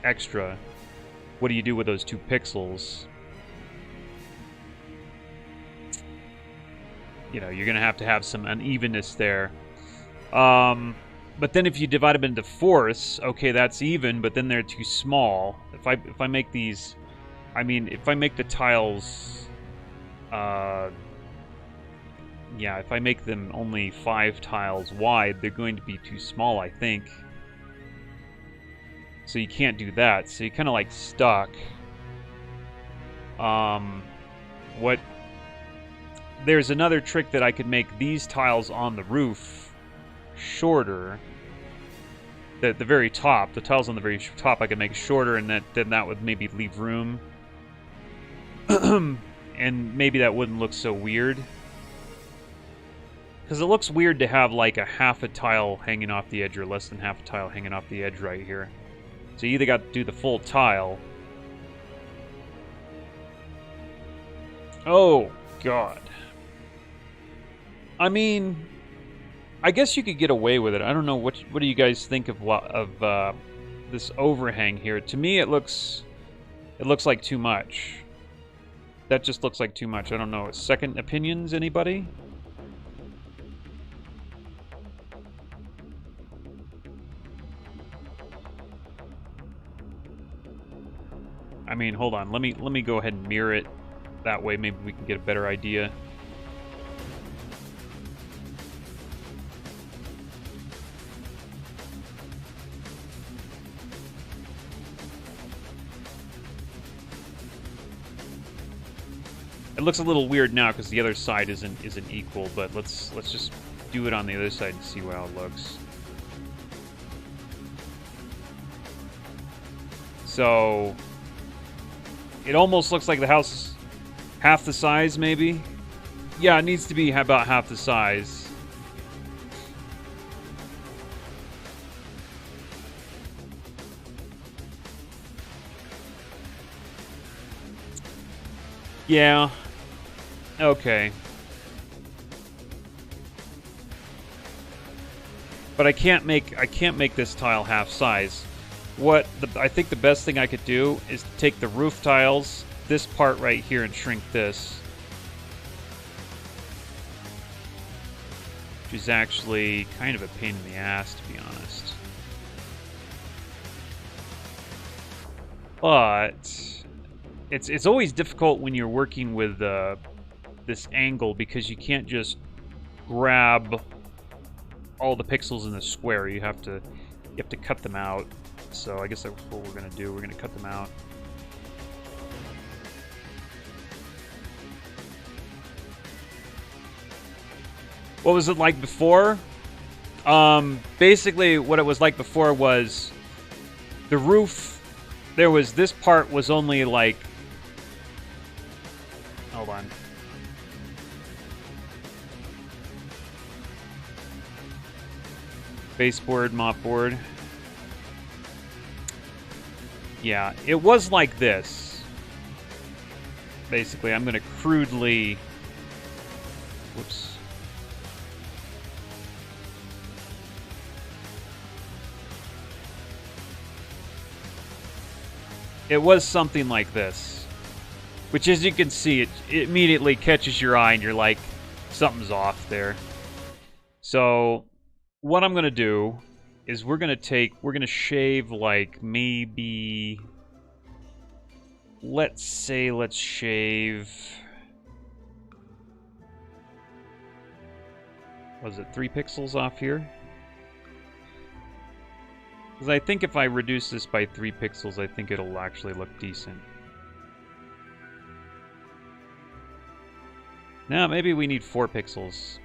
extra. What do you do with those 2 pixels? You know, you're going to have some unevenness there. But then if you divide them into fourths, okay, that's even, but then they're too small. If I make these I mean, if I make the tiles... yeah, if I make them only 5 tiles wide, they're going to be too small, I think. So you can't do that. So you're kind of like stuck. What... There's another trick that I could make these tiles on the roof shorter. The very top, the tiles on the very top, I could make shorter, and then that would maybe leave room. And maybe that wouldn't look so weird. Because it looks weird to have like a half a tile hanging off the edge or less than half a tile hanging off the edge right here. So you either got to do the full tile. Oh, God. I mean, I guess you could get away with it. I don't know, what do you guys think of this overhang here? To me, it looks like too much. That just looks like too much. I don't know. Second opinions, anybody? I mean, hold on. Let me go ahead and mirror it. That way, maybe we can get a better idea. It looks a little weird now because the other side isn't equal, but let's just do it on the other side and see how it looks. So it almost looks like the house is half the size, maybe. Yeah, it needs to be about half the size. Yeah. Okay. But I can't make this tile half size. I think the best thing I could do is to take the roof tiles, this part right here, and shrink this. Which is actually kind of a pain in the ass, to be honest. But it's always difficult when you're working with this angle, because you can't just grab all the pixels in the square. You have to cut them out. So I guess that's what we're gonna do. We're gonna cut them out. What was it like before? Basically, what it was like before was the roof. There was this part was only like. Hold on. Baseboard, mopboard. Yeah, it was like this. Basically, I'm going to crudely... Whoops. It was something like this. Which, as you can see, it immediately catches your eye and you're like, something's off there. So, what I'm going to do is we're going to shave like maybe, let's shave, was it 3 pixels off here? Because I think if I reduce this by 3 pixels, I think it'll actually look decent. Now, maybe we need 4 pixels.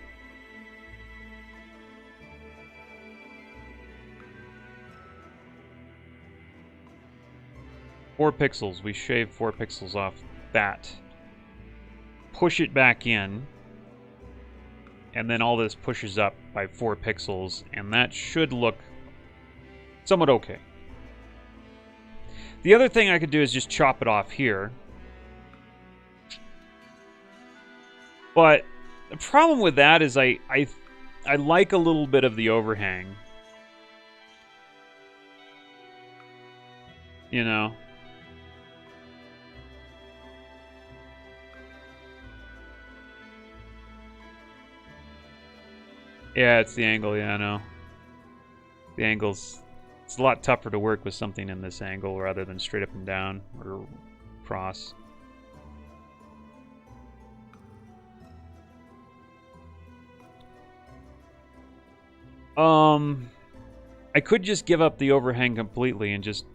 Four pixels. We shave 4 pixels off that. Push it back in. And then all this pushes up by 4 pixels. And that should look somewhat okay. The other thing I could do is just chop it off here. But the problem with that is I like a little bit of the overhang. You know? Yeah, it's the angle. Yeah, I know. The angle's... It's a lot tougher to work with something in this angle rather than straight up and down, or across. I could just give up the overhang completely and just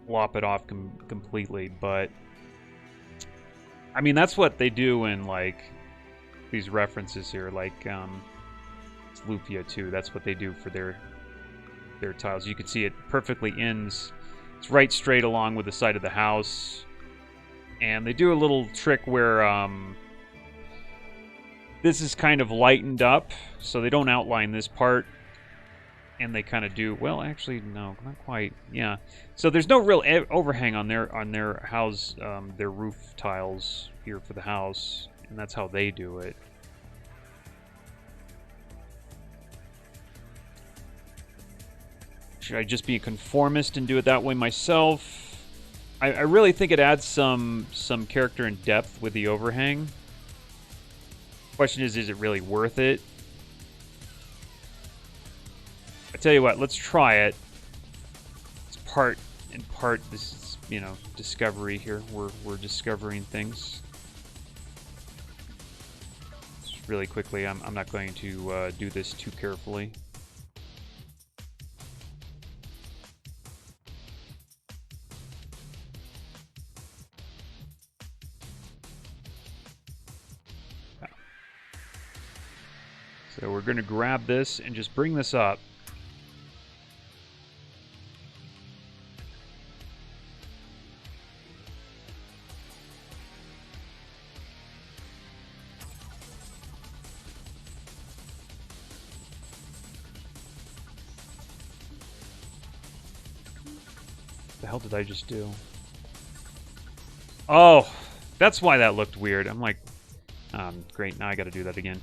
lop it off completely, but I mean, that's what they do in, like, these references here, like, Lupia too. That's what they do for their tiles. You can see it perfectly ends. It's right straight along with the side of the house. And they do a little trick where, this is kind of lightened up, so they don't outline this part. And they kind of do, well, actually, no, not quite. Yeah. So there's no real overhang on their house, their roof tiles here for the house, and that's how they do it. Should I just be a conformist and do it that way myself? I really think it adds some character and depth with the overhang. Question is it really worth it? I tell you what, let's try it. It's part this is, you know, discovery here. We're discovering things. Just really quickly, I'm not going to do this too carefully. So we're going to grab this and just bring this up. The hell did I just do? Oh, that's why that looked weird. I'm like, great, now I gotta do that again.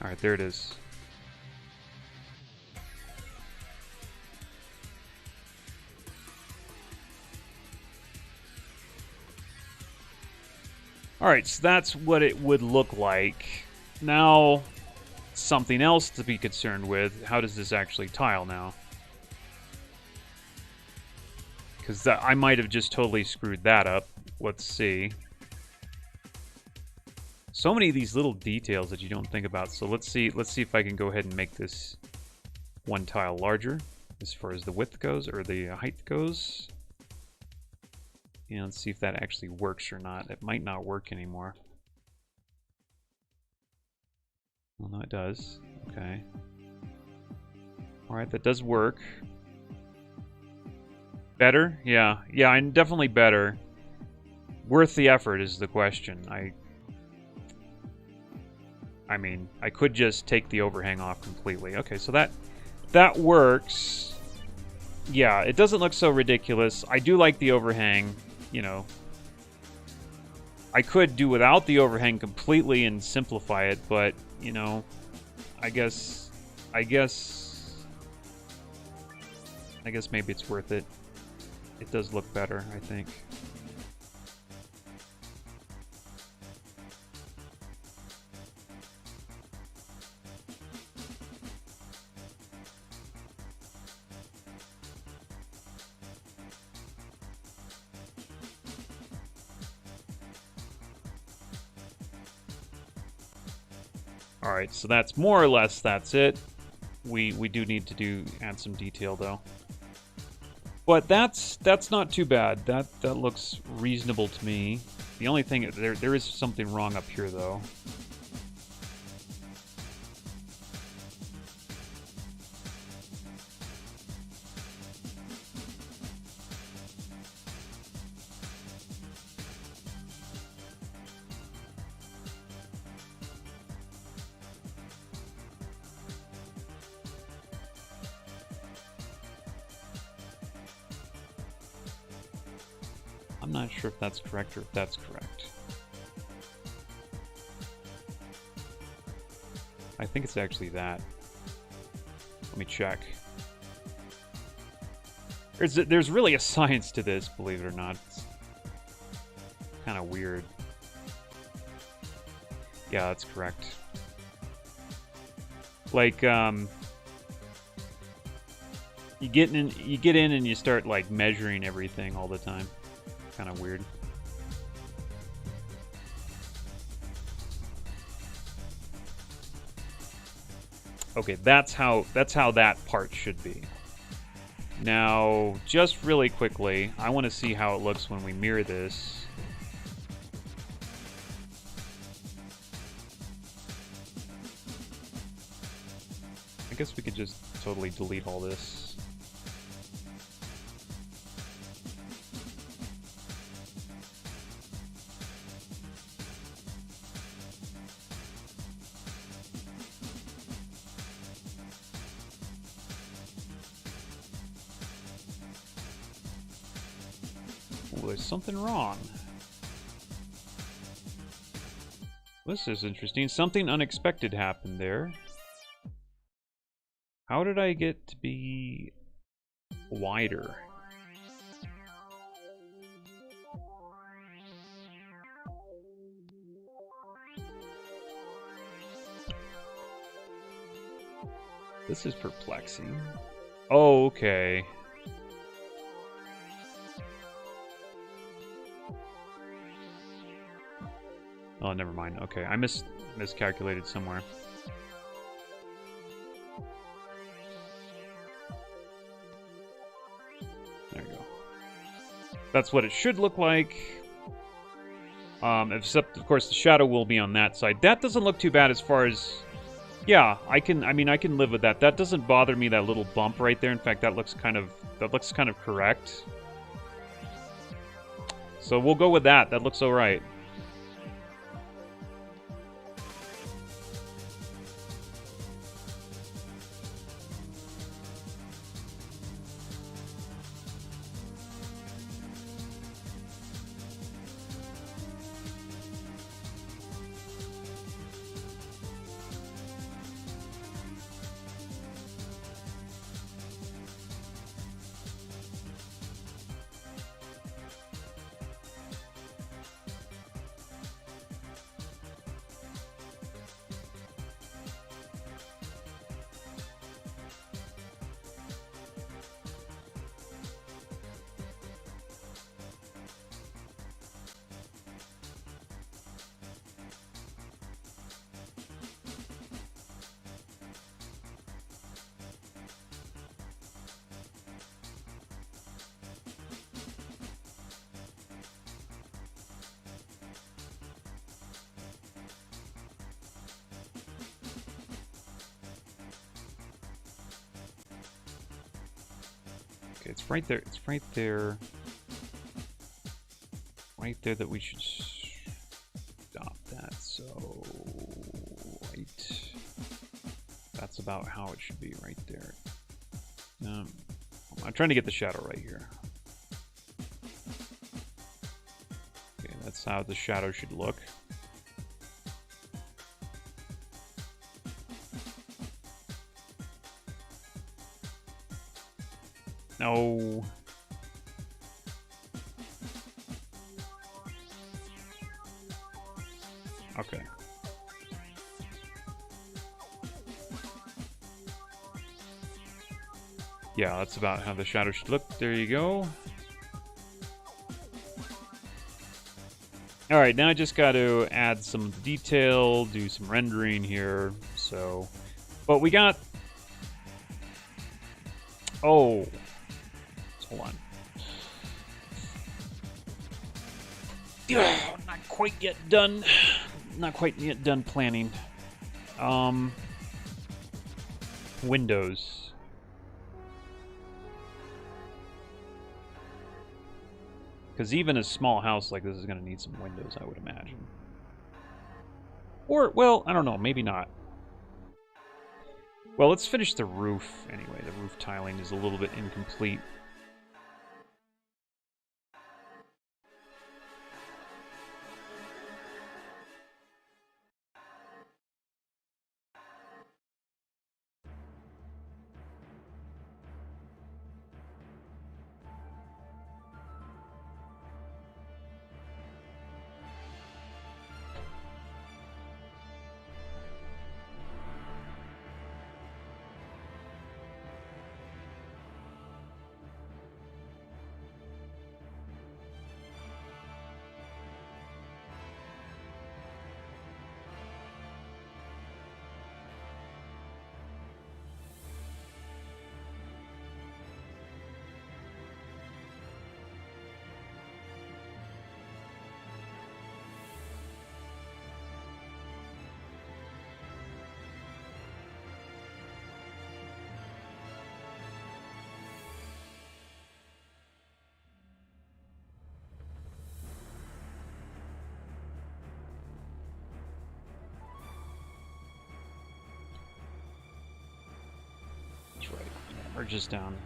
Alright, there it is. Alright, so that's what it would look like. Now, something else to be concerned with. How does this actually tile now? Because I might have just totally screwed that up. Let's see. So many of these little details that you don't think about. So let's see if I can go ahead and make this one tile larger as far as the width goes, or the height goes. And let's see if that actually works or not. It might not work anymore. Well, no, it does. Okay. Alright, that does work. Better? Yeah. Yeah, I'm definitely better. Worth the effort is the question. I mean, I could just take the overhang off completely. Okay, so that works. Yeah, it doesn't look so ridiculous. I do like the overhang. You know, I could do without the overhang completely and simplify it, but, you know, I guess maybe it's worth it. It does look better, I think. Alright, so that's more or less that's it. We do need to add some detail though. But that's not too bad. That looks reasonable to me. The only thing there is something wrong up here though. I'm not sure if that's correct or if that's correct. I think it's actually that. Let me check. There's really a science to this, believe it or not. It's kind of weird. Yeah, that's correct. Like, you get in and you start like measuring everything all the time. Kind of weird. Okay, that's how that part should be. Now, just really quickly, I want to see how it looks when we mirror this. I guess we could just totally delete all this. Ooh, there's something wrong. This is interesting. Something unexpected happened there. How did I get to be wider? This is perplexing. Oh, okay. Oh, never mind. Okay, I miscalculated somewhere. There you go. That's what it should look like. Except, of course, the shadow will be on that side. That doesn't look too bad as far as... Yeah, I mean, I can live with that. That doesn't bother me, that little bump right there. In fact, that looks kind of correct. So we'll go with that. That looks all right. Okay, it's right there. It's right there. Right there that we should stop that. So, right. That's about how it should be right there. I'm trying to get the shadow right here. Okay, that's how the shadow should look. No. Okay. Yeah, that's about how the shadow should look. There you go. Alright, now I just got to add some detail, do some rendering here. So, but we got... Oh. Hold on. Not quite yet done. Not quite yet done planning. Windows. Because even a small house like this is going to need some windows, I would imagine. Or, well, I don't know, maybe not. Well, let's finish the roof anyway. The roof tiling is a little bit incomplete. Or just down?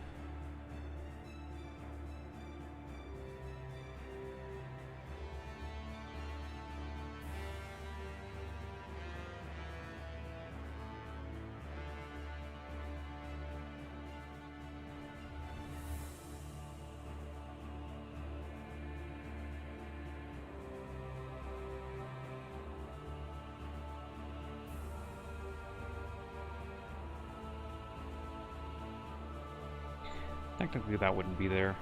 Technically, that wouldn't be there.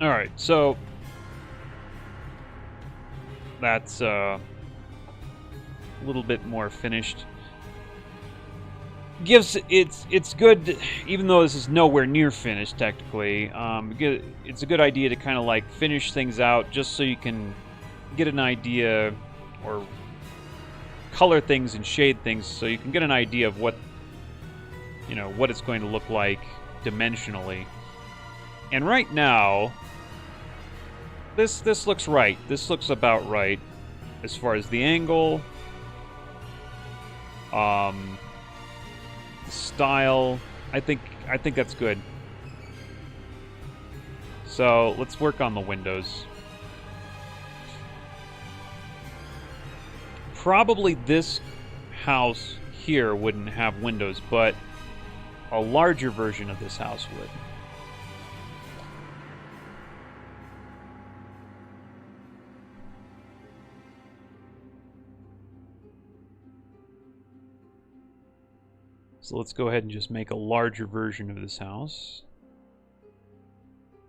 All right, so that's a little bit more finished. It's good, even though this is nowhere near finished technically. It's a good idea to kind of like finish things out just so you can get an idea, or color things and shade things so you can get an idea of what it's going to look like dimensionally. And right now, this looks right. This looks about right as far as the angle, style. I think that's good. So let's work on the windows. Probably this house here wouldn't have windows, but a larger version of this house would. So let's go ahead and just make a larger version of this house.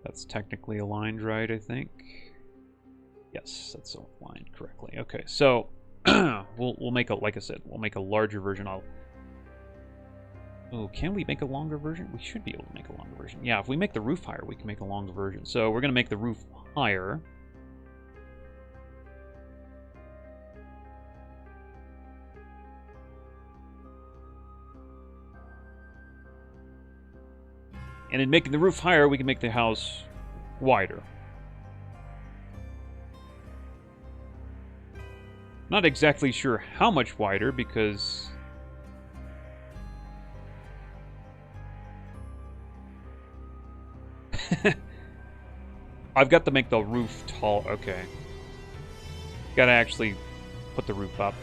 That's technically aligned right, I think. Yes, that's aligned correctly. Okay, so we'll make a, like I said, we'll make a larger version. Oh, can we make a longer version? We should be able to make a longer version. Yeah, if we make the roof higher, we can make a longer version. So we're going to make the roof higher. And in making the roof higher, we can make the house wider. Not exactly sure how much wider, because I've got to make the roof tall. Okay. Gotta actually put the roof up.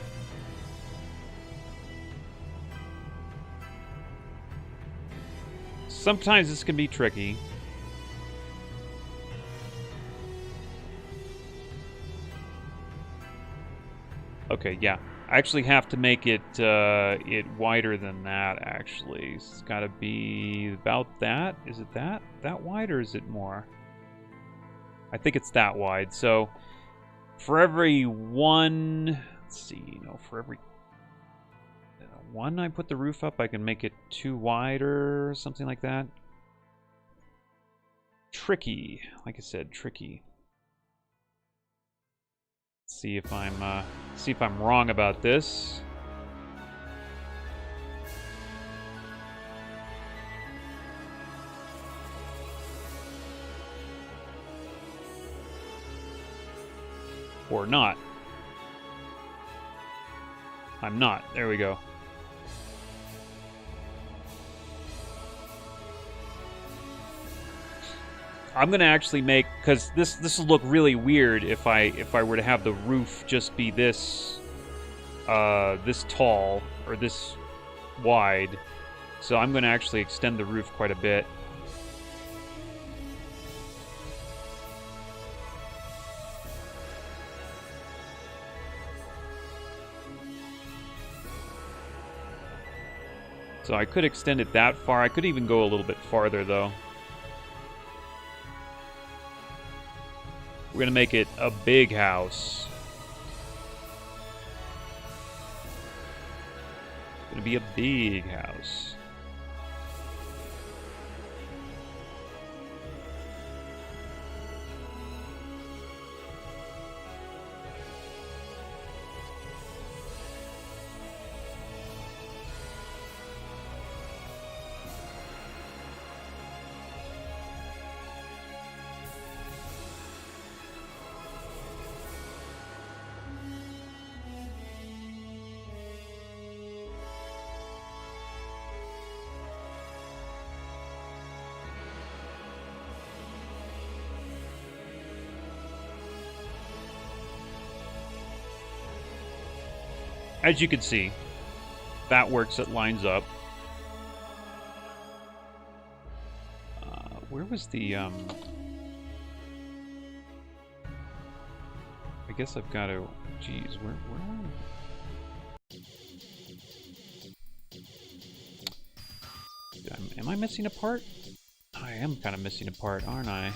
Sometimes this can be tricky. Okay, yeah. I actually have to make it it wider than that, actually. It's got to be about that. Is it that wide, or is it more? I think it's that wide. So for every one, let's see, for every one I put the roof up, I can make it 2 wider or something like that. Tricky, like I said, tricky. Let's see if I'm wrong about this. Or not. I'm not. There we go. I'm gonna actually make, because this will look really weird if I were to have the roof just be this this tall or this wide. So I'm gonna actually extend the roof quite a bit. So I could extend it that far. I could even go a little bit farther though. We're gonna make it a big house. It's gonna be a big house. As you can see, that works, it lines up. Where was the, I guess I've got to, geez, where am I missing a part? I am kind of missing a part, aren't I?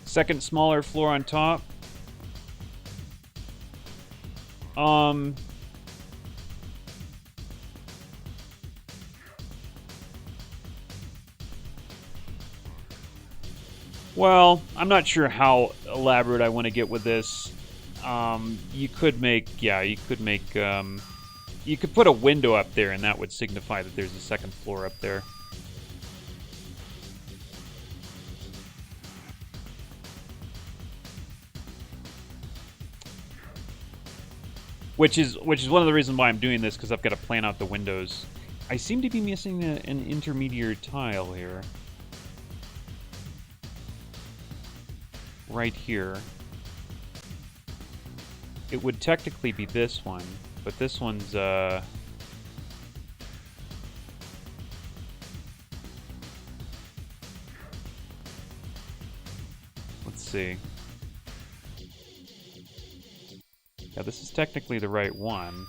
Second smaller floor on top. Well, I'm not sure how elaborate I want to get with this. You could make, yeah, you could put a window up there and that would signify that there's a second floor up there. Which is one of the reasons why I'm doing this, because I've got to plan out the windows. I seem to be missing an intermediate tile here. Right here. It would technically be this one, but this one's, let's see. Yeah, this is technically the right one.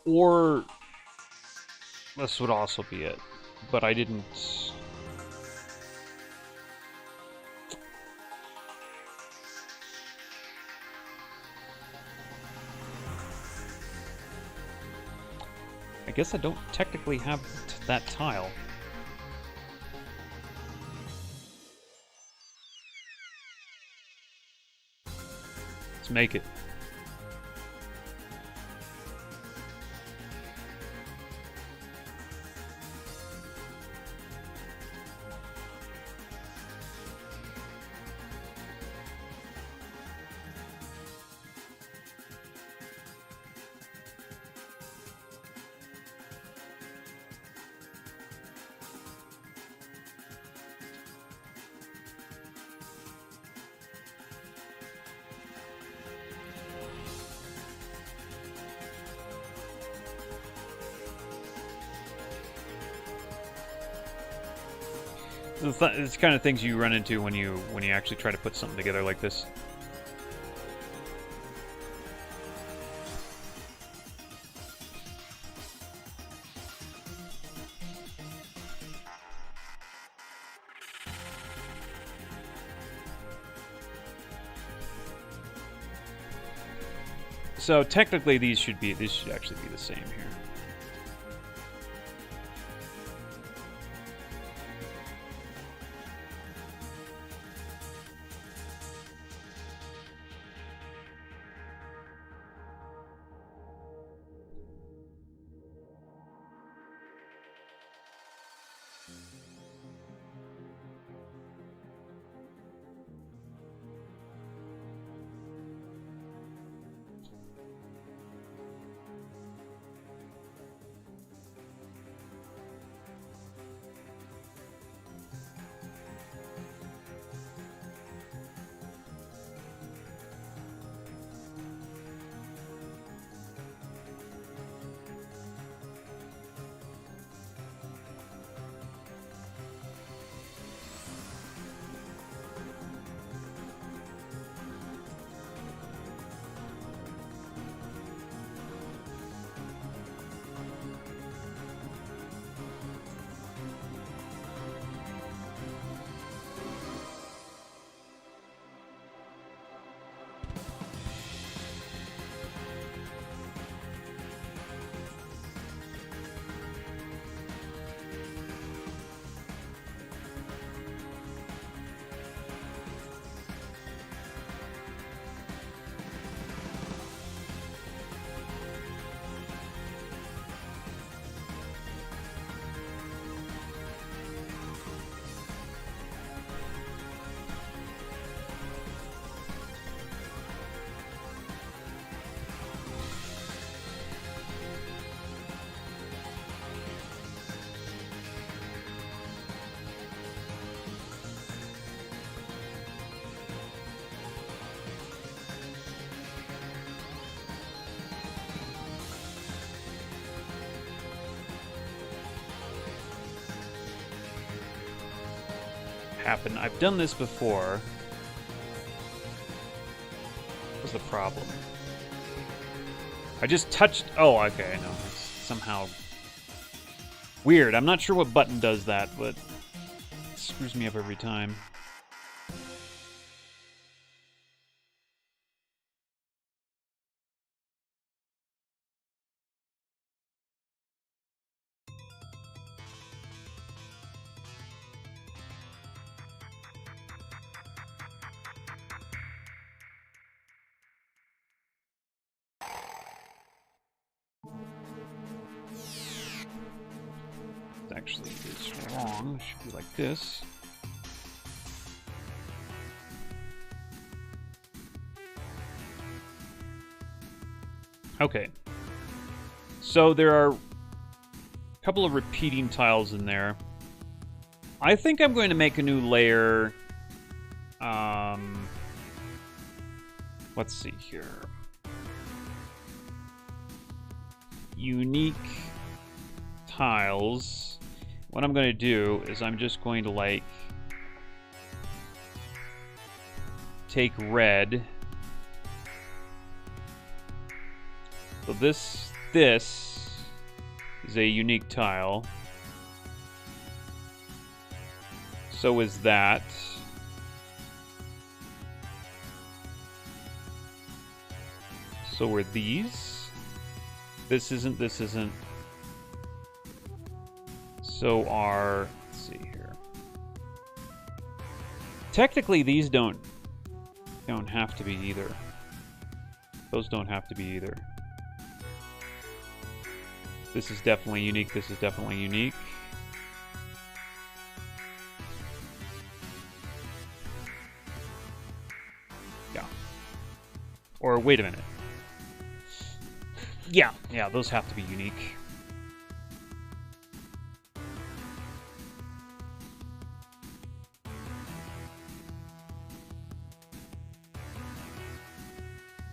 Or this would also be it, but I didn't. I guess I don't technically have that tile. Let's make it. It's the kind of things you run into when you actually try to put something together like this. So technically these should actually be the same here. Happen. I've done this before. What's the problem? I just touched... Oh, okay, I know. It's somehow weird. I'm not sure what button does that, but it screws me up every time. Actually is wrong. It should be like this. Okay. So there are a couple of repeating tiles in there. I think I'm going to make a new layer. Let's see here. Unique tiles. What I'm going to do is I'm just going to, like, take red. So this is a unique tile. So is that. So are these. This isn't. So are, let's see here. Technically, these don't have to be either. Those don't have to be either. This is definitely unique. This is definitely unique. Yeah. Or wait a minute. Yeah, those have to be unique.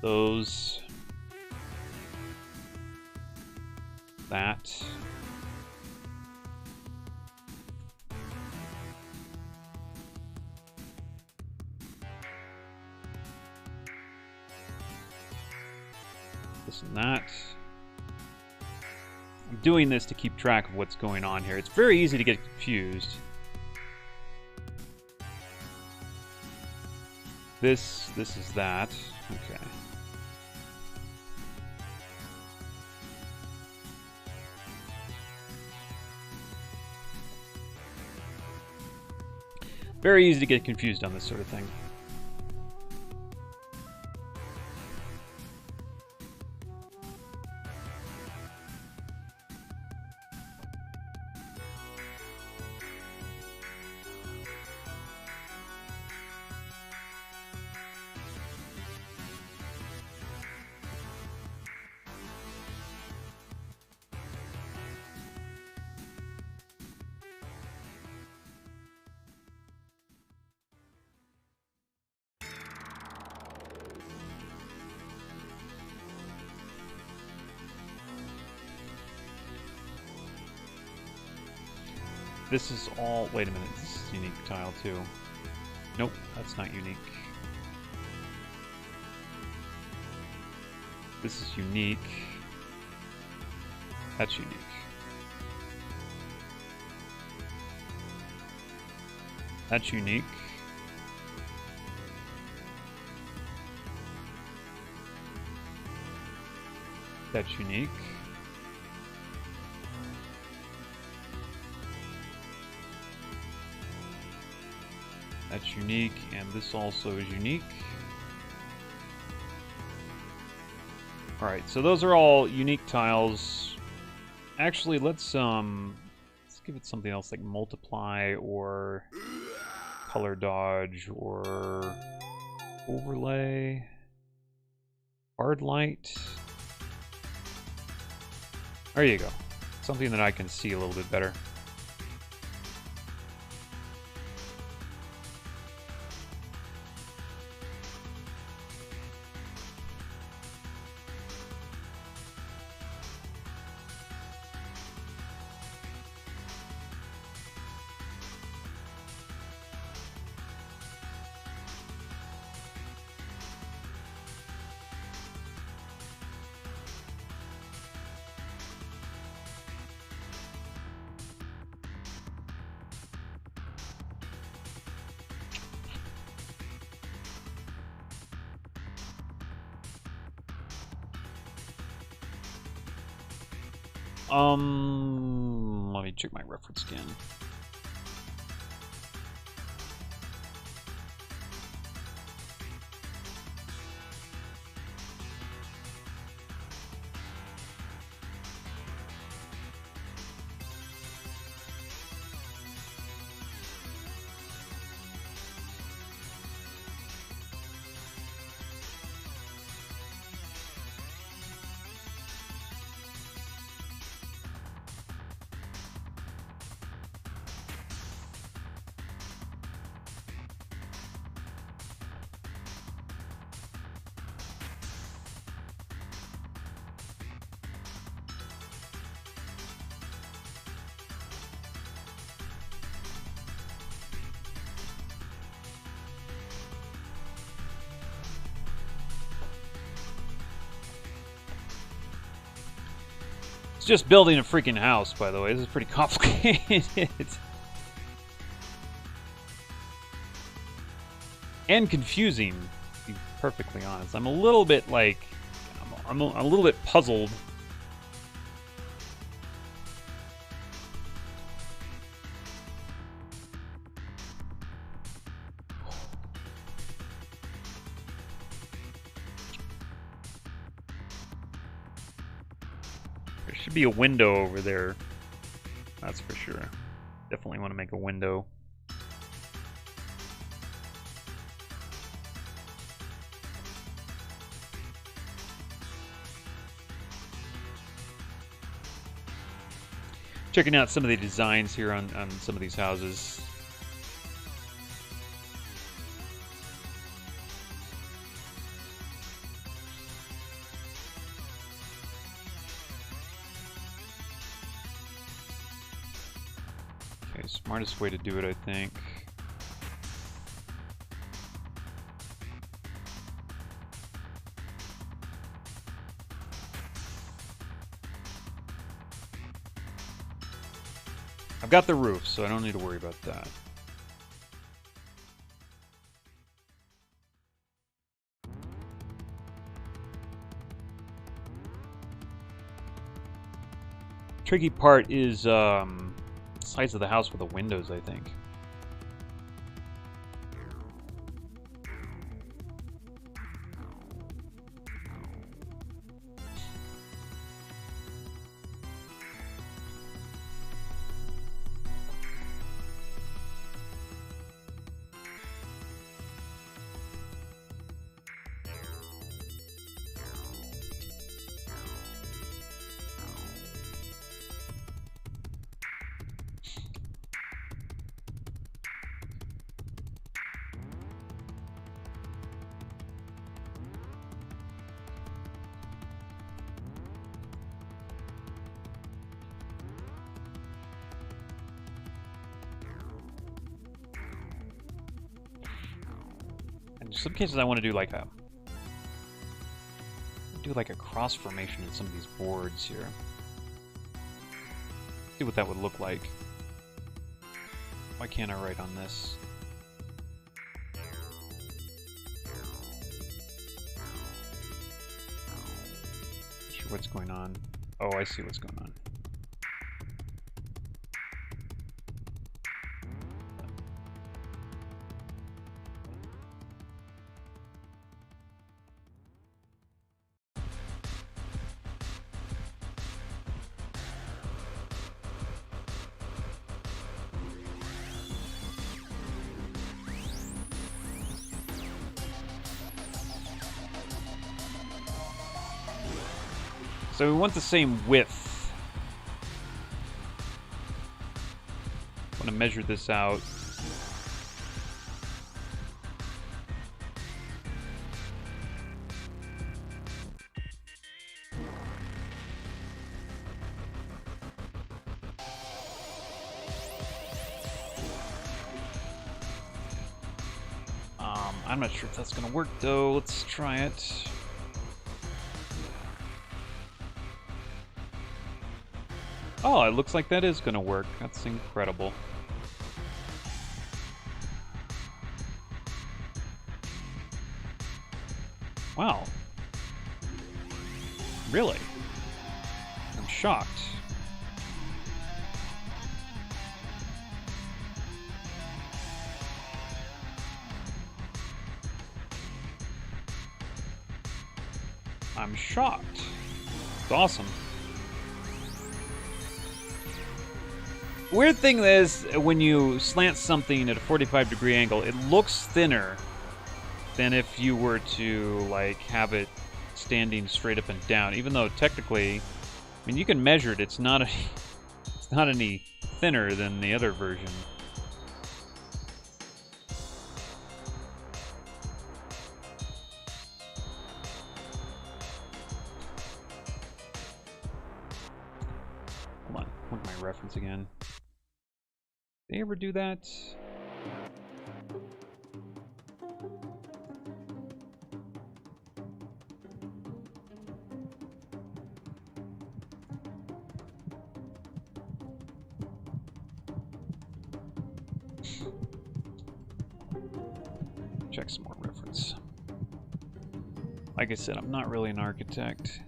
Those, that, this and that. I'm doing this to keep track of what's going on here. It's very easy to get confused. This is that. Okay. Very easy to get confused on this sort of thing. This is all... Wait a minute, this is unique tile too. Nope, that's not unique. This is unique. That's unique. That's unique. That's unique. That's unique, and this also is unique. Alright, so those are all unique tiles. Actually, let's give it something else like multiply or color dodge or overlay. Hard light. There you go. Something that I can see a little bit better. Let me check my reference again. It's just building a freaking house, by the way. This is pretty complicated. And confusing, to be perfectly honest. I'm a little bit, like... I'm a little bit puzzled. There should be a window over there. That's for sure. Definitely want to make a window. Checking out some of the designs here on some of these houses. Okay, smartest way to do it, I think. I've got the roof, so I don't need to worry about that. Tricky part is the size of the house with the windows, I think. some cases I want to do like a cross formation in some of these boards here. See what that would look like. Why can't I write on this? Not sure what's going on. Oh, I see what's going on. So we want the same width. I want to measure this out. I'm not sure if that's going to work though. Let's try it. Oh, it looks like that is going to work. That's incredible. Wow. Really? I'm shocked. I'm shocked. It's awesome. Weird thing is, when you slant something at a 45-degree angle, it looks thinner than if you were to, like, have it standing straight up and down. Even though technically, I mean, you can measure it. It's not any thinner than the other version. Hold on, look at my reference again. Did they ever do that? Check some more reference. Like I said, I'm not really an architect.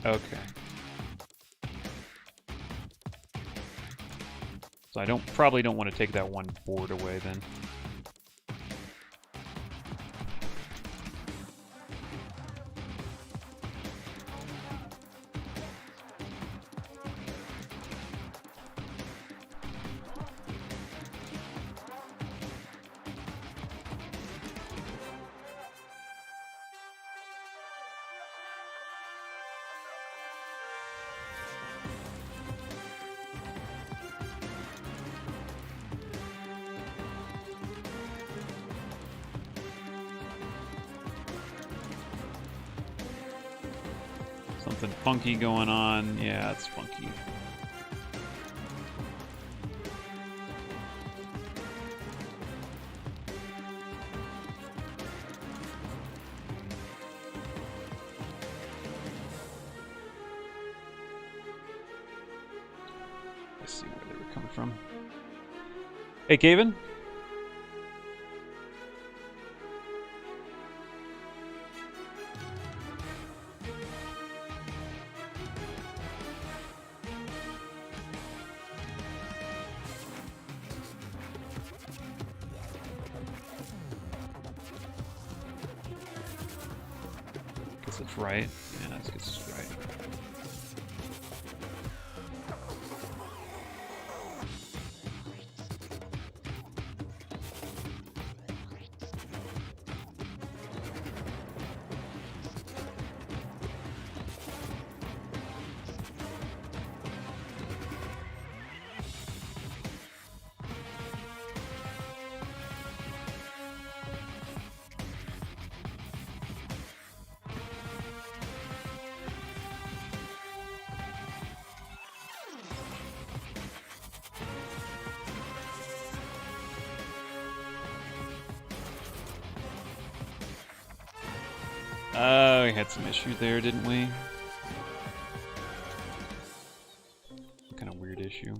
Okay. So I probably don't want to take that one board away then. Something funky going on. Yeah, it's funky. Let's see where they were coming from. Hey, Kevin? It's right. Yeah, let's get this right. We had some issue there, didn't we? What kind of weird issue?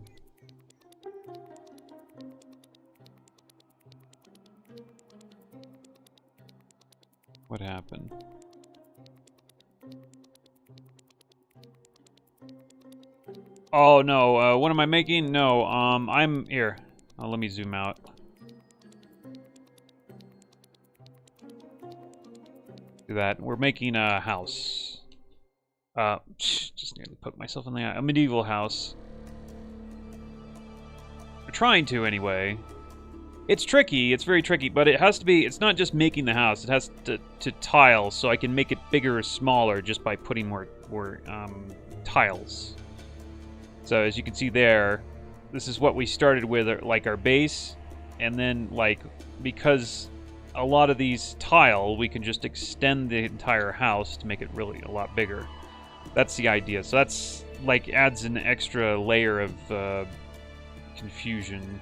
What happened? Oh no, what am I making? No, I'm here. Oh, let me zoom out. Do that. We're making a house. Just nearly poked myself in the eye. A medieval house. We're trying to, anyway. It's tricky, it's very tricky, but it has to be, it's not just making the house, it has to tile, so I can make it bigger or smaller just by putting more tiles. So as you can see there, this is what we started with, like our base, and then like, because a lot of these tile, we can just extend the entire house to make it really a lot bigger. That's the idea. So that's like adds an extra layer of confusion.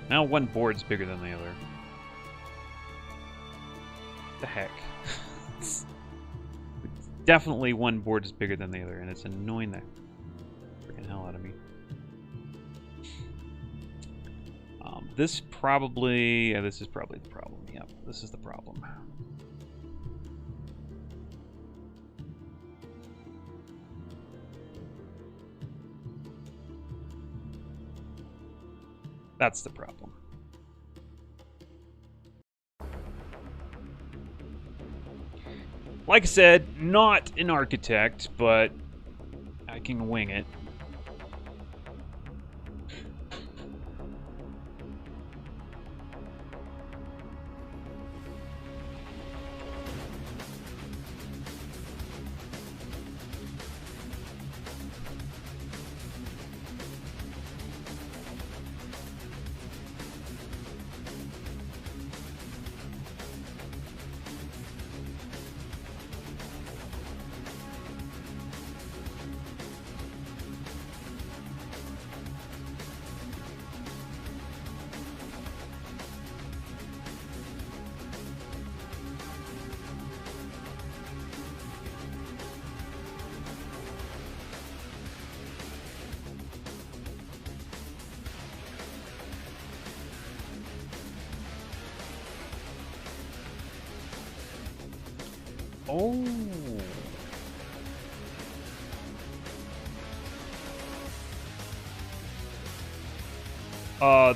Now one board's bigger than the other. The heck? Definitely one board is bigger than the other, and it's annoying the freaking hell out of me. This probably... Yeah, this is probably the problem. Yep, this is the problem. That's the problem. Like I said, not an architect, but I can wing it. Oh.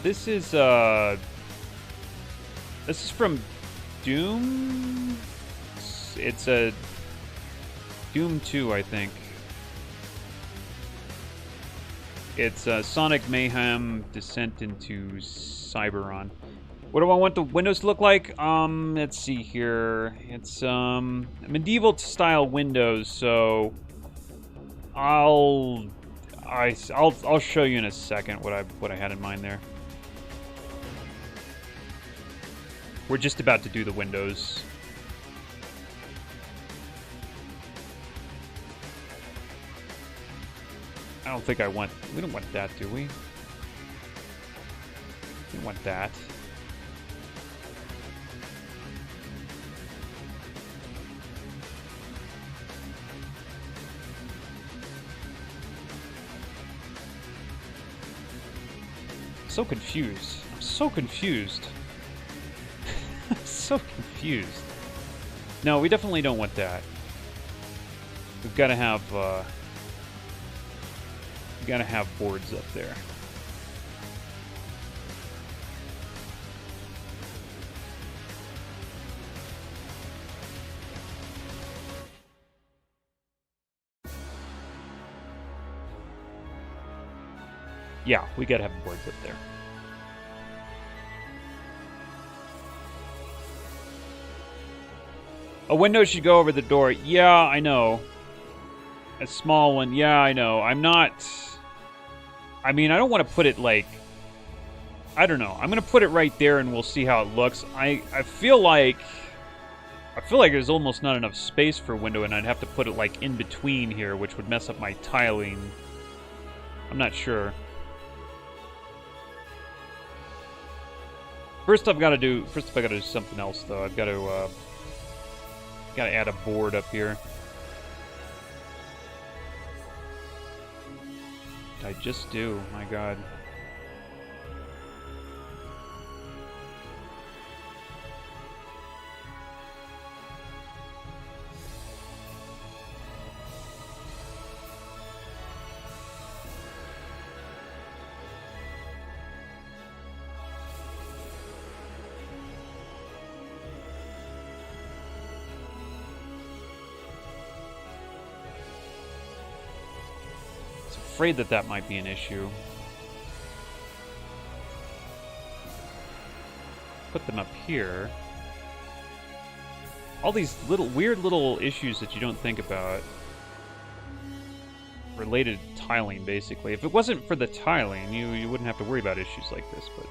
This is from Doom. It's a Doom 2, I think. It's Sonic Mayhem Descent into Cyberon. What do I want the windows to look like? Let's see here. It's medieval style windows, so I'll show you in a second what I had in mind there. We're just about to do the windows. I don't think we don't want that, do we? We don't want that. so confused. I'm so confused. I'm so confused. No, we definitely don't want that. We've got to have boards up there. Yeah, we gotta have boards up there. A window should go over the door. Yeah, I know. A small one. Yeah, I know. I'm not... I mean, I don't want to put it like... I don't know. I'm going to put it right there and we'll see how it looks. I feel like... there's almost not enough space for a window and I'd have to put it like in between here, which would mess up my tiling. I'm not sure. First I've got to do something else though. I've got to add a board up here. I just do. My God. Afraid that might be an issue. Put them up here. All these weird little issues that you don't think about related to tiling, basically. If it wasn't for the tiling, you wouldn't have to worry about issues like this, but...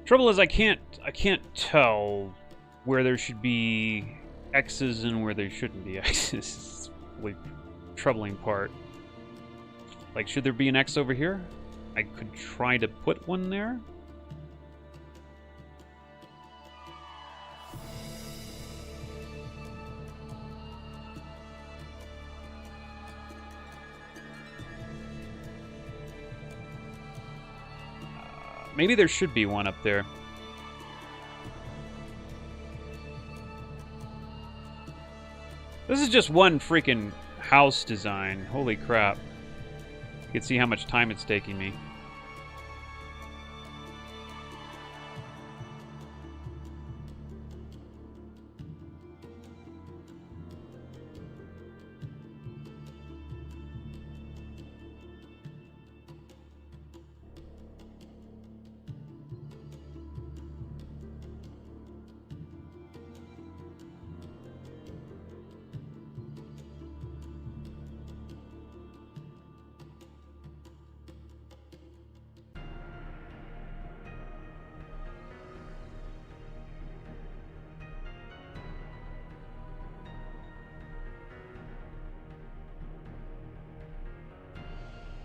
Trouble is I can't tell where there should be X's and where there shouldn't be X's. It's really troubling part. Like, should there be an X over here? I could try to put one there. Maybe there should be one up there. This is just one freaking house design. Holy crap. You can see how much time it's taking me.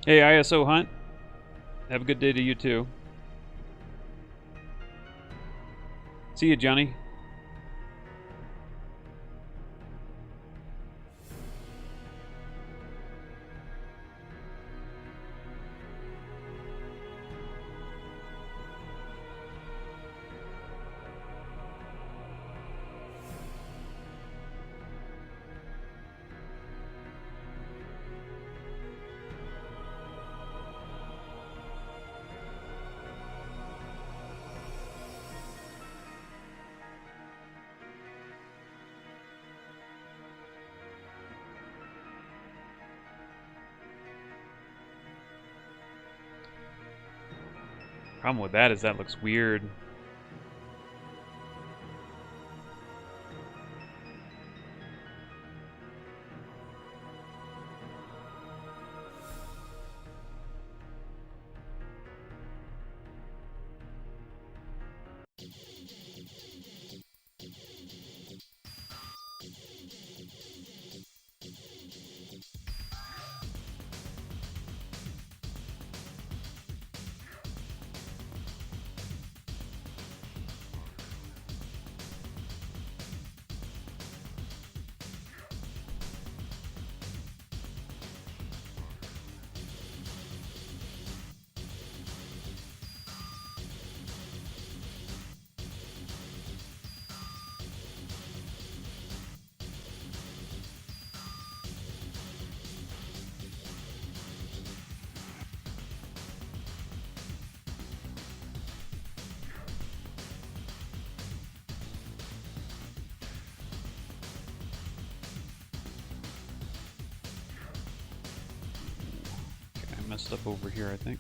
Hey, ISO Hunt. Have a good day to you too. See you, Johnny. Problem with that is that looks weird. Messed up over here, I think.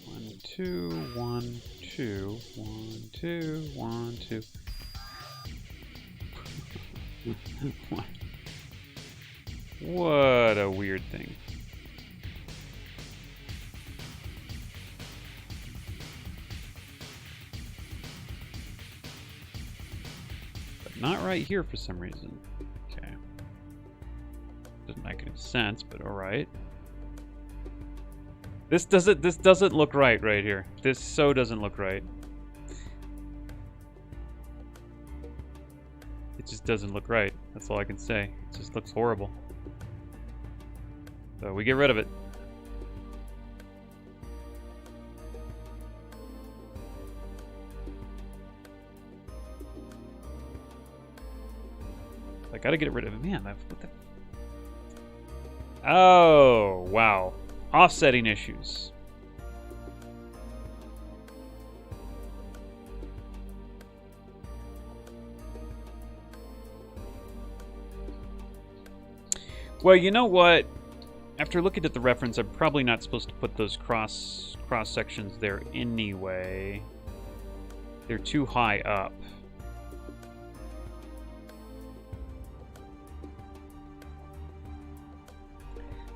One, two, one, two, one, two, one, two. What a weird thing. But not right here for some reason. Okay. Doesn't make any sense, but alright. This doesn't look right here. This so doesn't look right. It just doesn't look right. That's all I can say. It just looks horrible. So we get rid of it. I gotta get rid of it. Man, what the... Oh, wow. Offsetting issues. Well, you know what? After looking at the reference, I'm probably not supposed to put those cross sections there anyway. They're too high up.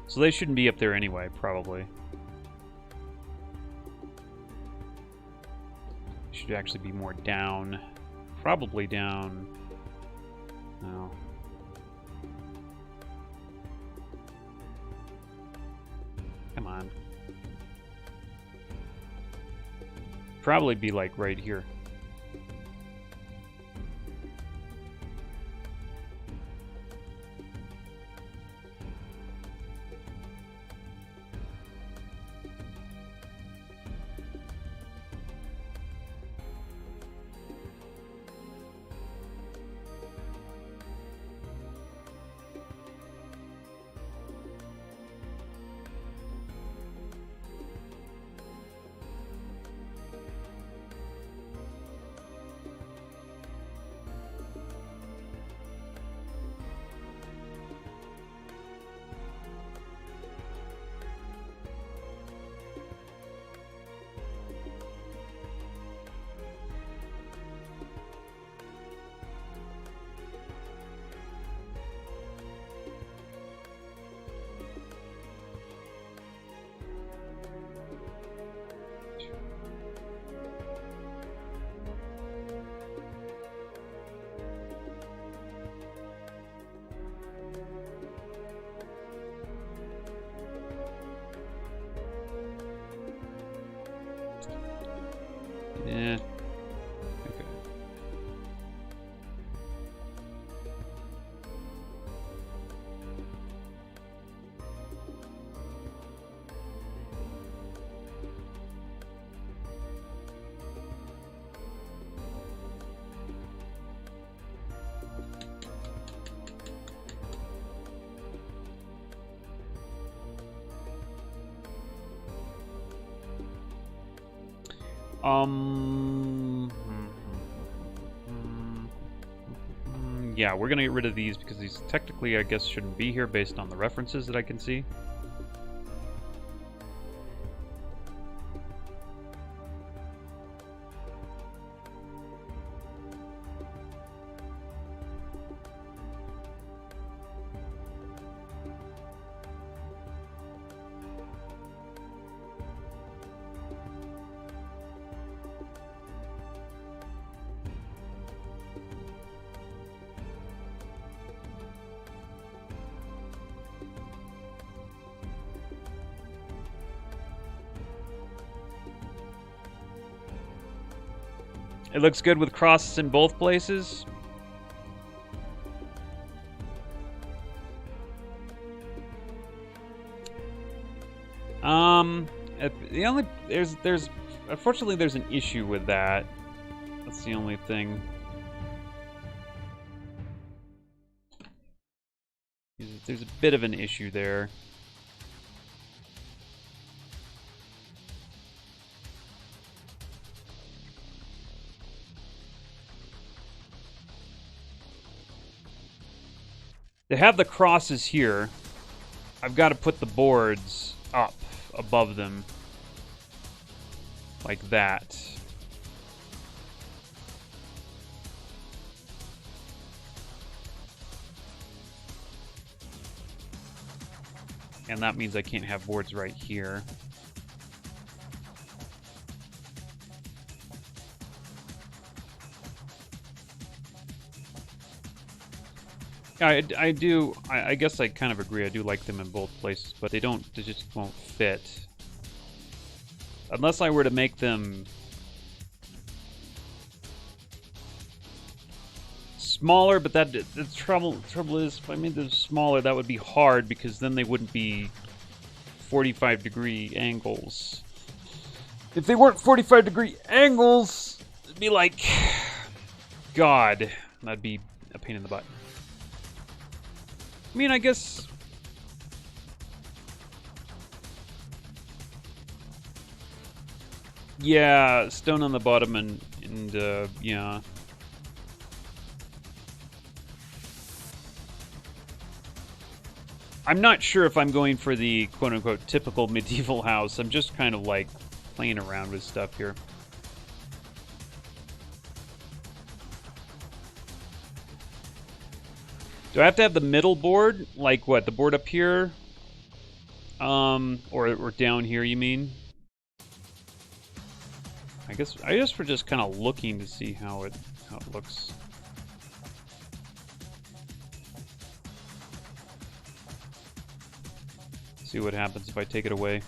So they shouldn't be up there anyway, probably. Should actually be more down. Probably down. No. Come on. Probably be like right here. Yeah, we're gonna get rid of these because these technically, I guess, shouldn't be here based on the references that I can see. It looks good with crosses in both places. Unfortunately there's an issue with that. That's the only thing. There's a bit of an issue there. To have the crosses here, I've got to put the boards up above them. Like that. And that means I can't have boards right here. I guess I kind of agree. I do like them in both places, but they just won't fit. Unless I were to make them smaller, but the trouble is, if I made them smaller, that would be hard because then they wouldn't be 45-degree angles. If they weren't 45-degree angles, it'd be like, God, that'd be a pain in the butt. I mean, I guess... Yeah, stone on the bottom and yeah. I'm not sure if I'm going for the quote-unquote typical medieval house. I'm just kind of like playing around with stuff here. Do I have to have the middle board? Like what, the board up here? Or down here, you mean? I guess we're just kind of looking to see how it looks. See what happens if I take it away.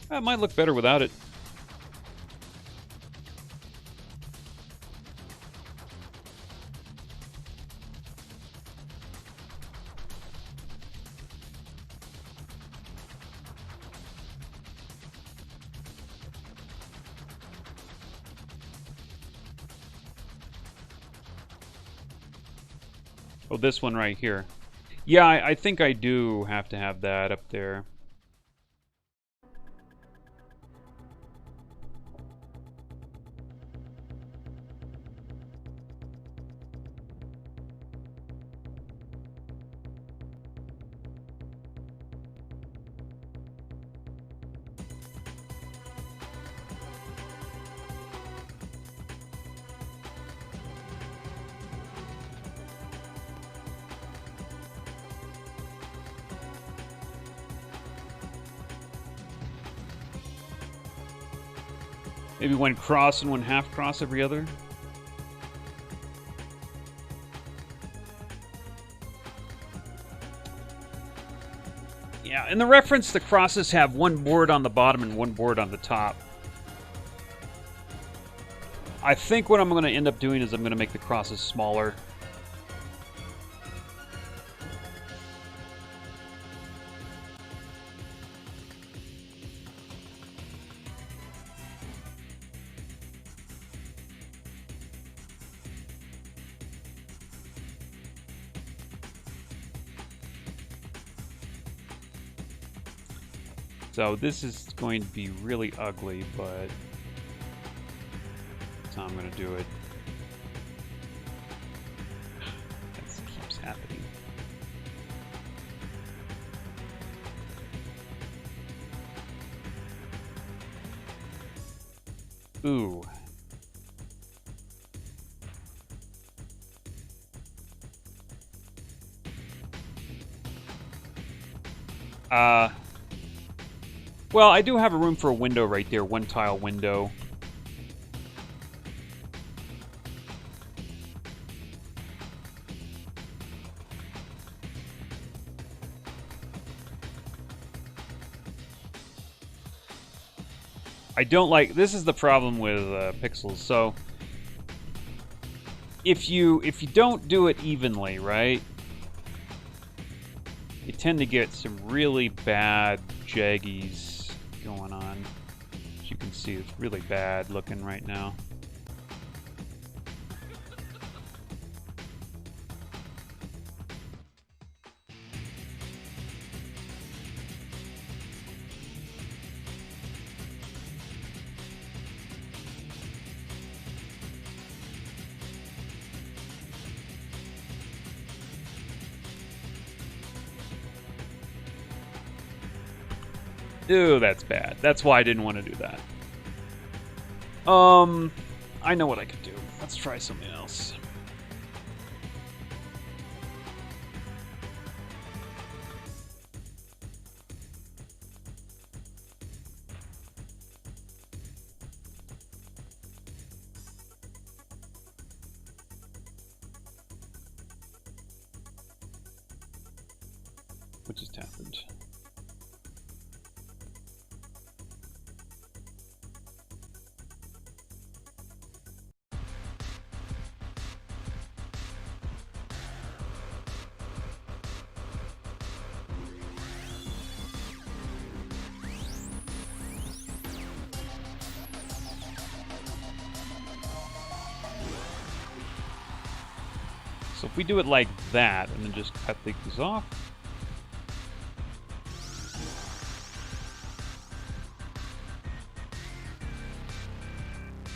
It might look better without it. Oh, this one right here. Yeah, I think I do have to have that up there. Maybe one cross and one half cross every other. Yeah, in the reference, the crosses have one board on the bottom and one board on the top. I think what I'm going to end up doing is I'm going to make the crosses smaller. So this is going to be really ugly, but that's how I'm going to do it. That keeps happening. Ooh. Well, I do have a room for a window right there, one tile window. I don't like, this is the problem with pixels. So if you don't do it evenly, right? You tend to get some really bad jaggies going on. As you can see, it's really bad looking right now. Ooh, that's bad. That's why I didn't want to do that. I know what I could do. Let's try something else. What just happened? So if we do it like that, and then just cut these off.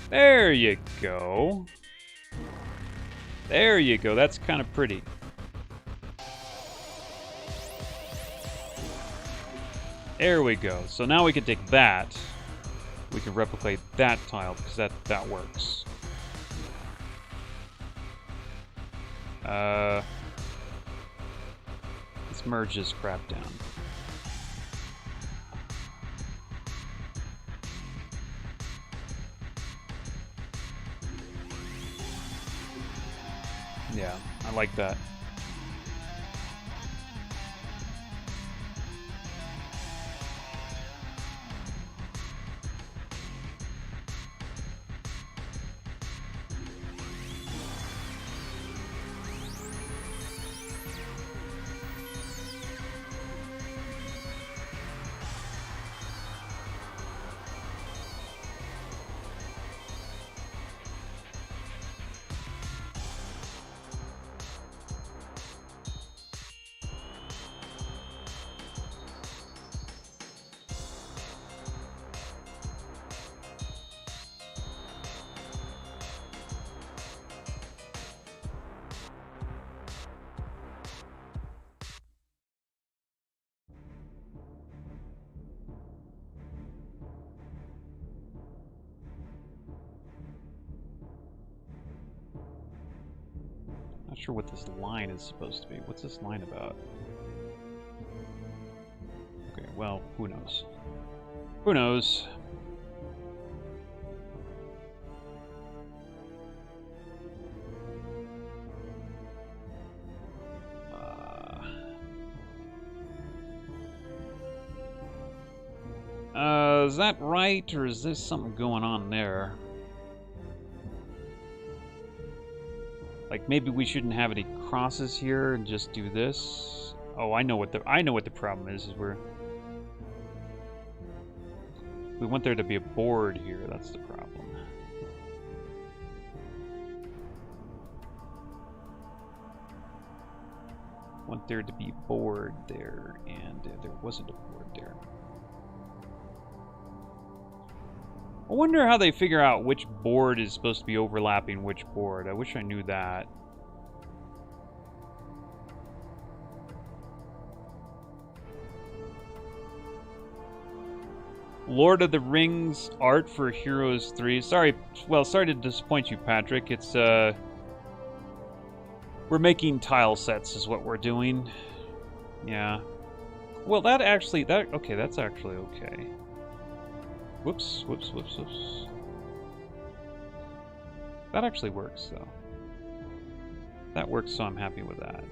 There you go. There you go. That's kind of pretty. There we go. So now we can take that. We can replicate that tile because that works. Let's merge this crap down. Yeah, I like that. Not sure what this line is supposed to be. What's this line about? Okay, well, who knows? Who knows? Is that right, or is there something going on there? Like maybe we shouldn't have any crosses here and just do this. Oh, I know what the problem is we want there to be a board here. That's the problem. Want there to be a board there, and there wasn't a board there. I wonder how they figure out which board is supposed to be overlapping which board. I wish I knew that. Lord of the Rings art for Heroes 3. Sorry to disappoint you, Patrick. It's, we're making tile sets is what we're doing. Yeah. Well, that's actually okay. Whoops. That actually works, though. That works, so I'm happy with that.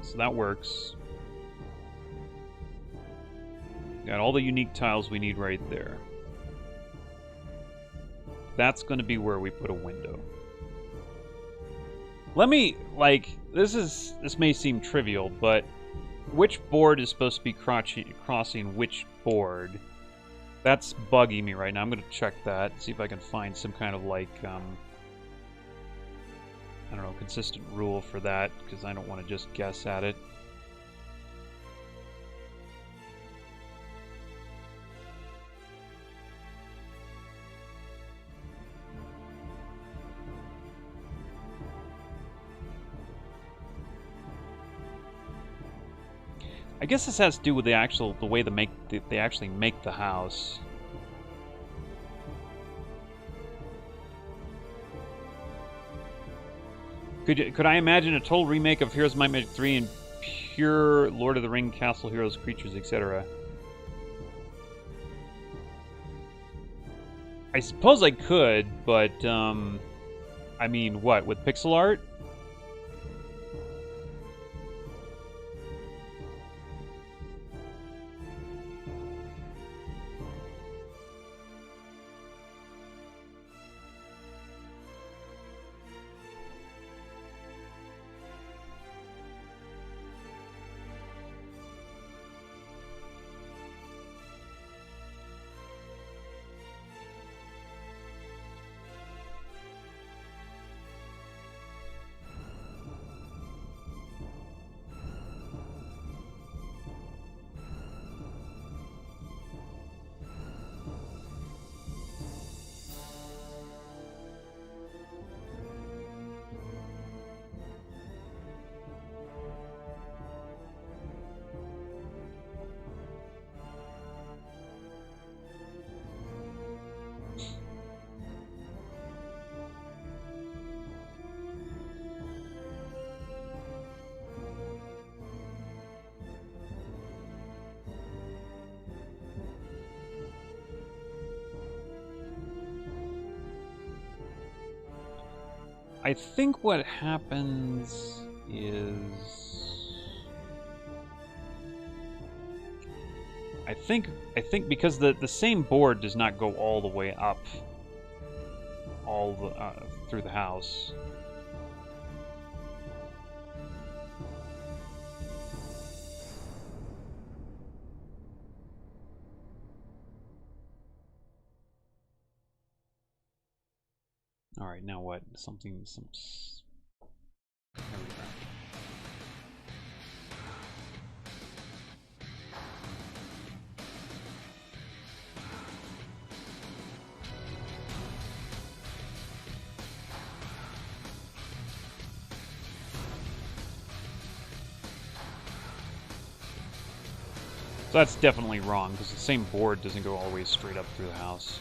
So that works. Got all the unique tiles we need right there. That's going to be where we put a window. Let me, like, this may seem trivial, but which board is supposed to be crossing which board? That's bugging me right now. I'm going to check that, see if I can find some kind of, like, I don't know, consistent rule for that, because I don't want to just guess at it. I guess this has to do with the way they actually make the house. Could I imagine a total remake of Heroes Might Magic 3 in pure Lord of the Ring, Castle Heroes, creatures, etc.? I suppose I could, but I mean, what, with pixel art? I think what happens is I think because the same board does not go all the way up through the house. All right, now what? There we go. So that's definitely wrong, because the same board doesn't go all the way straight up through the house.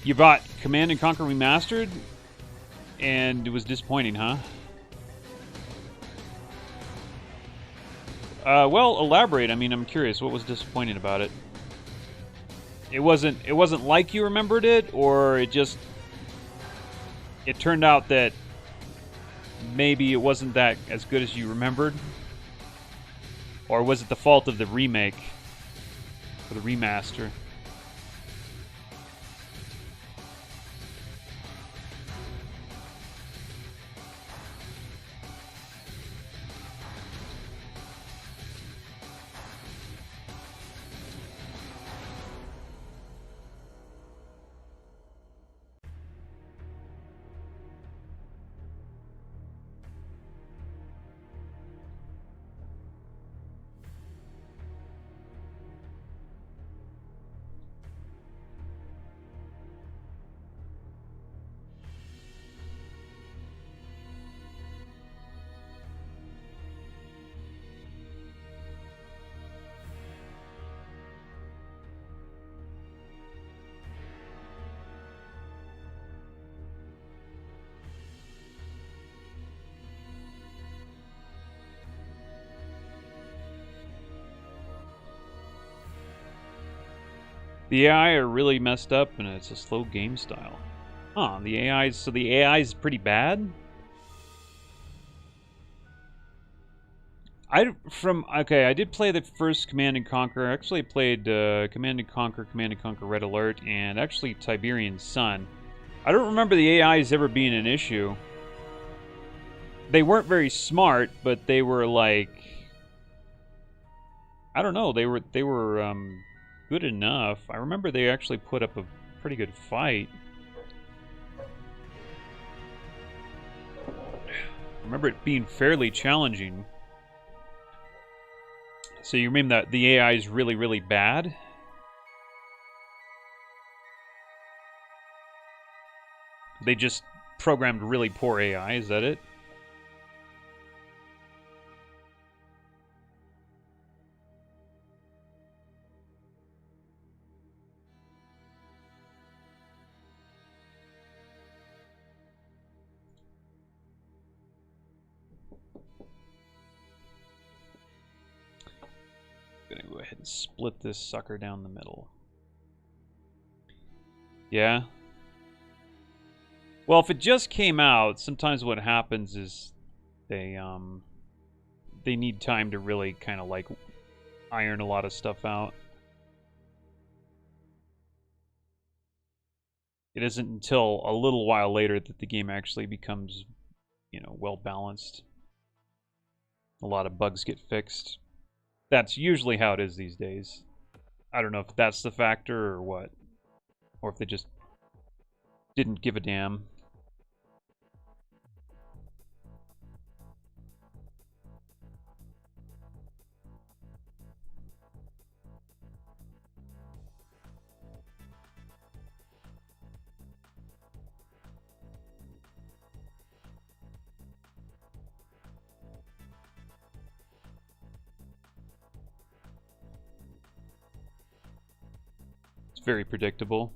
You bought Command and Conquer Remastered, and it was disappointing, huh? Well, elaborate. I mean, I'm curious. What was disappointing about it? It wasn't like you remembered it, or it turned out that maybe it wasn't that as good as you remembered? Or was it the fault of the remake or the remaster? The AI are really messed up, and it's a slow game style. Huh, so the AI is pretty bad? I did play the first Command and Conquer. I actually played Command and Conquer Red Alert, and actually Tiberian Sun. I don't remember the AIs ever being an issue. They weren't very smart, but they were like, I don't know, they were good enough. I remember they actually put up a pretty good fight. I remember it being fairly challenging. So you mean that the AI is really, really bad? They just programmed really poor AI, is that it? Go ahead and split this sucker down the middle. Yeah. Well, if it just came out, sometimes what happens is they need time to really kind of like iron a lot of stuff out. It isn't until a little while later that the game actually becomes, you know, well balanced. A lot of bugs get fixed. That's usually how it is these days. I don't know if that's the factor or what. Or if they just didn't give a damn. It's very predictable.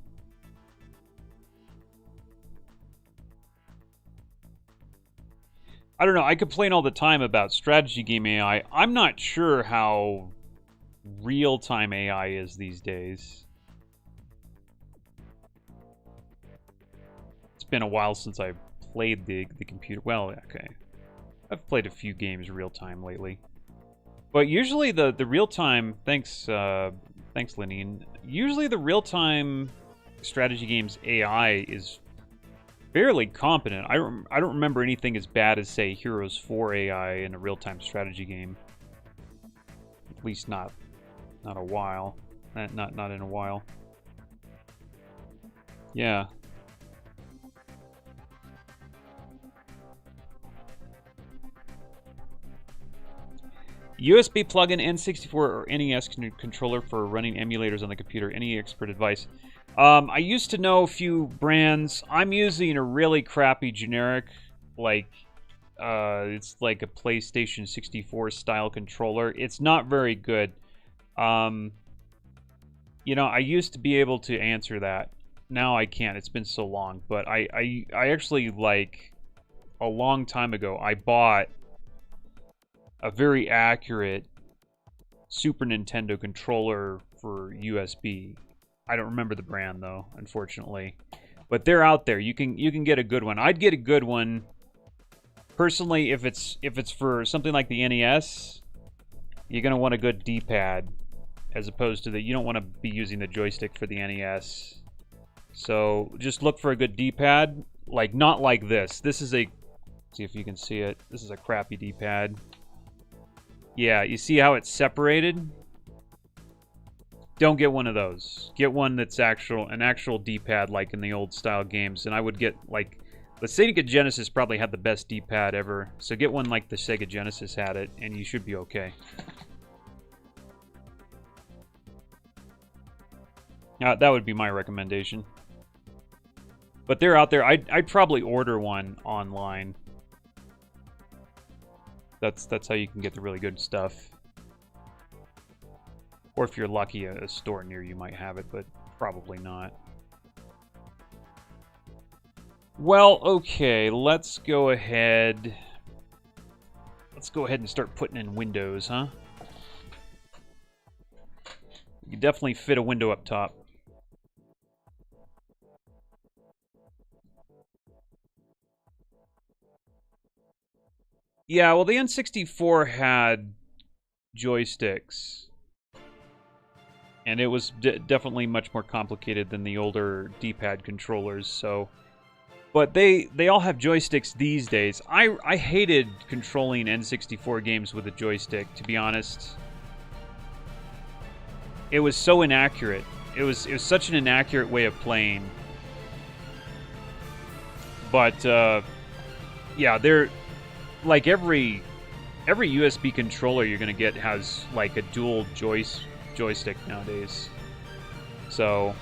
I don't know, I complain all the time about strategy game AI. I'm not sure how real-time AI is these days. It's been a while since I played the computer. Well, okay. I've played a few games real-time lately. But usually the real-time... Thanks, Lenine. Usually the real-time strategy games AI is fairly competent. I don't remember anything as bad as, say, Heroes 4 AI in a real-time strategy game. At least not a while. Not in a while. Yeah. USB plug-in N64 or NES controller for running emulators on the computer. Any expert advice? I used to know a few brands. I'm using a really crappy generic, like, it's like a PlayStation 64 style controller. It's not very good. You know, I used to be able to answer that. now I can't. It's been so long. But I actually, like, a long time ago, I bought a very accurate Super Nintendo controller for USB. I don't remember the brand, though, unfortunately. But they're out there. You can get a good one. I'd get a good one, personally, if it's for something like the NES. You're gonna want a good D-pad, as opposed to you don't want to be using the joystick for the NES. So just look for a good D-pad, like not like this. This is a, see if you can see it. This is a crappy D-pad. Yeah, you see how it's separated? Don't get one of those. Get one that's an actual D-pad, like in the old style games. And I would get, like, the Sega Genesis probably had the best D-pad ever. So get one like the Sega Genesis had it, and you should be okay. That would be my recommendation. But they're out there. I'd probably order one online. That's how you can get the really good stuff. Or if you're lucky, a store near you might have it, but probably not. Well, okay, let's go ahead. Let's go ahead and start putting in windows, huh? You definitely fit a window up top. Yeah, well, the N64 had joysticks. And it was definitely much more complicated than the older D-pad controllers, so... But they all have joysticks these days. I hated controlling N64 games with a joystick, to be honest. It was so inaccurate. It was such an inaccurate way of playing. But, yeah, they're... Like, every USB controller you're gonna get has, like, a dual joystick nowadays. So...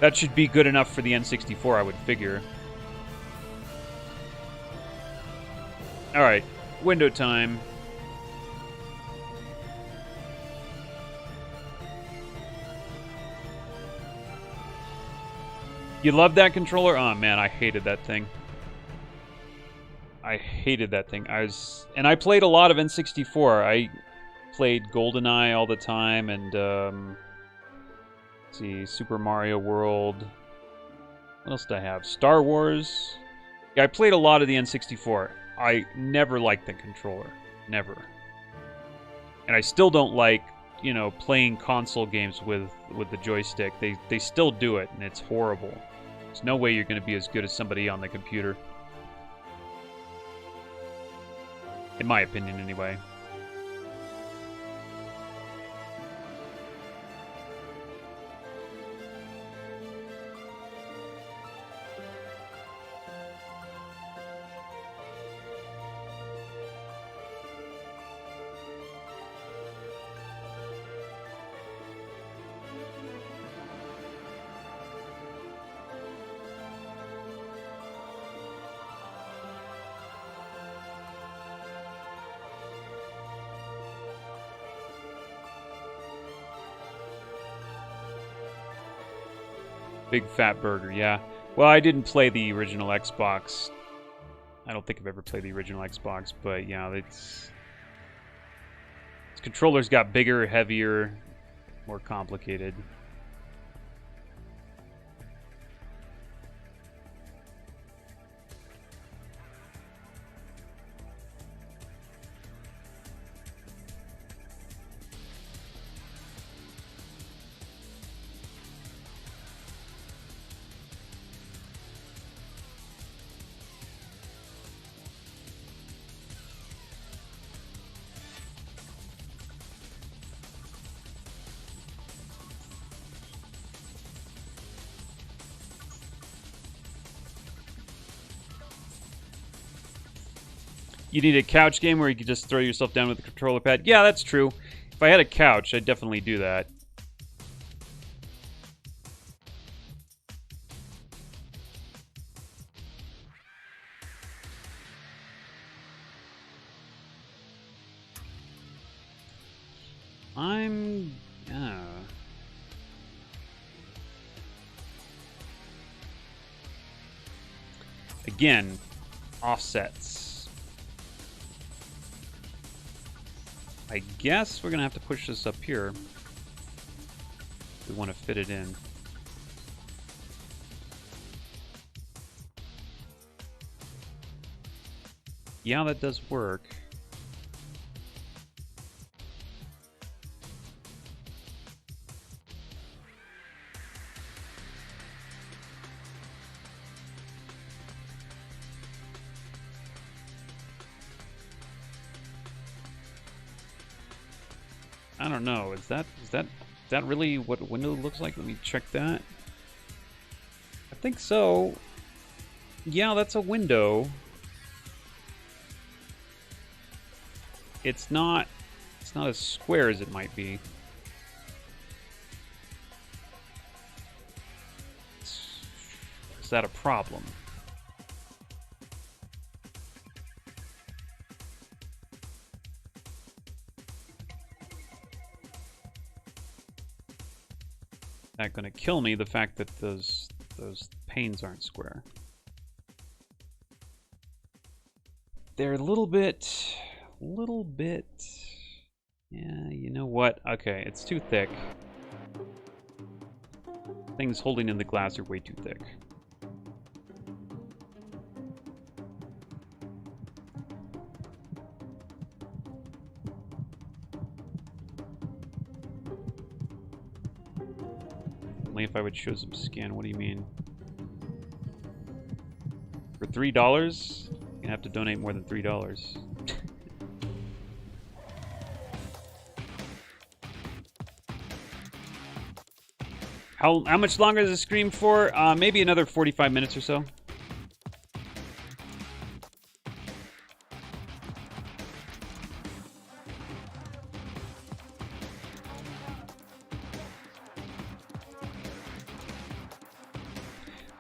that should be good enough for the N64, I would figure. Alright, window time. You love that controller? Oh man, I hated that thing. I hated that thing. And I played a lot of N64. I played GoldenEye all the time, and let's see, Super Mario World. What else did I have? Star Wars. Yeah, I played a lot of the N64. I never liked the controller. Never. And I still don't like, you know, playing console games with the joystick. They still do it, and it's horrible. There's no way you're going to be as good as somebody on the computer. In my opinion, anyway. Big Fat Burger, yeah. Well, I didn't play the original Xbox. I don't think I've ever played the original Xbox, but yeah, its controllers got bigger, heavier, more complicated. You need a couch game where you can just throw yourself down with the controller pad? Yeah, that's true. If I had a couch, I'd definitely do that. Again, offsets. I guess we're gonna have to push this up here. We want to fit it in. Yeah, that does work. I don't know. Is that really what a window looks like? Let me check that. I think so. Yeah, that's a window. It's not as square as it might be. Is that a problem? Not gonna kill me, the fact that those panes aren't square. They're a little bit, yeah, you know what? Okay, it's too thick. Things holding in the glass are way too thick. Only if I would show some skin. What do you mean? For $3? You're gonna have to donate more than $3. How much longer does the stream for? Maybe another 45 minutes or so.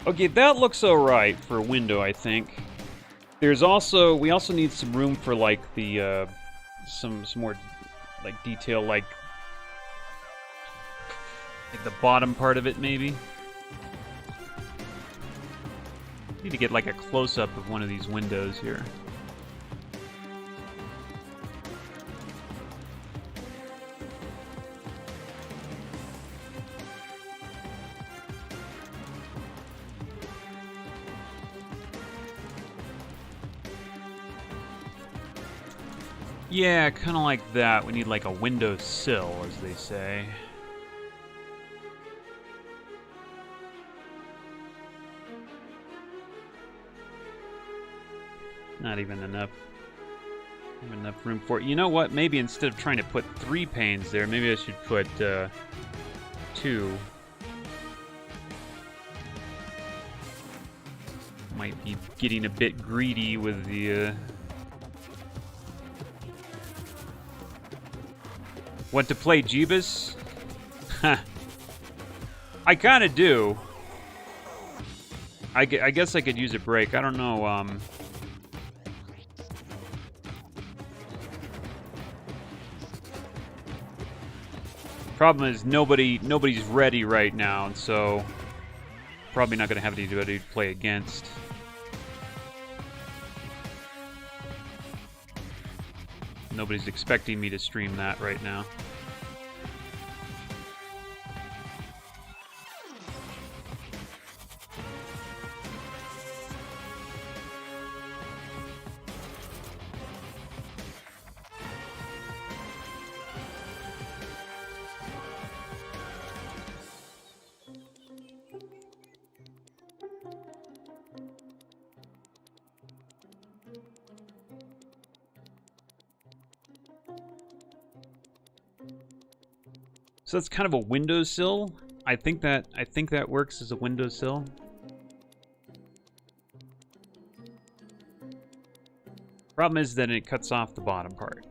Okay, that looks alright for a window, I think. There's also, we also need some room for like the some more like detail, like the bottom part of it, maybe. Need to get like a close-up of one of these windows here. Yeah, kind of like that. We need like a window sill, as they say. Not even enough room for it. You know what? Maybe instead of trying to put 3 panes there, maybe I should put 2. Might be getting a bit greedy with the Want to play Jeebus? I kind of do. I guess I could use a break. I don't know. Problem is nobody's ready right now, and so probably not gonna have anybody to play against. Nobody's expecting me to stream that right now. So that's kind of a windowsill. I think that works as a windowsill. Problem is that it cuts off the bottom part.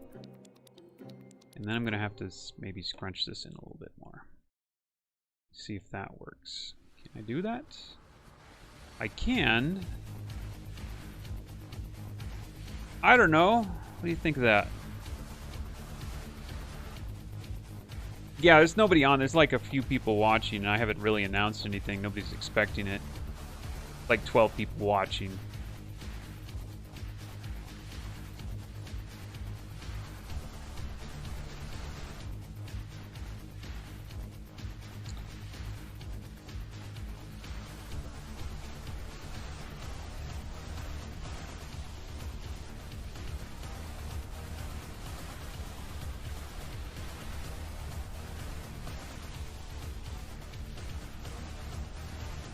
And then I'm gonna have to maybe scrunch this in a little bit more. See if that works. Can I do that? I can. I don't know. What do you think of that? Yeah, there's nobody on. There's like a few people watching, and I haven't really announced anything. Nobody's expecting it. Like 12 people watching.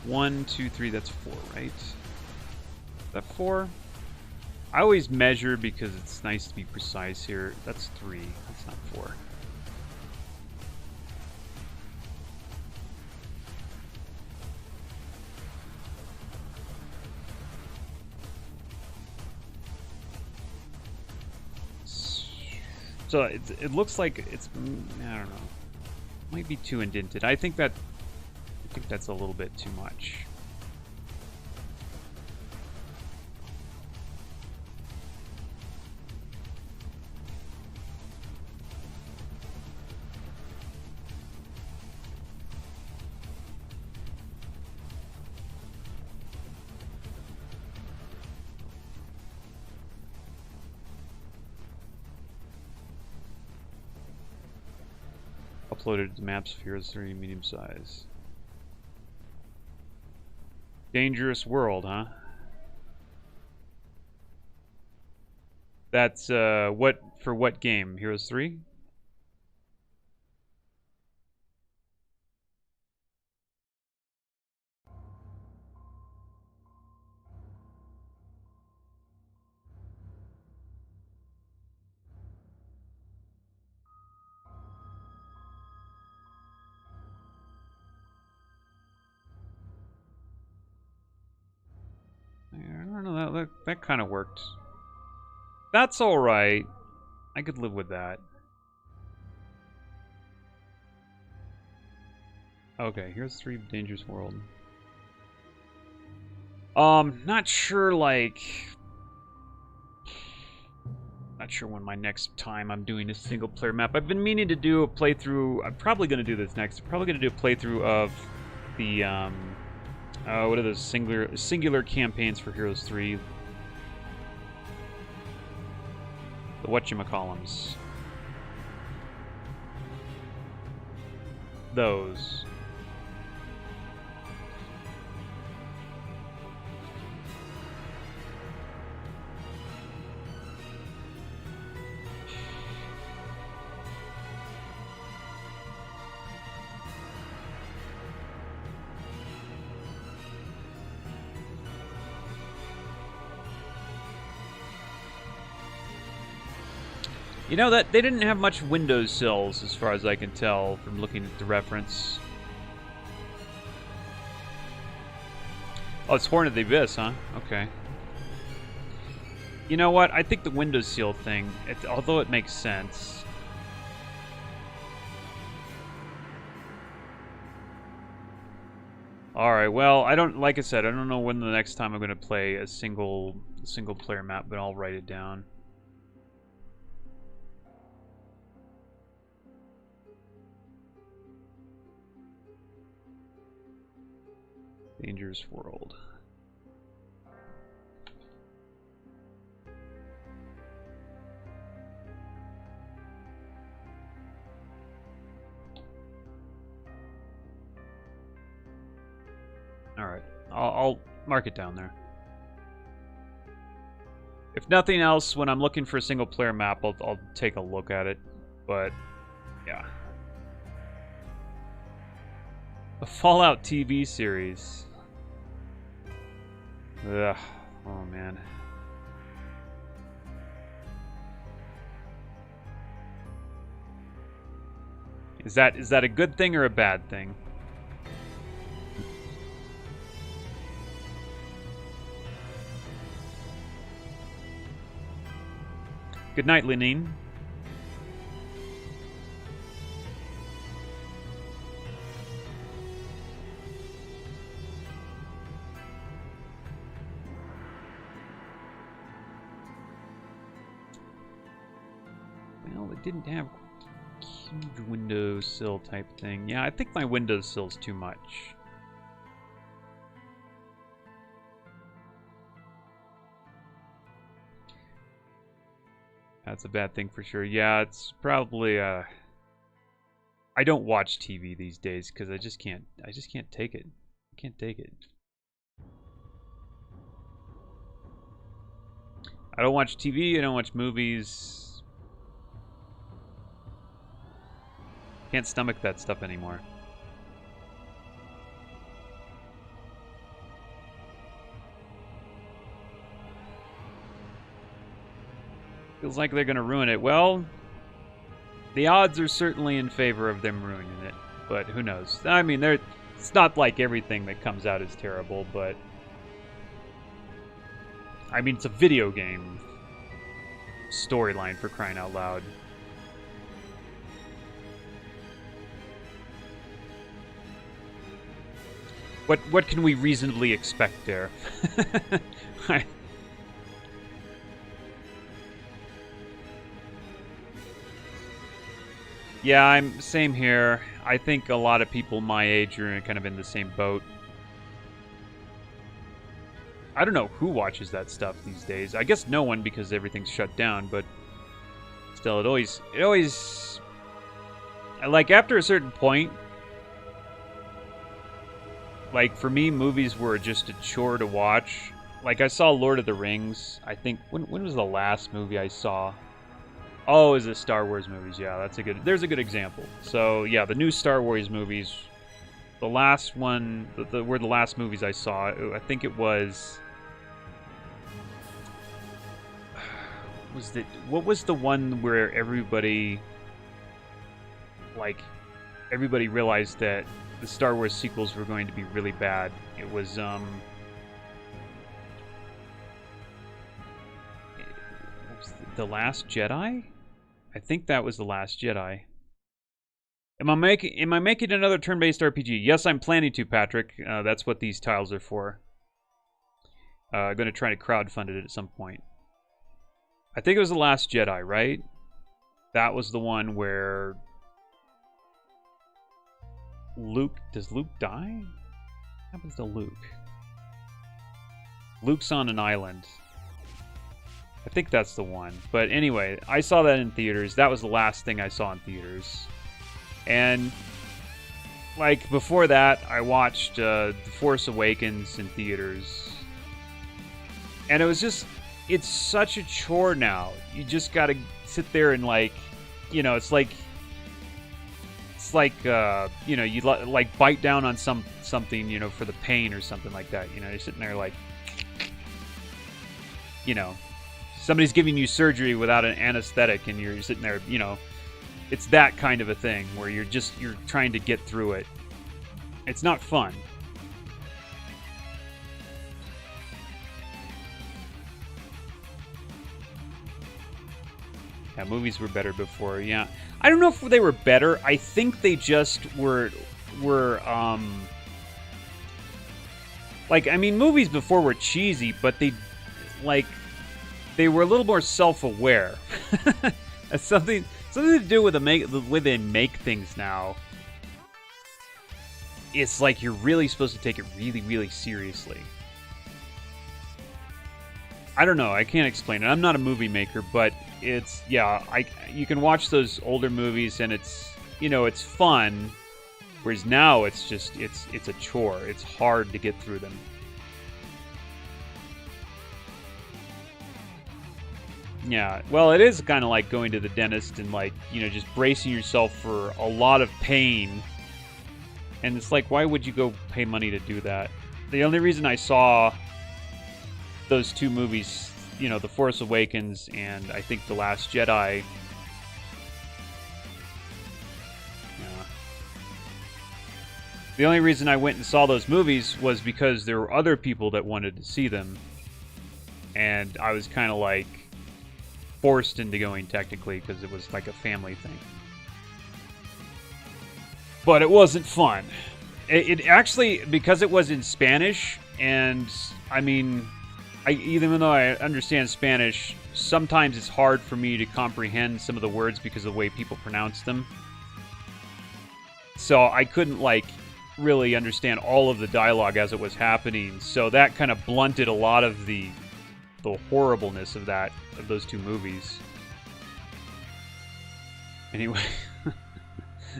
1, 2, 3, that's 4, right? Is that 4? I always measure because it's nice to be precise here. That's 3. That's not 4. So it looks like it's, I don't know, might be too indented. I think that's a little bit too much. Uploaded to map spheres 3 medium size. Dangerous world, huh? That's what for what game? Heroes 3? I don't know, that kind of worked. That's all right. I could live with that. Okay, here's 3 Dangerous World. Not sure, like... Not sure when my next time I'm doing a single-player map. I've been meaning to do a playthrough... I'm probably going to do this next. I'm probably going to do a playthrough of the, what are those singular campaigns for Heroes 3? The whatchamacallums. Those. You know that they didn't have much windowsills as far as I can tell from looking at the reference. Oh, it's Horn of the Abyss, huh? Okay. You know what? I think the windowsill thing, although it makes sense. Alright, well, like I said, I don't know when the next time I'm going to play a single player map, but I'll write it down. Dangerous World. Alright, I'll mark it down there. If nothing else, when I'm looking for a single player map, I'll take a look at it. But, yeah. A Fallout TV series. Ugh. Oh, man. Is that a good thing or a bad thing? Good night, Lenine. Well, it didn't have huge windowsill type thing. Yeah, I think my windowsill's too much. That's a bad thing for sure. Yeah, it's probably I don't watch TV these days because I just can't take it. I can't take it. I don't watch TV, I don't watch movies. Can't stomach that stuff anymore. Feels like they're going to ruin it. Well, the odds are certainly in favor of them ruining it, but who knows? I mean, it's not like everything that comes out is terrible, but I mean, it's a video game storyline, for crying out loud. What can we reasonably expect there? Yeah, I'm same here. I think a lot of people my age are kind of in the same boat. I don't know who watches that stuff these days. I guess no one, because everything's shut down, but still, it always like, after a certain point, like, for me, movies were just a chore to watch. Like, I saw Lord of the Rings. I think, when was the last movie I saw? Oh, it was the Star Wars movies. Yeah, there's a good example. So, yeah, the new Star Wars movies, the last one, were the last movies I saw. I think it was... What was the one where everybody realized that the Star Wars sequels were going to be really bad? It was, The Last Jedi? I think that was The Last Jedi. Am I making another turn-based RPG? Yes, I'm planning to, Patrick. That's what these tiles are for. I'm going to try to crowdfund it at some point. I think it was The Last Jedi, right? That was the one where Luke... Does Luke die? What happens to Luke? Luke's on an island. I think that's the one. But anyway, I saw that in theaters. That was the last thing I saw in theaters. And, like, before that, I watched The Force Awakens in theaters. And it was just... It's such a chore now. You just gotta sit there and, like... You know, it's like... you know, you like bite down on something, you know, for the pain or something like that. You know, you're sitting there like... You know... Somebody's giving you surgery without an anesthetic, and you're sitting there, you know, it's that kind of a thing where you're trying to get through it. It's not fun. Yeah, movies were better before. Yeah, I don't know if they were better. I think they just were like, I mean, movies before were cheesy, but they were a little more self-aware. That's something to do with the way they make things now. It's like you're really supposed to take it really, really seriously. I don't know. I can't explain it. I'm not a movie maker, but it's, yeah, you can watch those older movies and it's, you know, it's fun. Whereas now it's just, it's a chore. It's hard to get through them. Yeah, well, it is kind of like going to the dentist and, like, you know, just bracing yourself for a lot of pain. And it's like, why would you go pay money to do that? The only reason I saw those two movies, you know, The Force Awakens and I think The Last Jedi... Yeah. The only reason I went and saw those movies was because there were other people that wanted to see them. And I was kind of like... forced into going, technically, because it was like a family thing. But it wasn't fun. It actually, because it was in Spanish, and I mean, even though I understand Spanish, sometimes it's hard for me to comprehend some of the words because of the way people pronounce them. So I couldn't, like, really understand all of the dialogue as it was happening. So that kind of blunted a lot of the horribleness of those two movies. Anyway,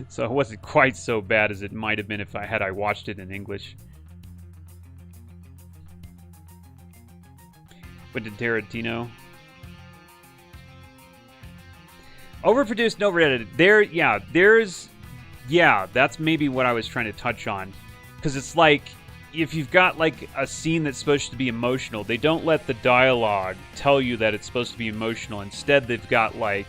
so it wasn't quite so bad as it might have been if I watched it in English. Quentin Tarantino. Overproduced and over-edited. That's maybe what I was trying to touch on. Because it's like, if you've got like a scene that's supposed to be emotional, they don't let the dialogue tell you that it's supposed to be emotional. Instead, they've got like,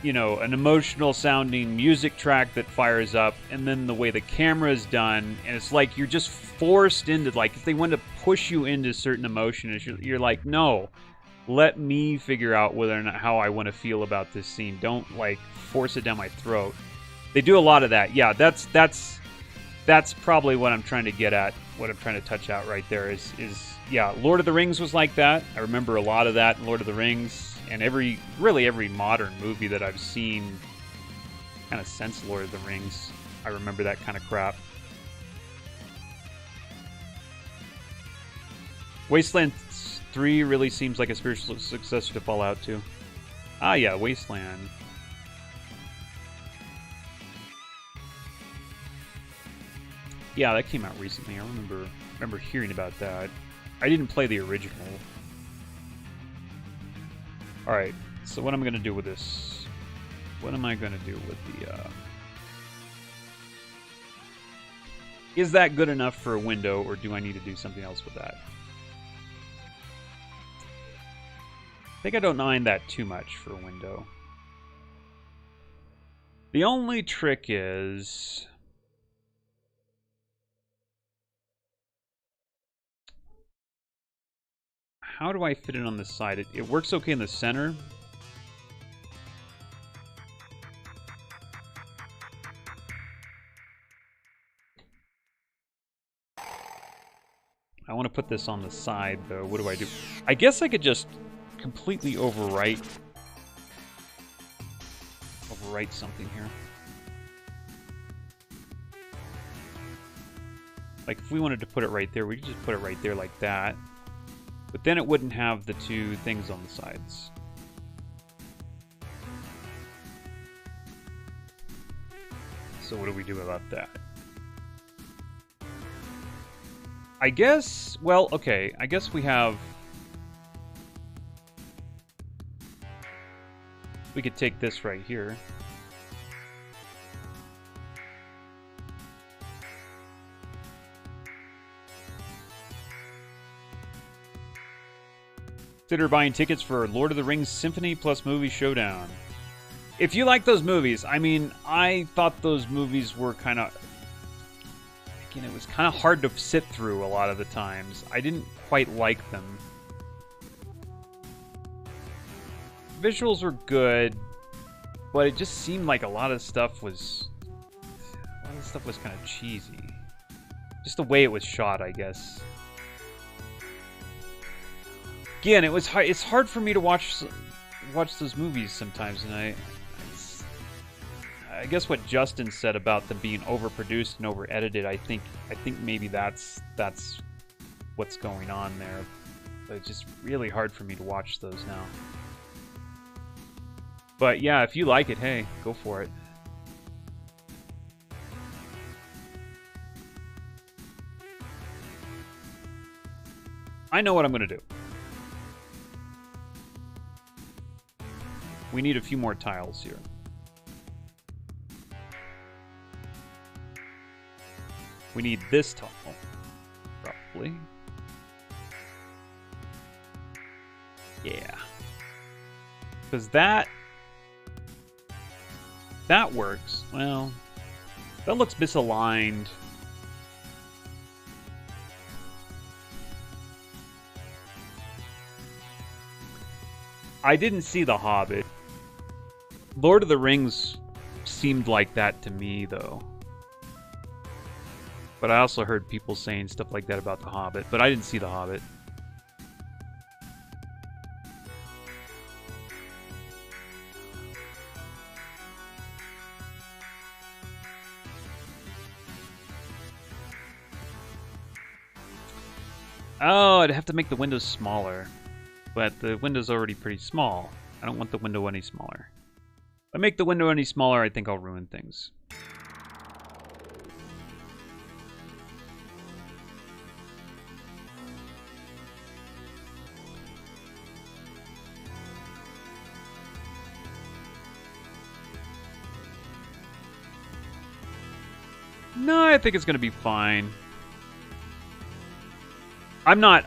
you know, an emotional sounding music track that fires up, and then the way the camera is done, and it's like you're just forced into, like, if they want to push you into certain emotion, you're like, no, let me figure out whether or not how I want to feel about this scene. Don't like force it down my throat. They do a lot of that. Yeah, that's probably what I'm trying to get at. What I'm trying to touch out right there is yeah, Lord of the Rings was like that. I remember a lot of that in Lord of the Rings. And really every modern movie that I've seen kind of since Lord of the Rings, I remember that kind of crap. Wasteland 3 really seems like a spiritual successor to Fallout 2. Ah, yeah, Wasteland. Yeah, that came out recently. I remember hearing about that. I didn't play the original. Alright, so what am I going to do with this? What am I going to do with the... Is that good enough for a window, or do I need to do something else with that? I think I don't mind that too much for a window. The only trick is... How do I fit it on the side? It works okay in the center. I want to put this on the side, though. What do I do? I guess I could just completely overwrite something here. Like, if we wanted to put it right there, we could just put it right there like that. But then it wouldn't have the two things on the sides. So what do we do about that? I guess, well, okay, I guess we have... We could take this right here. Consider buying tickets for Lord of the Rings Symphony plus Movie Showdown. If you like those movies, I mean, I thought those movies were kind of... Again, it was kind of hard to sit through a lot of the times. I didn't quite like them. Visuals were good, but it just seemed like a lot of stuff was... kind of cheesy. Just the way it was shot, I guess. Again, it's hard for me to watch those movies sometimes, and I guess what Justin said about them being overproduced and over-edited, I think maybe that's what's going on there. But it's just really hard for me to watch those now. But yeah, if you like it, hey, go for it. I know what I'm going to do. We need a few more tiles here. We need this tile, probably. Yeah. Because that works. Well, that looks misaligned. I didn't see The Hobbit. Lord of the Rings seemed like that to me, though. But I also heard people saying stuff like that about The Hobbit, but I didn't see The Hobbit. Oh, I'd have to make the windows smaller. But the window's already pretty small. I don't want the window any smaller. If I make the window any smaller, I think I'll ruin things. No, I think it's going to be fine. I'm not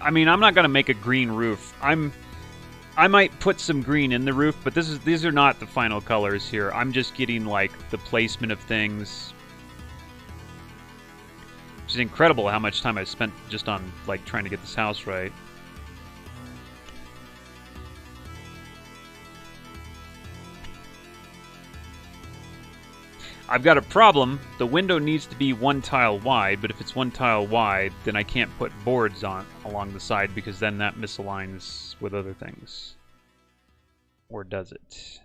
gonna make a green roof. I might put some green in the roof, but these are not the final colors here. I'm just getting like the placement of things. Which is incredible how much time I spent just on like trying to get this house right. I've got a problem. The window needs to be 1 tile wide, but if it's 1 tile wide, then I can't put boards on along the side because then that misaligns with other things. Or does it?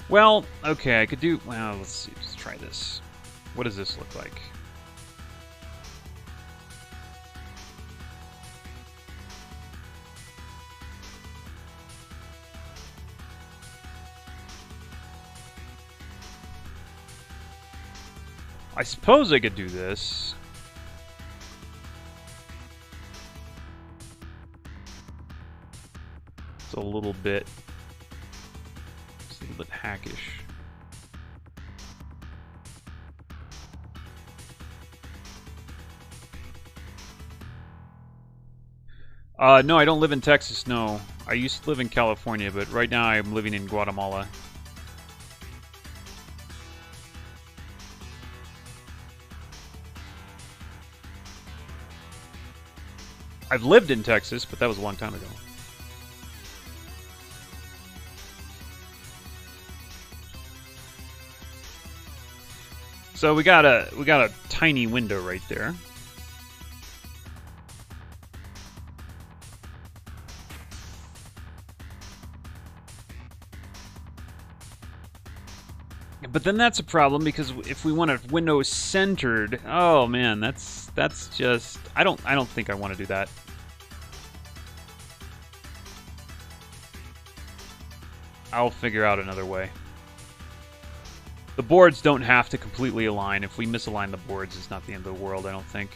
Well, okay, I could do... Well, let's see. Let's try this. What does this look like? I suppose I could do this. It's a little bit hackish. No, I don't live in Texas, no. I used to live in California, but right now I'm living in Guatemala. I've lived in Texas, but that was a long time ago. So we got a tiny window right there. But then that's a problem because if we want a window centered, oh man, that's just I don't think I want to do that. I'll figure out another way. The boards don't have to completely align. If we misalign the boards, it's not the end of the world, I don't think.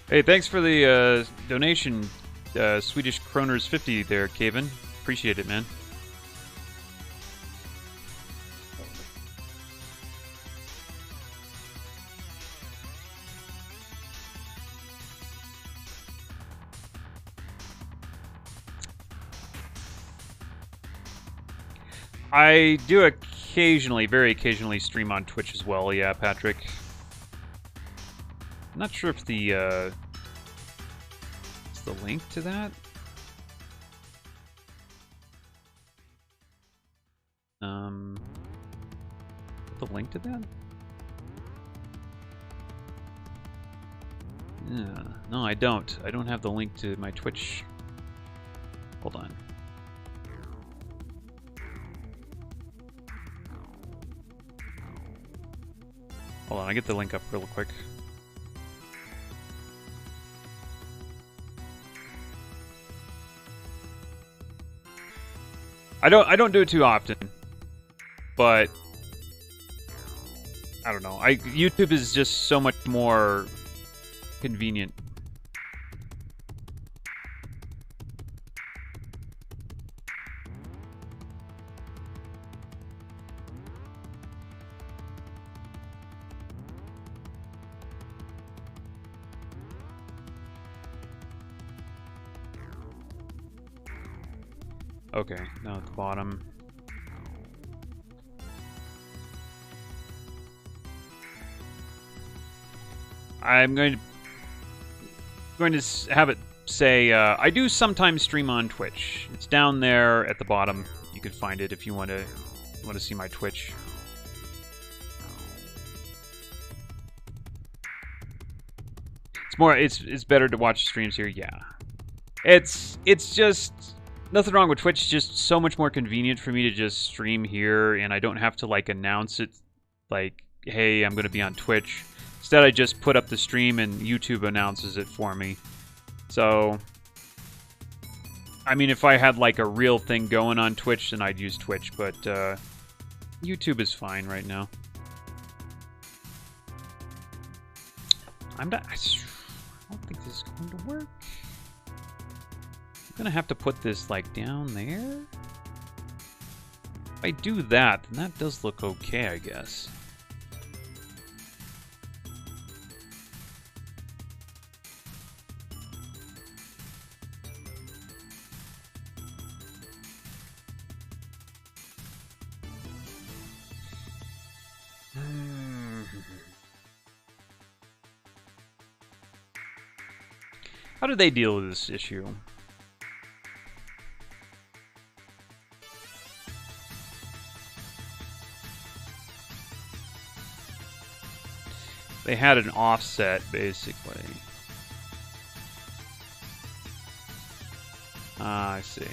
Hey, thanks for the donation, Swedish kroners 50 there, Caven. Appreciate it, man. I do occasionally, very occasionally, stream on Twitch as well, yeah, Patrick. I'm not sure if the, is the link to that? The link to that? Yeah, no, I don't. I don't have the link to my Twitch. Hold on. Hold on, I get the link up real quick. I don't do it too often, but I don't know. YouTube is just so much more convenient. Okay, now at the bottom. I'm going to have it say, I do sometimes stream on Twitch. It's down there at the bottom. You can find it if you want to see my Twitch. It's better to watch streams here, yeah. It's just nothing wrong with Twitch, it's just so much more convenient for me to just stream here, and I don't have to like announce it like, hey, I'm gonna be on Twitch. Instead I just put up the stream and YouTube announces it for me. So I mean, if I had like a real thing going on Twitch, then I'd use Twitch, but YouTube is fine right now. I don't think this is going to work. I'm gonna have to put this like down there. If I do that, then that does look okay, I guess. How do they deal with this issue? They had an offset, basically. Ah, I see.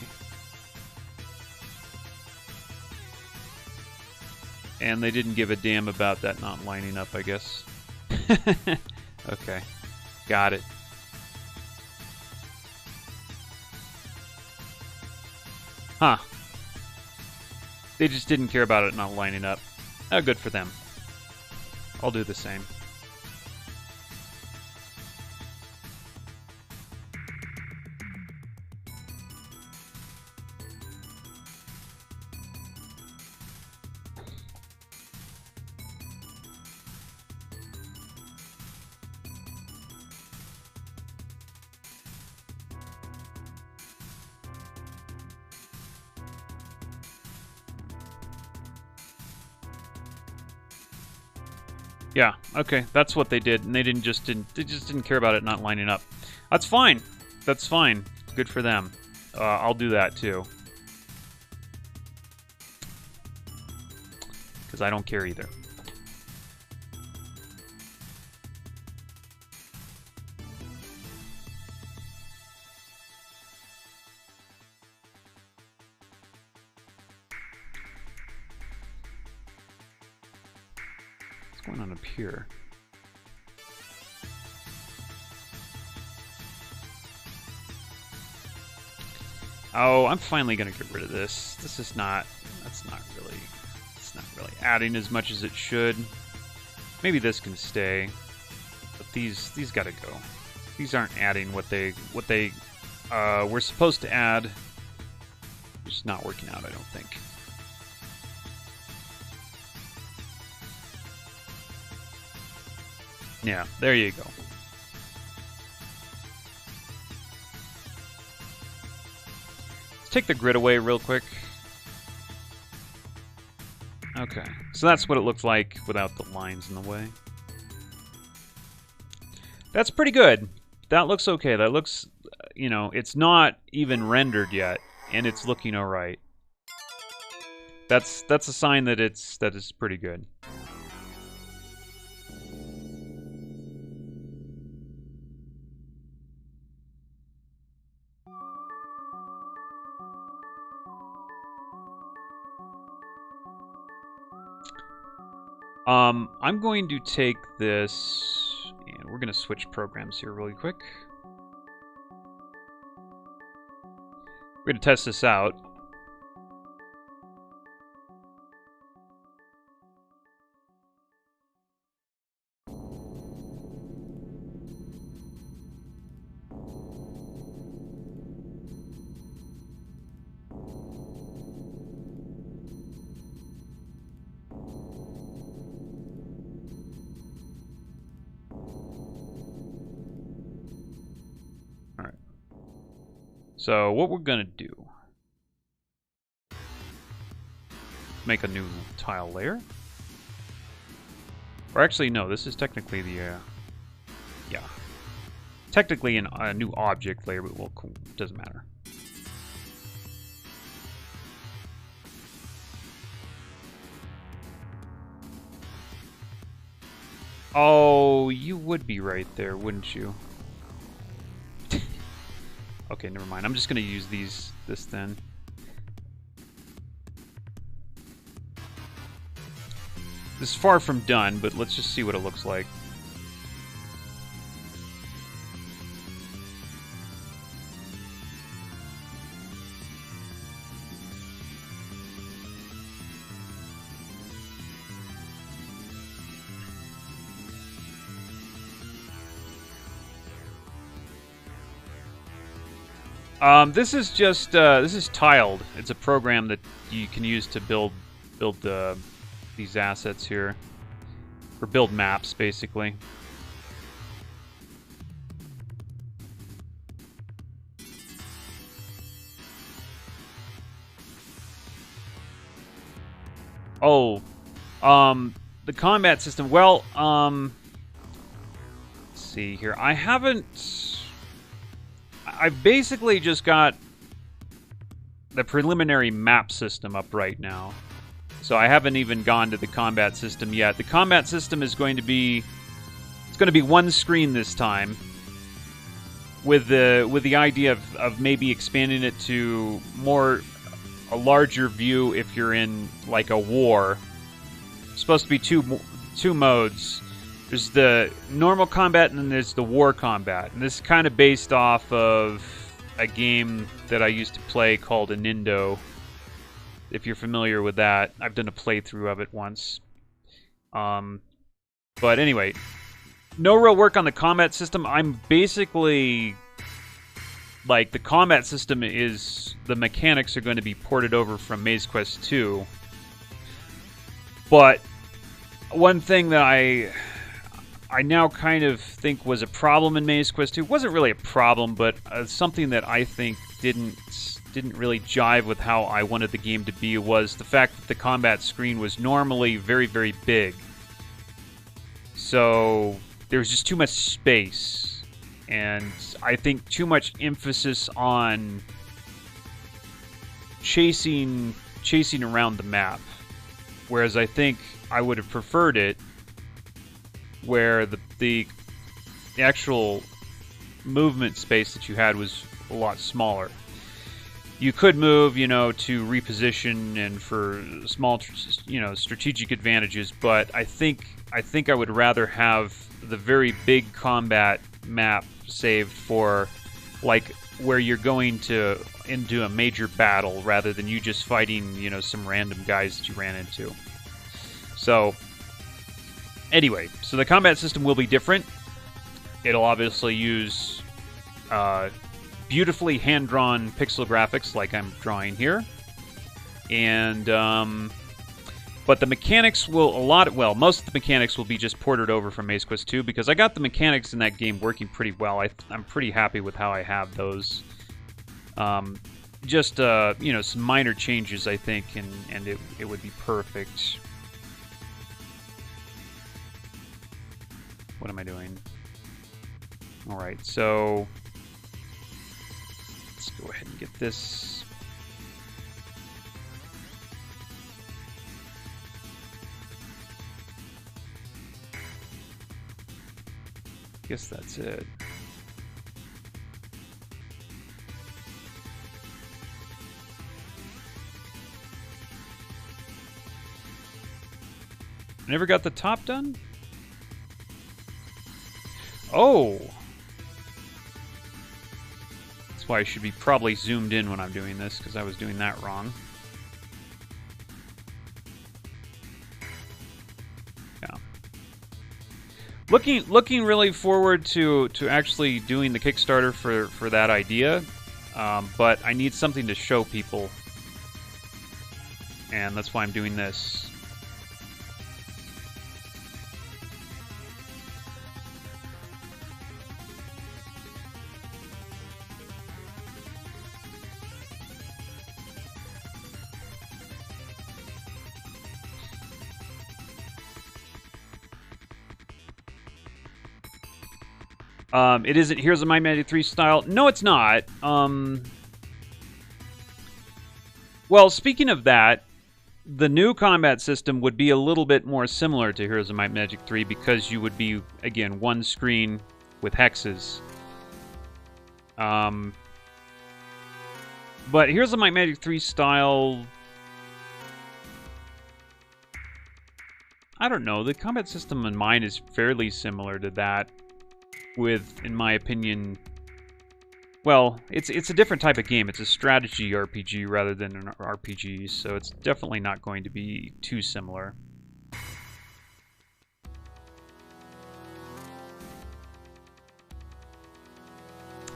And they didn't give a damn about that not lining up, I guess. Okay. Got it. Huh. They just didn't care about it not lining up. Oh, good for them. I'll do the same. Yeah, okay, that's what they did, and they just didn't care about it not lining up. That's fine. That's fine. Good for them. I'll do that too. Because I don't care either. What's going on up here? Oh, I'm finally gonna get rid of this. It's not really adding as much as it should. Maybe this can stay, but these gotta go. These aren't adding what they were supposed to add. It's just not working out, I don't think. Yeah, there you go. Let's take the grid away real quick. Okay, so that's what it looked like without the lines in the way. That's pretty good. That looks okay. That looks, you know, it's not even rendered yet, and it's looking all right. That's a sign that it's pretty good. I'm going to take this, and we're going to switch programs here really quick. We're going to test this out. So what we're gonna do, make a new tile layer. Or actually, no, this is technically the Yeah. Technically a new object layer, but well, cool. Doesn't matter. Oh, you would be right there, wouldn't you? Okay, never mind. I'm just gonna use this then. This is far from done, but let's just see what it looks like. This is just this is tiled. It's a program that you can use to build these assets here, or build maps, basically. Oh, the combat system. Well, let's see here. I've basically just got the preliminary map system up right now. So I haven't even gone to the combat system yet. The combat system is going to be one screen this time, with the idea of maybe expanding it to a larger view if you're in like a war. It's supposed to be two modes. There's the normal combat and then there's the war combat. And this is kind of based off of a game that I used to play called Anindo. If you're familiar with that, I've done a playthrough of it once. But anyway, no real work on the combat system. I'm basically, like, the combat system is, the mechanics are going to be ported over from Maze Quest 2. But one thing that I now kind of think was a problem in Maze Quest 2, wasn't really a problem, but something that I think didn't really jive with how I wanted the game to be, was the fact that the combat screen was normally very, very big. So there was just too much space, and I think too much emphasis on chasing around the map. Whereas I think I would have preferred it where the actual movement space that you had was a lot smaller. You could move, to reposition and for small, strategic advantages, but I think I would rather have the very big combat map saved for, like, where you're going into a major battle rather than you just fighting, some random guys that you ran into. So, anyway, so the combat system will be different. It'll obviously use beautifully hand-drawn pixel graphics like I'm drawing here. And, but the mechanics will, most of the mechanics will be just ported over from Maze Quest 2, because I got the mechanics in that game working pretty well. I'm pretty happy with how I have those. Just, some minor changes, I think, and it would be perfect. What am I doing? Alright, so let's go ahead and get this. Guess that's it. Never got the top done? Oh! That's why I should be probably zoomed in when I'm doing this, because I was doing that wrong. Yeah. Looking really forward to actually doing the Kickstarter for that idea, but I need something to show people, and that's why I'm doing this. It isn't Heroes of Might and Magic 3 style. No, it's not. Well, speaking of that, the new combat system would be a little bit more similar to Heroes of Might and Magic 3 because you would be, again, one screen with hexes. But Heroes of Might and Magic 3 style... I don't know. The combat system in mine is fairly similar to that with, in my opinion... Well, it's a different type of game. It's a strategy RPG rather than an RPG, so it's definitely not going to be too similar.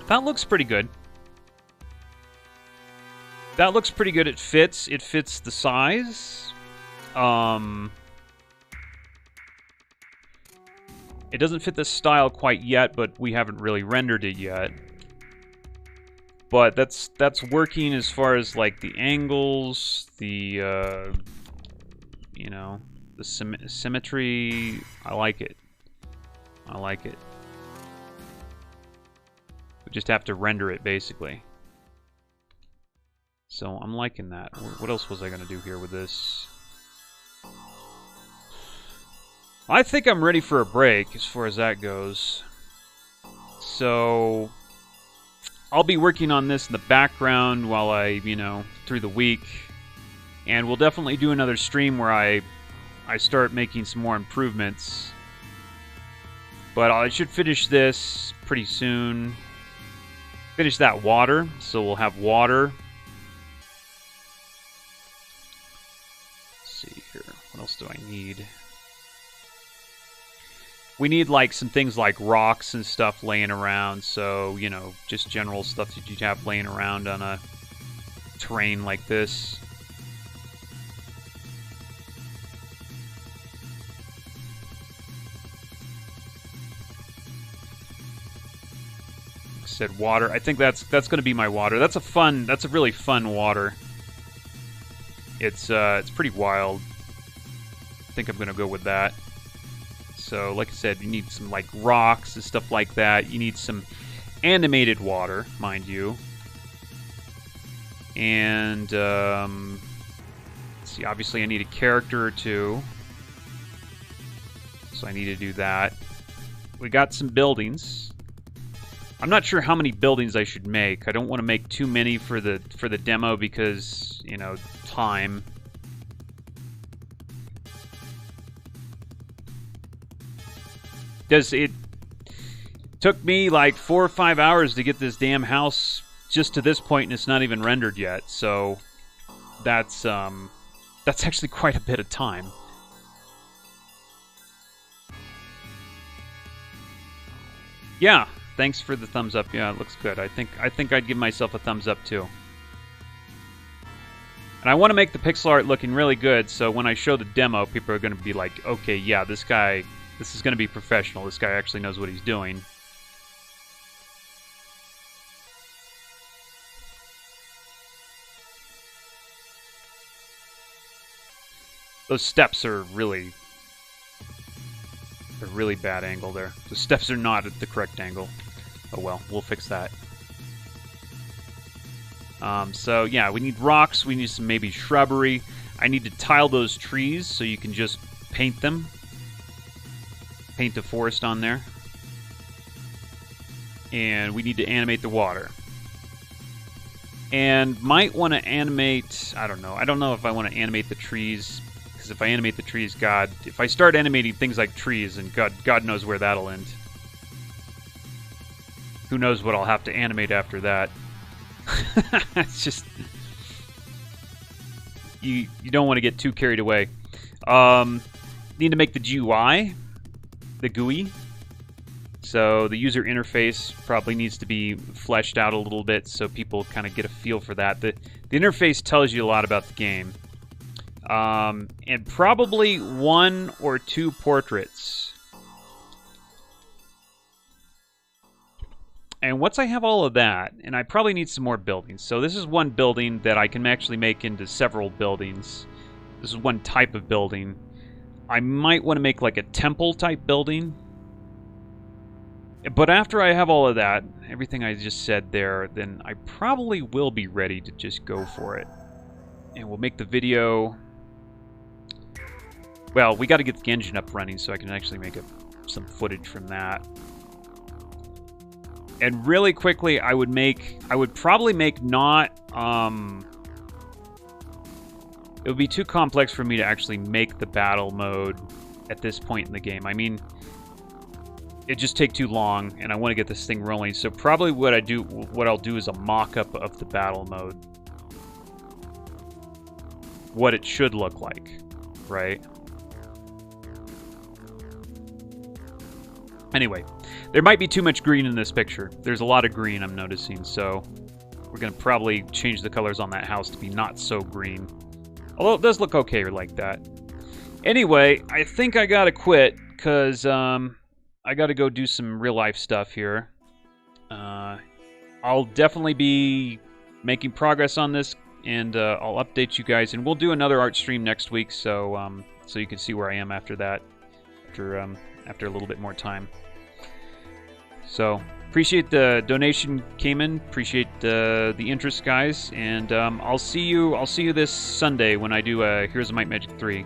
That looks pretty good. That looks pretty good. It fits. It fits the size. It doesn't fit the style quite yet, but we haven't really rendered it yet. But that's working as far as like the angles, the you know, the symmetry. I like it. I like it. We just have to render it basically. So I'm liking that. What else was I gonna do here with this? I think I'm ready for a break as far as that goes. So I'll be working on this in the background while I, you know, through the week. And we'll definitely do another stream where I start making some more improvements. But I should finish this pretty soon. Finish that water, so we'll have water. Let's see here. What else do I need? We need, like, some things like rocks and stuff laying around, so, you know, just general stuff that you have laying around on a terrain like this. Like I said, water. I think that's going to be my water. That's a really fun water. It's pretty wild. I think I'm going to go with that. So, like I said, you need some, like, rocks and stuff like that. You need some animated water, mind you. And, let's see, obviously I need a character or two. So I need to do that. We got some buildings. I'm not sure how many buildings I should make. I don't want to make too many for the demo because, you know, time. It took me like 4 or 5 hours to get this damn house just to this point, and it's not even rendered yet. So that's actually quite a bit of time. Yeah, thanks for the thumbs up. Yeah, it looks good. I think I'd give myself a thumbs up too. And I want to make the pixel art looking really good, so when I show the demo, people are going to be like, okay, yeah, this is going to be professional. This guy actually knows what he's doing. Those steps are really bad angle there. The steps are not at the correct angle. Oh well, we'll fix that. So yeah, we need rocks. We need some maybe shrubbery. I need to tile those trees so you can just paint them. Paint the forest on there. And we need to animate the water. And might want to animate... I don't know. I don't know if I want to animate the trees. Because if I animate the trees, God... If I start animating things like trees, and God knows where that'll end. Who knows what I'll have to animate after that. It's just... You don't want to get too carried away. Need to make the GUI. The GUI. So the user interface probably needs to be fleshed out a little bit so people kind of get a feel for that. The interface tells you a lot about the game. And probably 1 or 2 portraits. And once I have all of that, and I probably need some more buildings. So this is one building that I can actually make into several buildings. This is one type of building. I might want to make like a temple type building. But after I have all of that, everything I just said there, then I probably will be ready to just go for it. And we'll make the video... Well, we got to get the engine up running so I can actually make some footage from that. And really quickly, I would probably make not... it would be too complex for me to actually make the battle mode at this point in the game. I mean... It'd just take too long, and I want to get this thing rolling. So probably what I'll do is a mock-up of the battle mode. What it should look like, right? Anyway, there might be too much green in this picture. There's a lot of green I'm noticing, so we're going to probably change the colors on that house to be not so green. Although it does look okay like that. Anyway, I think I gotta quit, because, I gotta go do some real-life stuff here. I'll definitely be making progress on this, and I'll update you guys. And we'll do another art stream next week, so so you can see where I am after that, after a little bit more time. So appreciate the donation, Cayman. Appreciate the interest, guys. And I'll see you this Sunday when I do Heroes of Might Magic 3.